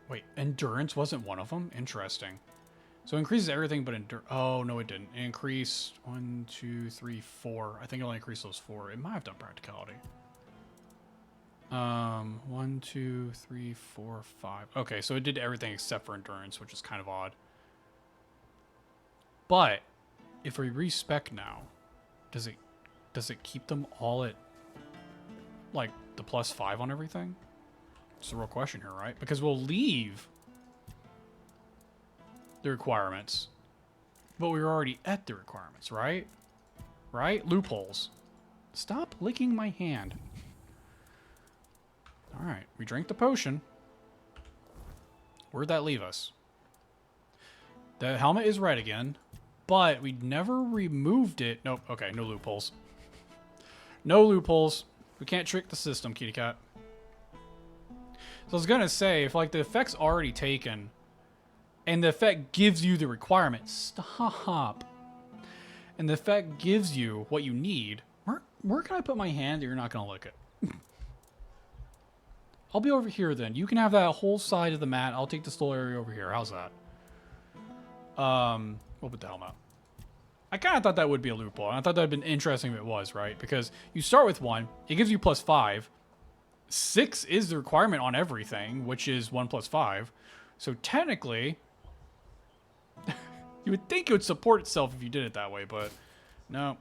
Wait, endurance wasn't one of them? Interesting. So it increases everything but endurance. Oh, no it didn't. It increased 1, 2, 3, 4. I think it only increased those 4. It might have done practicality. 1, 2, 3, 4, 5. Okay, so it did everything except for endurance, which is kind of odd. But if we respec now, does it keep them all at like the +5 on everything? It's the real question here, right? Because we'll leave the requirements, but we were already at the requirements, right? Right? Loopholes. Stop licking my hand. Alright, we drank the potion. Where'd that leave us? The helmet is red again, but we never removed it. Nope, okay, no loopholes. No loopholes. We can't trick the system, kitty cat. So I was gonna say, if like the effect's already taken, and the effect gives you the requirement, stop. and the effect gives you what you need. Where can I put my hand that you're not going to lick it? I'll be over here then. You can have that whole side of the mat. I'll take this little area over here. How's that? We'll put the helmet. I kind of thought that would be a loophole. And I thought that would have been interesting if it was, right? Because you start with 1. It gives you +5. 6 is the requirement on everything, which is 1 + 5. So technically, you would think it would support itself if you did it that way, but no.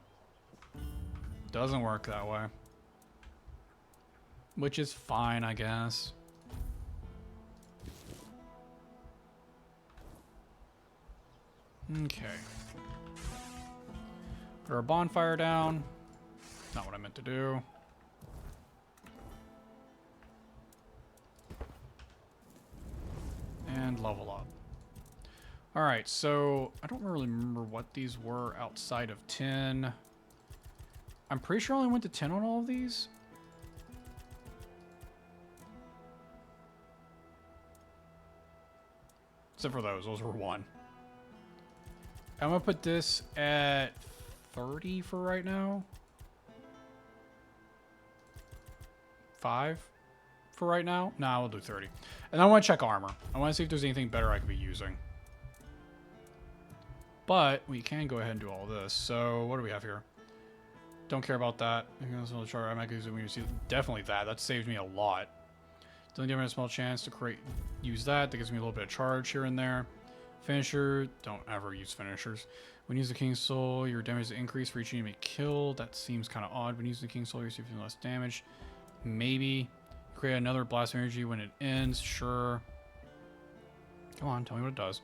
Doesn't work that way. Which is fine, I guess. Okay. Put our bonfire down. Not what I meant to do. And level up. Alright, so I don't really remember what these were outside of 10. I'm pretty sure I only went to 10 on all of these. Except for those. Those were 1. I'm going to put this at 30 for right now. 5 for right now. Nah, we'll do 30. And I want to check armor. I want to see if there's anything better I could be using. But we can go ahead and do all this. So what do we have here? Don't care about that. I might use it when you see definitely that. That saves me a lot. Doesn't give me a small chance to use that. That gives me a little bit of charge here and there. Finisher. Don't ever use finishers. When you use the King's Soul, your damage is increased for each enemy killed. That seems kind of odd. When using the King's Soul, you receive less damage. Maybe. Create another blast of energy when it ends. Sure. Come on, tell me what it does.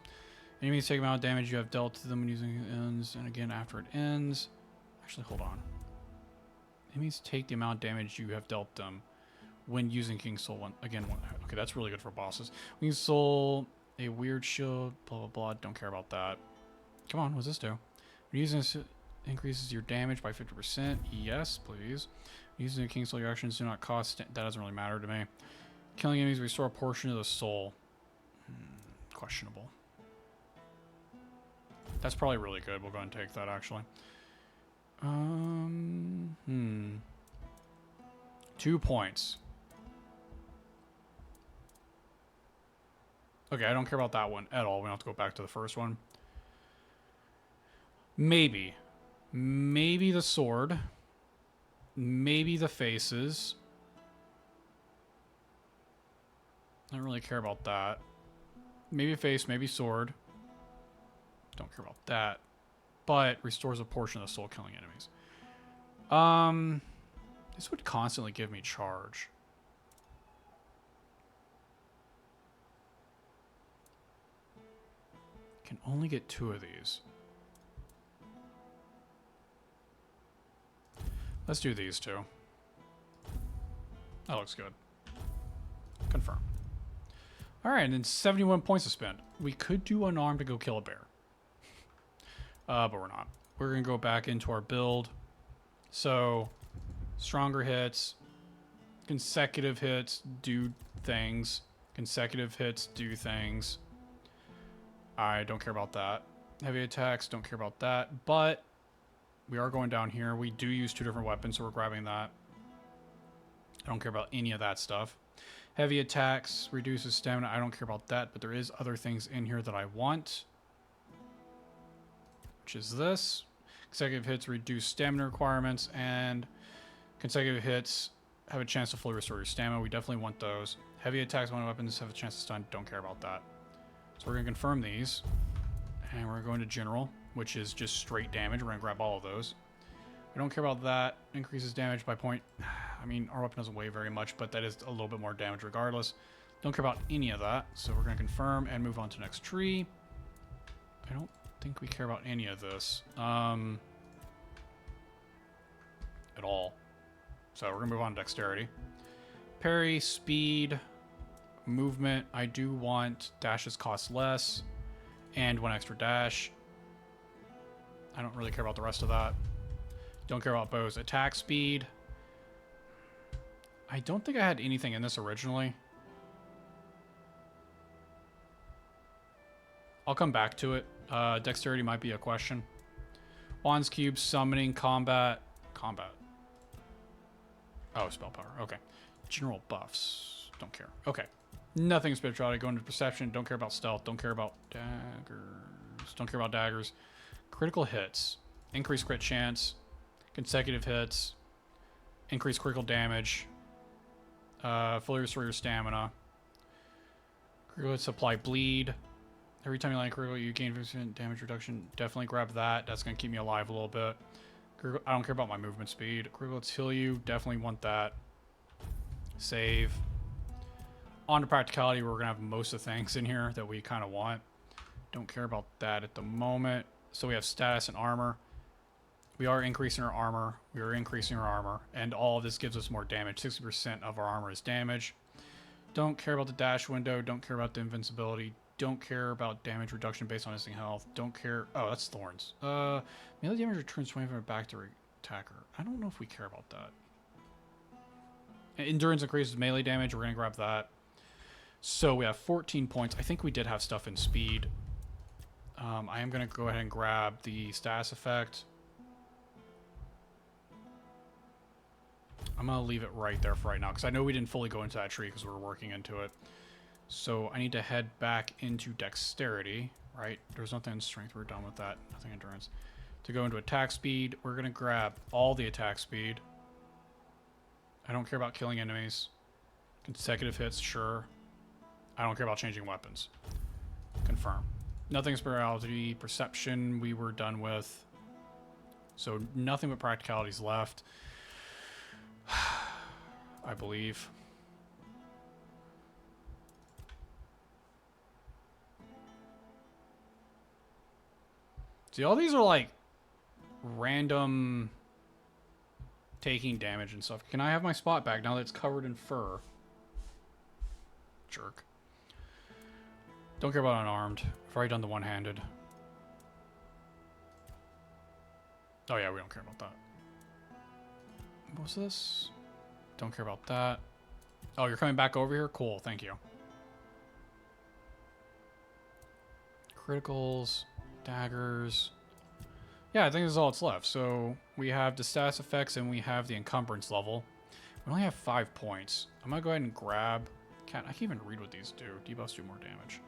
Enemies take the amount of damage you have dealt to them when using it ends, and again after it ends. Actually, hold on. Enemies take the amount of damage you have dealt them when using King's Soul. Okay, that's really good for bosses. King's Soul, a weird shield, blah, blah, blah. Don't care about that. Come on, what's this do? When using this, increases your damage by 50%. Yes, please. Using the King's Soul, your actions do not cost. That doesn't really matter to me. Killing enemies, restore a portion of the soul. Questionable. That's probably really good. We'll go ahead and take that, actually. 2 points. Okay, I don't care about that one at all. We don't have to go back to the first one. Maybe. Maybe the sword. Maybe the faces. I don't really care about that. Maybe face, maybe sword. Don't care about that. But restores a portion of the soul, killing enemies. This would constantly give me charge. Can only get 2 of these. Let's do these 2. That looks good. Confirm. Alright, and then 71 points to spend. We could do unarmed to go kill a bear. But we're not. We're going to go back into our build. So, stronger hits. Consecutive hits do things. Consecutive hits do things. I don't care about that. Heavy attacks, don't care about that. But we are going down here. We do use 2 different weapons, so we're grabbing that. I don't care about any of that stuff. Heavy attacks, reduces stamina. I don't care about that, but there is other things in here that I want. Which is this. Consecutive hits reduce stamina requirements, and consecutive hits have a chance to fully restore your stamina. We definitely want those. Heavy attacks on weapons have a chance to stun. Don't care about that. So we're going to confirm these. And we're going to general, which is just straight damage. We're going to grab all of those. I don't care about that. Increases damage by point. I mean, our weapon doesn't weigh very much, but that is a little bit more damage regardless. Don't care about any of that. So we're going to confirm and move on to next tree. I don't think we care about any of this at all. So we're gonna move on to dexterity. Parry, speed, movement. I do want dashes cost less and 1 extra dash. I don't really care about the rest of that. Don't care about bows. Attack speed. I don't think I had anything in this originally. I'll come back to it. Dexterity might be a question. Bonds cube, summoning, combat. Oh, spell power. Okay. General buffs. Don't care. Okay. Nothing spirituality. Going to perception. Don't care about stealth. Don't care about daggers. Don't care about daggers. Critical hits. Increase crit chance. Consecutive hits. Increase critical damage. Fully restore your stamina. Critical hits apply bleed. Every time you land critical, you gain 50% damage reduction. Definitely grab that. That's going to keep me alive a little bit. I don't care about my movement speed. Critical hits heal you. Definitely want that. Save. On to practicality, we're going to have most of the things in here that we kind of want. Don't care about that at the moment. So we have status and armor. We are increasing our armor. We are increasing our armor. And all of this gives us more damage. 60% of our armor is damage. Don't care about the dash window. Don't care about the invincibility. Don't care about damage reduction based on missing health. Don't care. Oh, that's thorns. Melee damage returns 25 back to attacker. I don't know if we care about that. Endurance increases melee damage. We're going to grab that. So we have 14 points. I think we did have stuff in speed. I am going to go ahead and grab the status effect. I'm going to leave it right there for right now because I know we didn't fully go into that tree because we were working into it. So I need to head back into dexterity, right? There's nothing in strength. We're done with that. Nothing endurance. To go into attack speed, we're going to grab all the attack speed. I don't care about killing enemies. Consecutive hits, sure. I don't care about changing weapons. Confirm. Nothing spirituality. Perception, we were done with. So nothing but practicalities left. I believe. See, all these are like random taking damage and stuff. Can I have my spot back now that it's covered in fur? Jerk. Don't care about unarmed. I've already done the one-handed. Oh yeah, we don't care about that. What's this? Don't care about that. Oh, you're coming back over here? Cool, thank you. Criticals, daggers. Yeah, I think this is all that's left. So we have the status effects and we have the encumbrance level. We only have 5 points. I'm gonna go ahead and grab. I can't even read what these do. Debuffs do more damage.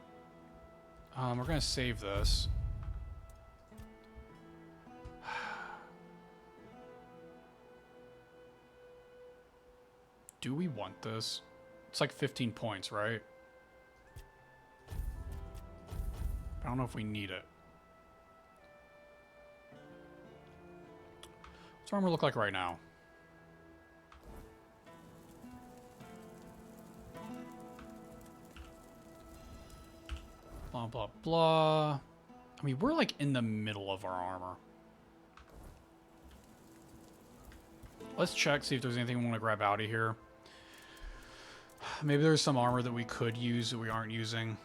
We're gonna save this. Do we want this? It's like 15 points, right? I don't know if we need it. What's armor look like right now? Blah, blah, blah. I mean, we're like in the middle of our armor. Let's check, see if there's anything we want to grab out of here. Maybe there's some armor that we could use that we aren't using.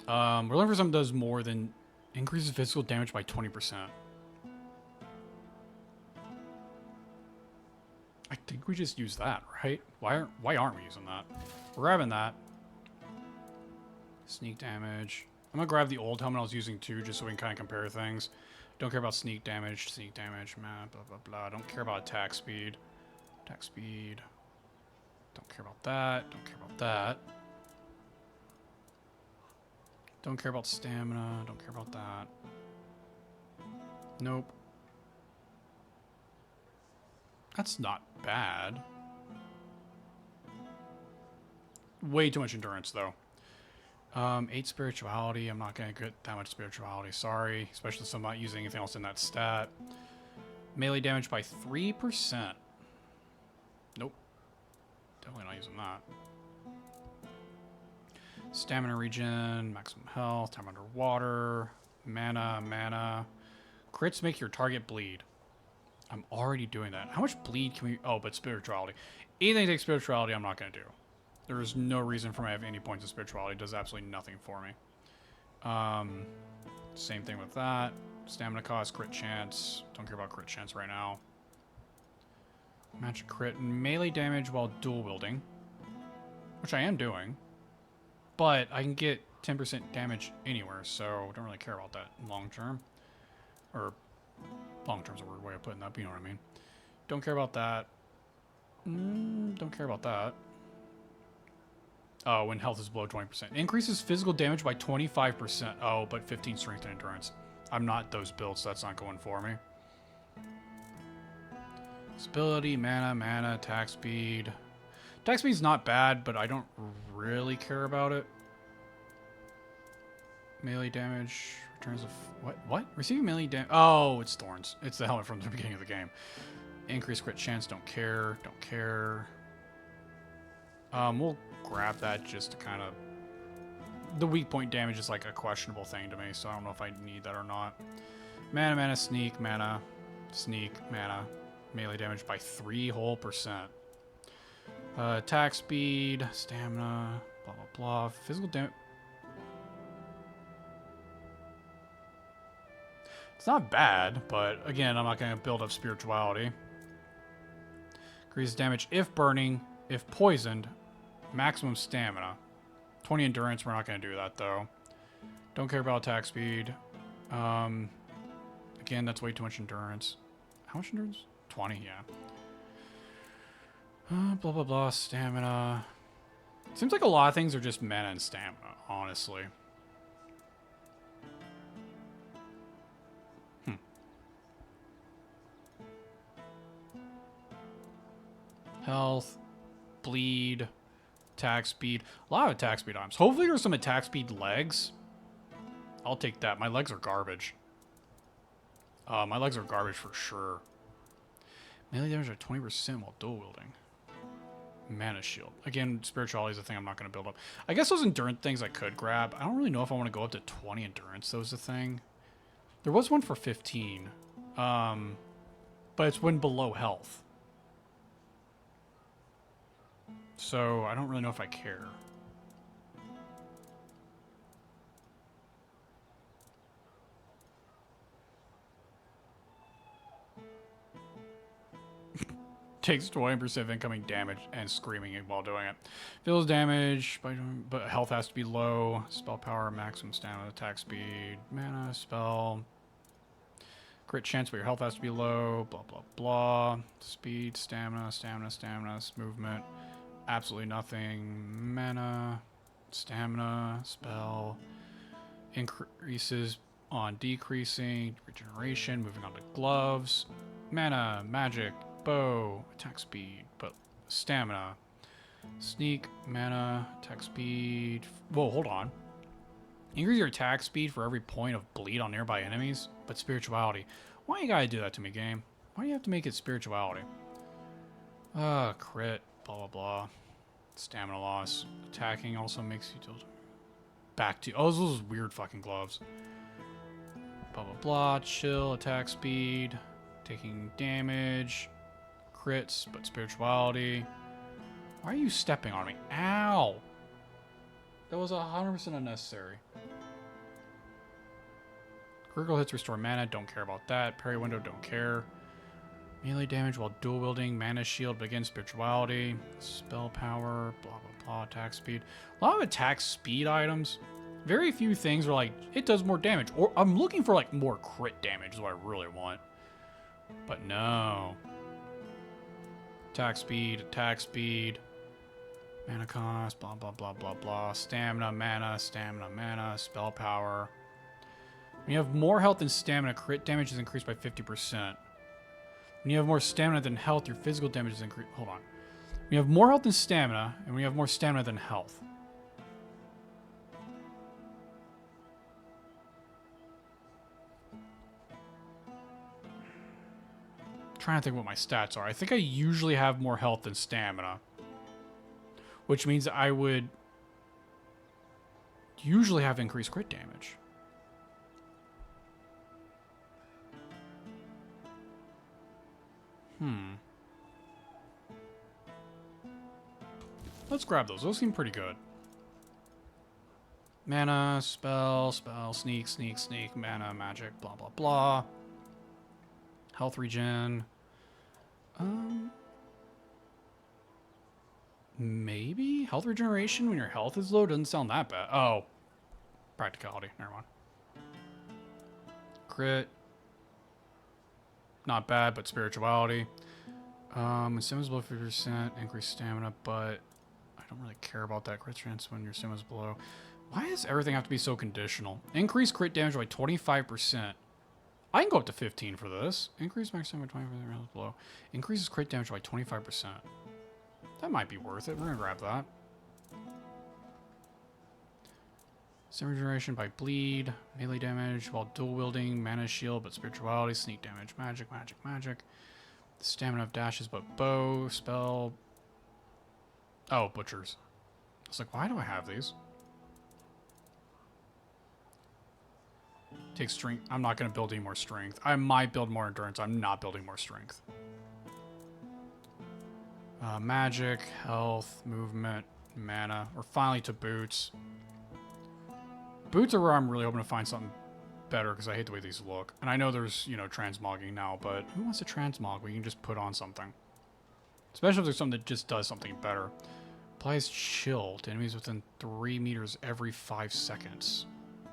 We're looking for something that does more than increases physical damage by 20%. I think we just use that, right? Why aren't we using that? We're grabbing that. Sneak damage. I'm gonna grab the old helmet I was using too, just so we can kind of compare things. Don't care about sneak damage, man, blah, blah, blah. Don't care about attack speed. Attack speed. Don't care about that. Don't care about that. Don't care about stamina. Don't care about that. Nope. That's not bad. Way too much endurance, though. 8 spirituality. I'm not going to get that much spirituality. Sorry. Especially since I'm not using anything else in that stat. Melee damage by 3%. Nope. Definitely not using that. Stamina regen. Maximum health. Time underwater. Mana. Crits make your target bleed. I'm already doing that. How much bleed can we... Oh, but spirituality. Anything that takes spirituality, I'm not going to do. There is no reason for me to have any points of spirituality. It does absolutely nothing for me. Same thing with that. Stamina cost, crit chance. Don't care about crit chance right now. Match crit and melee damage while dual wielding. Which I am doing. But I can get 10% damage anywhere, so don't really care about that long term. Or long term's a weird way of putting that, but you know what I mean. Don't care about that. Don't care about that. Oh, when health is below 20%. Increases physical damage by 25%. Oh, but 15 strength and endurance. I'm not those builds, so that's not going for me. Stability, mana, attack speed. Attack speed's not bad, but I don't really care about it. Melee damage, returns of... What? Receiving melee damage... Oh, it's Thorns. It's the helmet from the beginning of the game. Increased crit chance, don't care. We'll grab that just to kind of... The weak point damage is like a questionable thing to me, so I don't know if I need that or not. Mana, sneak, mana. Melee damage by 3 whole percent. Attack speed, stamina, blah, blah, blah. Physical damage... It's not bad, but again, I'm not going to build up spirituality. Increases damage if burning, if poisoned. Maximum stamina. 20 endurance, we're not going to do that though. Don't care about attack speed. Again, that's way too much endurance. How much endurance? 20, yeah. Blah, blah, blah, stamina. Seems like a lot of things are just mana and stamina, honestly. Health, bleed, attack speed. A lot of attack speed items. Hopefully there's some attack speed legs. I'll take that. My legs are garbage. My legs are garbage for sure. Melee damage at 20% while dual wielding. Mana shield. Again, spirituality is a thing I'm not going to build up. I guess those endurance things I could grab. I don't really know if I want to go up to 20 endurance. That was the thing. There was one for 15. But it's when below health. So, I don't really know if I care. Takes 20% of incoming damage and screaming while doing it. Feels damage, but health has to be low. Spell power, maximum stamina, attack speed, mana, spell. Crit chance, but your health has to be low. Blah, blah, blah. Speed, stamina, movement. Absolutely nothing. Mana, stamina, spell. Increases on decreasing. Regeneration, moving on to gloves. Mana, magic, bow, attack speed, but stamina. Sneak, mana, attack speed. Whoa, hold on. Increase your attack speed for every point of bleed on nearby enemies, but spirituality. Why you gotta do that to me, game? Why do you have to make it spirituality? Crit. Blah, blah, blah. Stamina loss. Attacking also makes you deal back to... Oh, those weird fucking gloves. Blah, blah, blah. Chill. Attack speed. Taking damage. Crits, but spirituality. Why are you stepping on me? Ow! That was 100% unnecessary. Critical hits restore mana. Don't care about that. Parry window. Don't care. Melee damage while dual wielding, mana shield, but again, spirituality, spell power, blah, blah, blah, attack speed. A lot of attack speed items. Very few things are like, it does more damage. Or I'm looking for like more crit damage is what I really want. But no. Attack speed, mana cost, blah, blah, blah, blah, blah. Stamina, mana, spell power. When you have more health than stamina, crit damage is increased by 50%. When you have more stamina than health, your physical damage is increased. Hold on. When you have more health than stamina, and when you have more stamina than health. I'm trying to think what my stats are. I think I usually have more health than stamina. Which means I would usually have increased crit damage. Let's grab those. Those seem pretty good. Mana, spell, sneak, mana, magic, blah, blah, blah. Health regen. Maybe? Health regeneration when your health is low doesn't sound that bad. Oh. practicality. Never mind. Crit. Not bad, but spirituality. Stamina's below 50%. Increased stamina, but I don't really care about that crit chance when your stamina's below. Why does everything have to be so conditional? Increase crit damage by 25%. I can go up to 15 for this. Increase max stamina by 25% below. Increases crit damage by 25%. That might be worth it. We're gonna grab that. Stamina regeneration by bleed. Melee damage while dual wielding. Mana shield, but spirituality. Sneak damage. Magic, magic, magic. Stamina of dashes, but bow. Spell. Oh, butchers. I was like, why do I have these? Take strength. I'm not going to build any more strength. I might build more endurance. I'm not building more strength. Magic, health, movement, mana. We're finally to boots. Boots are where I'm really hoping to find something better because I hate the way these look. And I know there's, you know, transmogging now, but who wants to transmog where you can just put on something? Especially if there's something that just does something better. Applies chill to enemies within 3 meters every 5 seconds.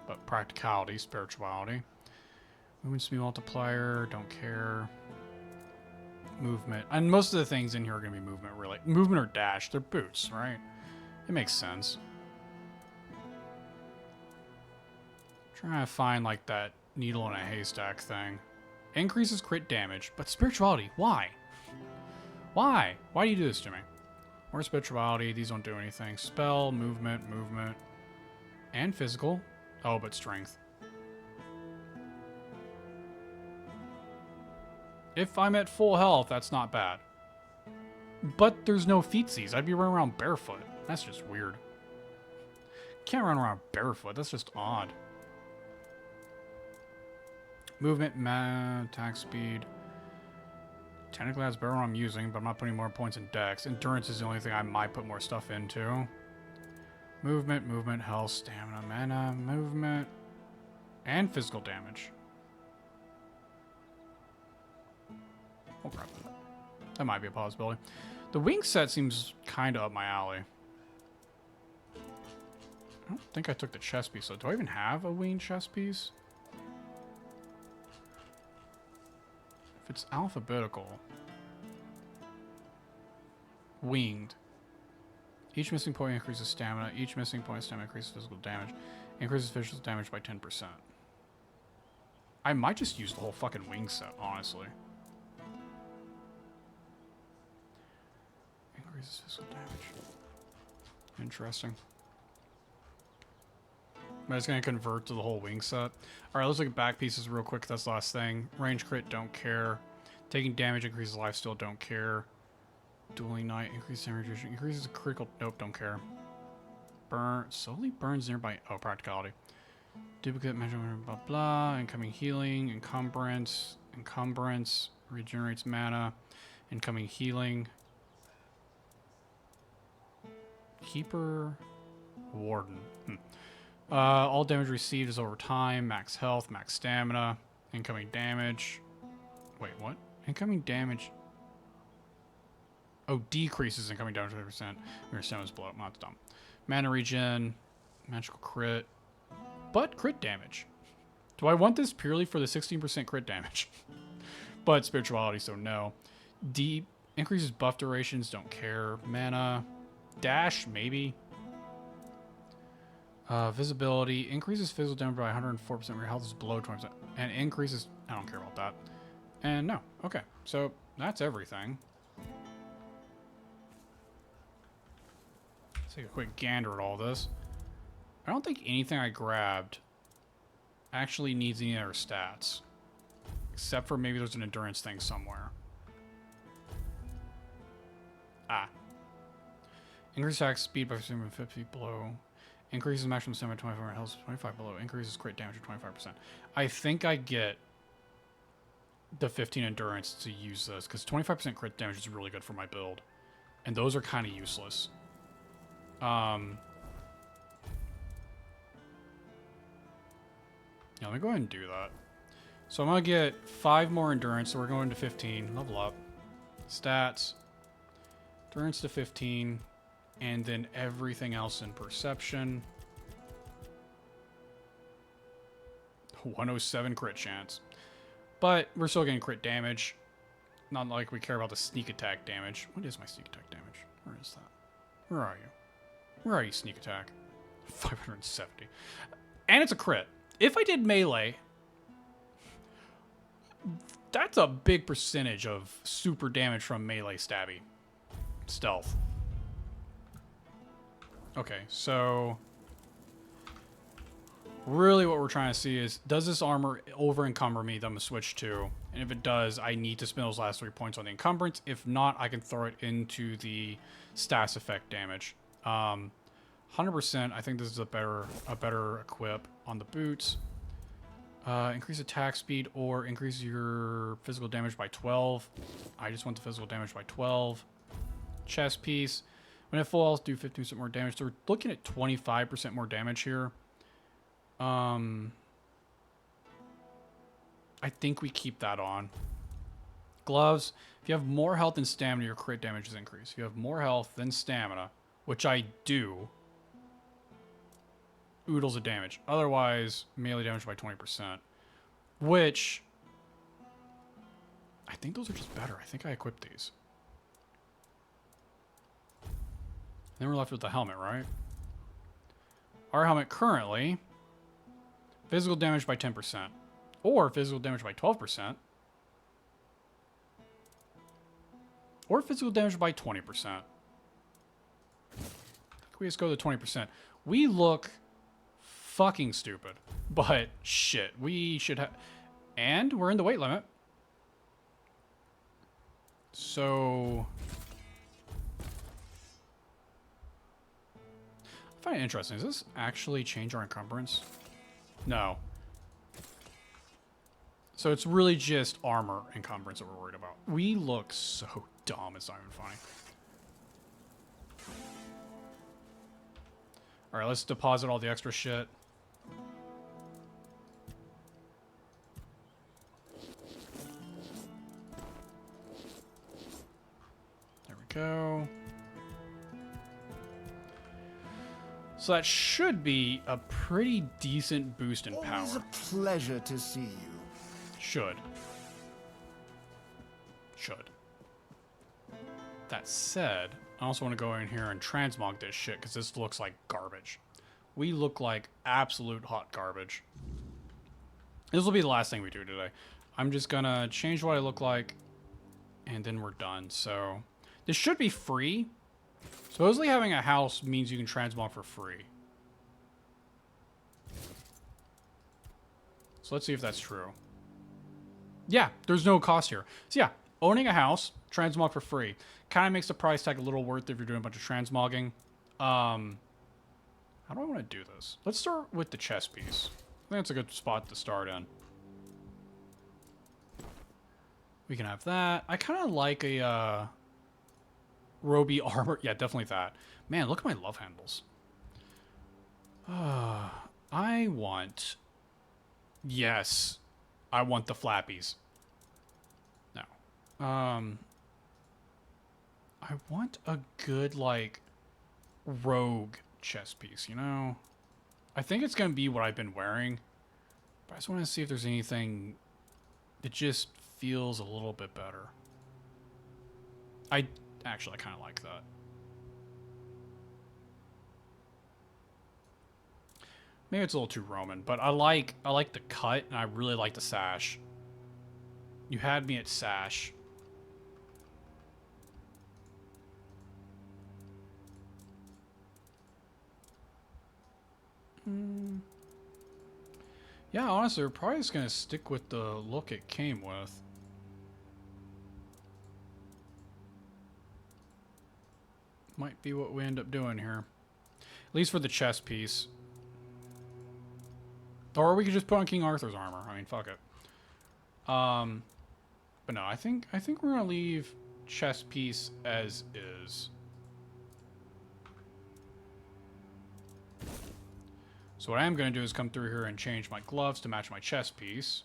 But practicality, spirituality. Movement speed multiplier, don't care. Movement. And most of the things in here are going to be movement, really. Movement or dash. They're boots, right? It makes sense. Trying to find, like, that needle in a haystack thing. Increases crit damage, but spirituality. Why? Why? Why do you do this to me? More spirituality. These don't do anything. Spell, movement, movement. And physical. Oh, but strength. If I'm at full health, that's not bad. But there's no feetsies. I'd be running around barefoot. That's just weird. Can't run around barefoot. That's just odd. Movement, attack speed. Technically that's better what I'm using, but I'm not putting more points in dex. Endurance is the only thing I might put more stuff into. Movement, movement, health, stamina, mana, movement, and physical damage. We'll grab that. That might be a possibility. The wing set seems kind of up my alley. I don't think I took the chest piece, so do I even have a winged chest piece? If it's alphabetical. Winged. Each missing point increases stamina. Each missing point of stamina increases physical damage. Increases physical damage by 10%. I might just use the whole fucking wing set, honestly. Increases physical damage. Interesting. I'm just going to convert to the whole wing set. Alright, let's look at back pieces real quick. That's the last thing. Range crit, don't care. Taking damage increases lifesteal, don't care. Dueling Knight, increases damage, increases critical, nope, don't care. Burn, slowly burns nearby, oh, practicality. Duplicate measurement, blah, blah. Incoming healing, encumbrance, regenerates mana. Incoming healing. Keeper, Warden. All damage received is over time. Max health, max stamina. Incoming damage. Wait, what? Incoming damage. Oh, decreases incoming damage by 30%. Your stamina's blow up. Not dumb. Mana regen. Magical crit. But crit damage. Do I want this purely for the 16% crit damage? But spirituality, so no. Deep. Increases buff durations. Don't care. Mana. Dash, maybe. Visibility. Increases physical damage by 104% when your health is below 20%. And increases... I don't care about that. And no. Okay. So, that's everything. Let's take a quick gander at all this. I don't think anything I grabbed actually needs any other stats. Except for maybe there's an endurance thing somewhere. Ah. Increases attack speed by 50 below. Increases maximum stamina 25 health 25 below. Increases crit damage to 25%. I think I get the 15 endurance to use this, because 25% crit damage is really good for my build. And those are kind of useless. Yeah, let me go ahead and do that. So I'm going to get 5 more endurance, so we're going to 15. Level up. Stats. Endurance to 15. And then everything else in perception. 107 crit chance. But we're still getting crit damage. Not like we care about the sneak attack damage. What is my sneak attack damage? Where is that? Where are you? Where are you, sneak attack? 570. And it's a crit. If I did melee, that's a big percentage of super damage from melee stabby. Stealth. Okay, so really what we're trying to see is, does this armor over encumber me that I'm going to switch to? And if it does, I need to spend those last 3 points on the encumbrance. If not, I can throw it into the stats effect damage. 100%, I think this is a better equip on the boots. Increase attack speed or increase your physical damage by 12. I just want the physical damage by 12. Chest piece. When at full health, do 15% more damage. So we're looking at 25% more damage here. I think we keep that on. Gloves. If you have more health and stamina, your crit damage is increased. If you have more health than stamina, which I do, oodles of damage. Otherwise, melee damage by 20%. Which, I think those are just better. I think I equipped these. Then we're left with the helmet, right? Our helmet currently, physical damage by 10%. Or physical damage by 12%. Or physical damage by 20%. I think we just go to 20%. We look fucking stupid. But shit, we should have... And we're in the weight limit. So... I find it interesting. Does this actually change our encumbrance? No. So it's really just armor encumbrance that we're worried about. We look so dumb, it's not even funny. Alright, let's deposit all the extra shit. There we go. So that should be a pretty decent boost in power. Always a pleasure to see you. Should. That said, I also want to go in here and transmog this shit because this looks like garbage. We look like absolute hot garbage. This will be the last thing we do today. I'm just gonna change what I look like and then we're done. So this should be free. Supposedly having a house means you can transmog for free. So let's see if that's true. Yeah, there's no cost here. So yeah, owning a house, transmog for free. Kind of makes the price tag a little worth it if you're doing a bunch of transmogging. How do I want to do this? Let's start with the chest piece. I think that's a good spot to start in. We can have that. I kind of like a Roby armor. Yeah, definitely that. Man, look at my love handles. I want... Yes. I want the flappies. No. I want a good, like, rogue chest piece, you know? I think it's going to be what I've been wearing. But I just want to see if there's anything that just feels a little bit better. I kind of like that. Maybe it's a little too Roman, but I like the cut, and I really like the sash. You had me at sash. Yeah, honestly, we're probably just going to stick with the look it came with. Might be what we end up doing here. At least for the chest piece. Or we could just put on King Arthur's armor. I mean, fuck it. But no, I think we're gonna leave chest piece as is. So what I am gonna do is come through here and change my gloves to match my chest piece.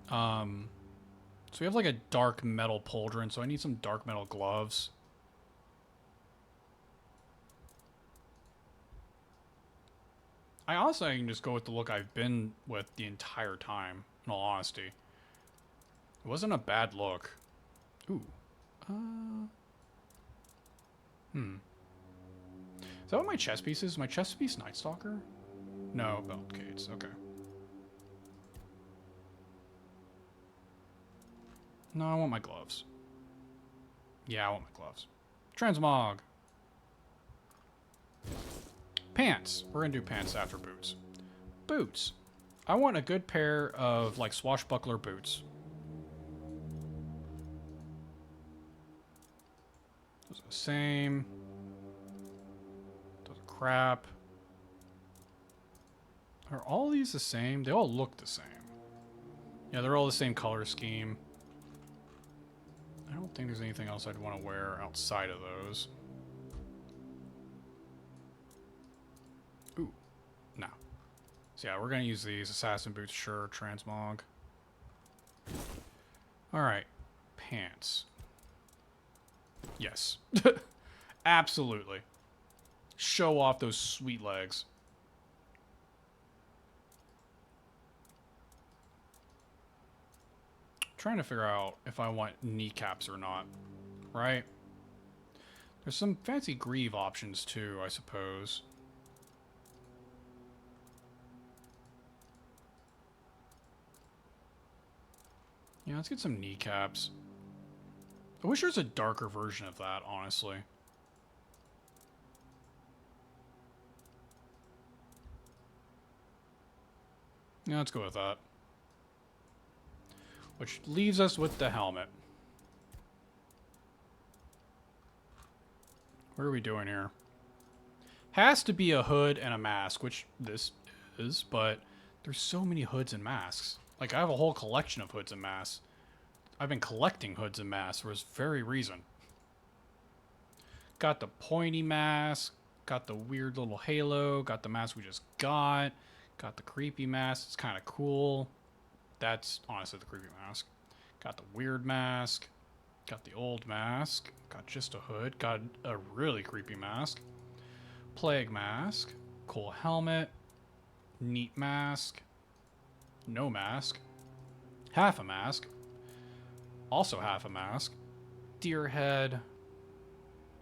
So we have like a dark metal pauldron, so I need some dark metal gloves. I honestly can just go with the look I've been with the entire time, in all honesty. It wasn't a bad look. Ooh. Is that what my chest piece is? My chest piece Night Stalker? No, Belt Gates. Okay. No, I want my gloves. Yeah, I want my gloves. Transmog. Pants. We're gonna do pants after boots. Boots. I want a good pair of, like, swashbuckler boots. Those are the same. Those are crap. Are all these the same? They all look the same. Yeah, they're all the same color scheme. I don't think there's anything else I'd want to wear outside of those. Ooh. No. So yeah, we're going to use these. Assassin boots, sure. Transmog. Alright. Pants. Yes. Absolutely. Show off those sweet legs. Trying to figure out if I want kneecaps or not, right? There's some fancy greave options too, I suppose. Yeah, let's get some kneecaps. I wish there's a darker version of that, honestly. Yeah, let's go with that. Which leaves us with the helmet. What are we doing here? Has to be a hood and a mask, which this is, but there's so many hoods and masks. Like, I have a whole collection of hoods and masks. I've been collecting hoods and masks for this very reason. Got the pointy mask, got the weird little halo, got the mask we just got the creepy mask, it's kind of cool. That's honestly the creepy mask. Got the weird mask. Got the old mask. Got just a hood. Got a really creepy mask. Plague mask. Cool helmet. Neat mask. No mask. Half a mask. Also half a mask. Deer head.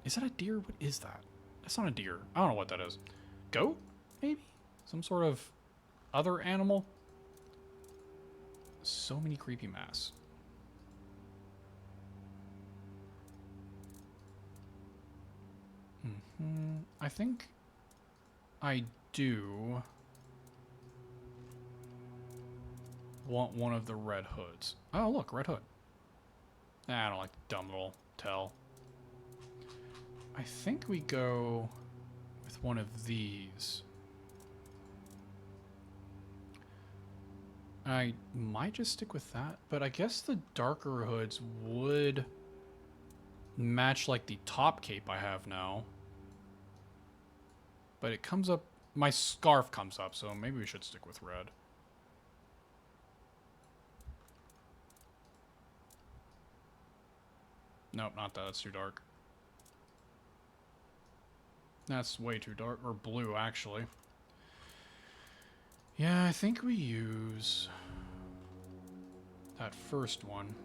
Is that a deer? What is that? That's not a deer. I don't know what that is. Goat? Maybe? Some sort of other animal? So many creepy masks. I think I do want one of the red hoods. Oh, look, red hood. I don't like the dumb little tell. I think we go with one of these. I might just stick with that, but I guess the darker hoods would match like the top cape I have now. But it comes up, my scarf comes up, so maybe we should stick with red. Nope, not that, that's too dark. That's way too dark, or blue actually. Yeah, I think we use that first one.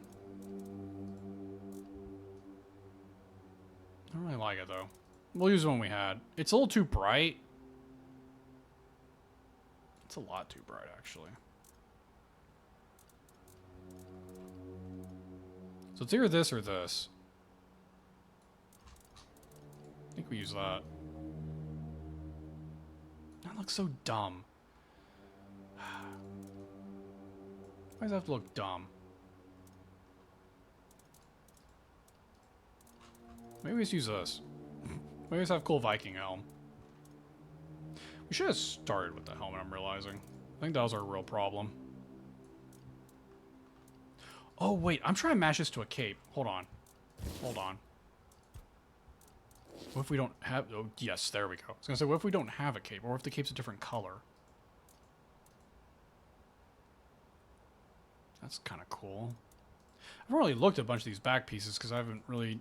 I don't really like it though. We'll use the one we had. It's a little too bright. It's a lot too bright actually. So it's either this or this. I think we use that. That looks so dumb. Why does that have to look dumb? Maybe we just use this. Maybe we just have cool Viking helm. We should have started with the helmet, I'm realizing. I think that was our real problem. Oh, wait. I'm trying to match this to a cape. Hold on. Hold on. What if we don't have... Oh, yes, there we go. I was going to say, what if we don't have a cape? Or if the cape's a different color? That's kind of cool. I've already looked at a bunch of these back pieces because I haven't really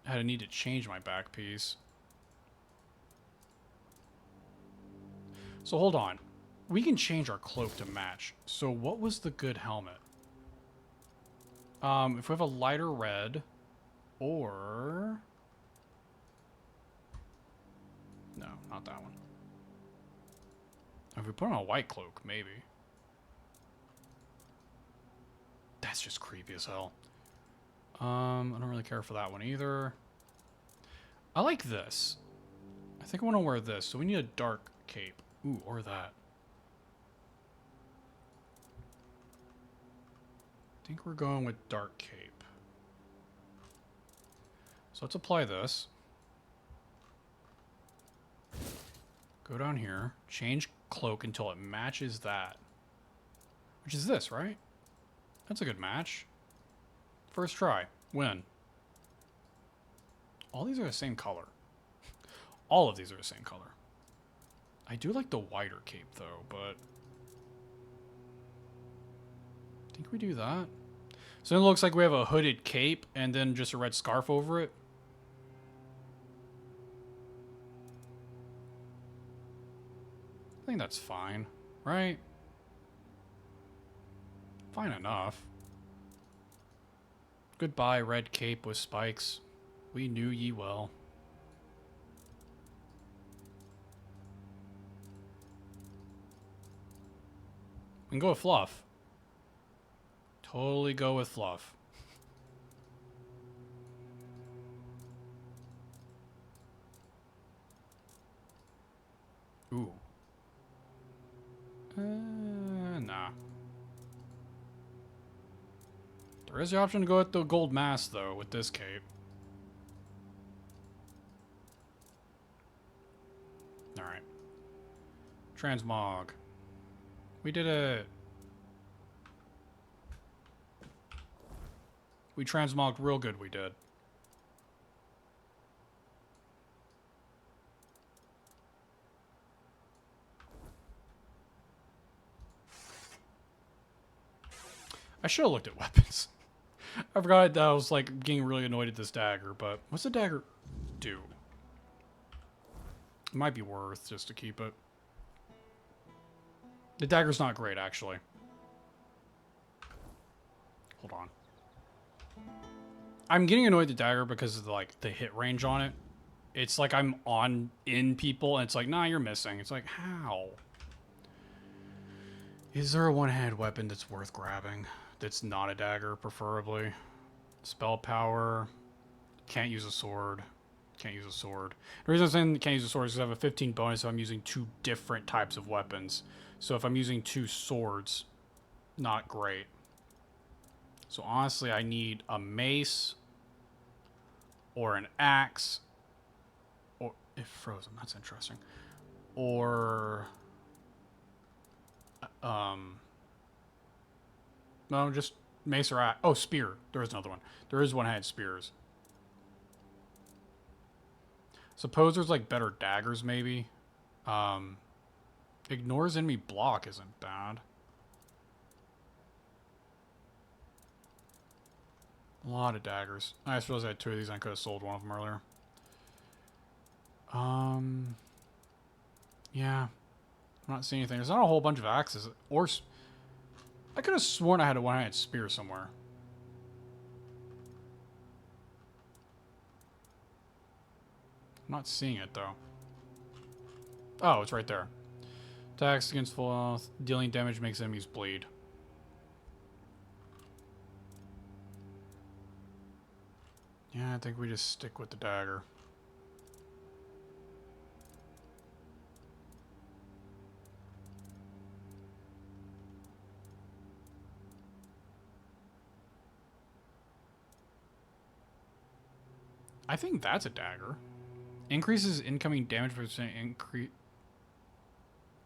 had a need to change my back piece. So hold on. We can change our cloak to match. So what was the good helmet? If we have a lighter red, or... No, not that one. If we put on a white cloak, maybe. That's just creepy as hell. I don't really care for that one either. I like this. I think I want to wear this, so we need a dark cape. Ooh, or that. I think we're going with dark cape. So let's apply this. Go down here. Change cloak until it matches that. Which is this, right? That's a good match. First try. Win. All these are the same color. All of these are the same color. I do like the wider cape, though, but... I think we do that. So it looks like we have a hooded cape and then just a red scarf over it. I think that's fine, right? Fine enough. Goodbye, red cape with spikes. We knew ye well. We can go with fluff. Totally go with fluff. Ooh. Nah. There is the option to go with the gold mask, though, with this cape. Alright. Transmog. We did it. We transmogged real good, we did. I should have looked at weapons. I forgot that I was like getting really annoyed at this dagger, but what's the dagger do? It might be worth just to keep it. The dagger's not great, actually. Hold on. I'm getting annoyed at the dagger because of like the hit range on it. It's like I'm in people and it's like, nah, you're missing. It's like, how? Is there a one-handed weapon that's worth grabbing? That's not a dagger, preferably. Spell power. Can't use a sword. Can't use a sword. The reason I'm saying can't use a sword is because I have a 15 bonus if I'm using two different types of weapons. So if I'm using two swords, not great. So honestly, I need a mace or an axe, or if frozen, that's interesting. Or no, just mace or axe. Oh, spear. There is another one. There is one-handed spears. Suppose there's like better daggers, maybe. Ignores enemy block isn't bad. A lot of daggers. I just realized I had two of these and I could have sold one of them earlier. Yeah. I'm not seeing anything. There's not a whole bunch of axes. Or... I could have sworn I had a one-handed spear somewhere. I'm not seeing it, though. Oh, it's right there. Attacks against full health. Dealing damage makes enemies bleed. Yeah, I think we just stick with the dagger. I think that's a dagger. Increases incoming damage percent increase.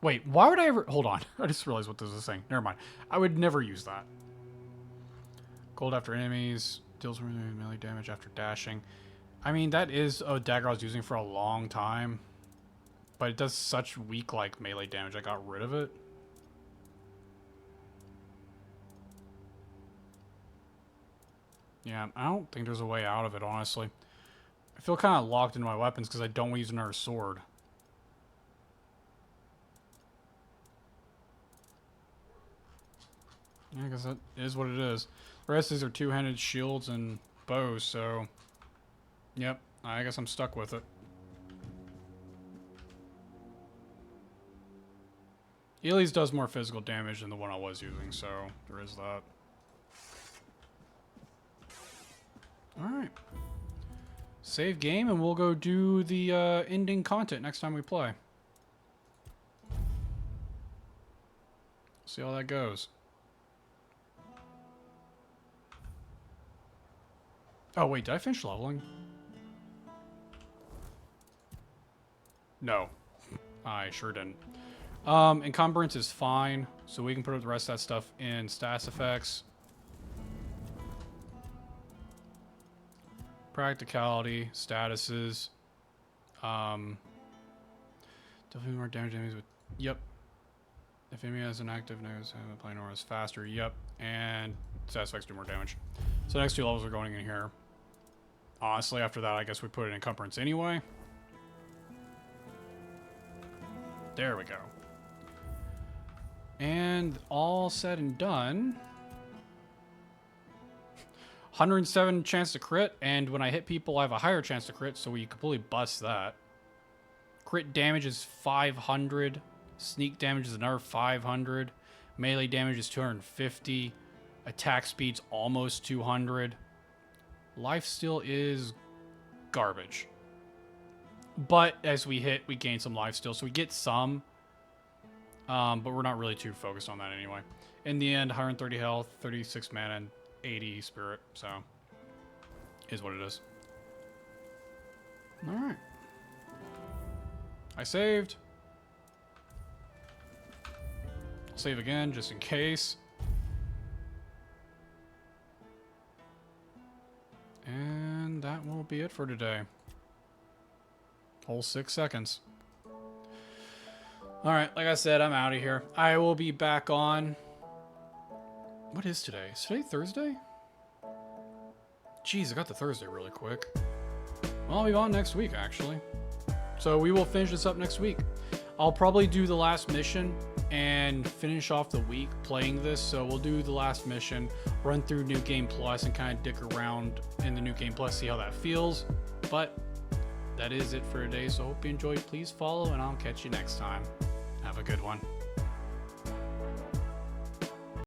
Wait, why would I ever... Hold on. I just realized what this is saying. Never mind. I would never use that. Gold after enemies. Deals melee damage after dashing. I mean, that is a dagger I was using for a long time. But it does such weak, like, melee damage. I got rid of it. Yeah, I don't think there's a way out of it, honestly. I feel kind of locked into my weapons because I don't want to use another sword. I guess that is what it is. The rest of these are two-handed shields and bows, so... Yep, I guess I'm stuck with it. Ely's does more physical damage than the one I was using, so there is that. Alright. Save game, and we'll go do the ending content next time we play. See how that goes. Oh, wait, did I finish leveling? No. I sure didn't. Encumbrance is fine, so we can put the rest of that stuff in status effects. Practicality, statuses. Definitely more damage enemies with... Yep. If enemy has an active nose, playing aura is faster. Yep. And status effects do more damage. So the next two levels are going in here. Honestly, after that, I guess we put it in encumbrance anyway. There we go. And all said and done. 107 chance to crit, and when I hit people, I have a higher chance to crit, so we completely bust that. Crit damage is 500. Sneak damage is another 500. Melee damage is 250. Attack speed's almost 200. Lifesteal is garbage. But as we hit, we gain some lifesteal, so we get some. But we're not really too focused on that anyway. In the end, 130 health, 36 mana, and 80 spirit. So, is what it is. Alright. I saved. I'll save again, just in case. And that will be it for today. Whole 6 seconds. Alright, like I said, I'm out of here. I will be back on... What is today? Is today Thursday? Jeez, I got to Thursday really quick. Well, I'll be on next week, actually. So we will finish this up next week. I'll probably do the last mission and finish off the week playing this. So we'll do the last mission, run through New Game Plus, and kind of dick around in the New Game Plus, see how that feels. But that is it for today. So hope you enjoyed. Please follow, and I'll catch you next time. Have a good one.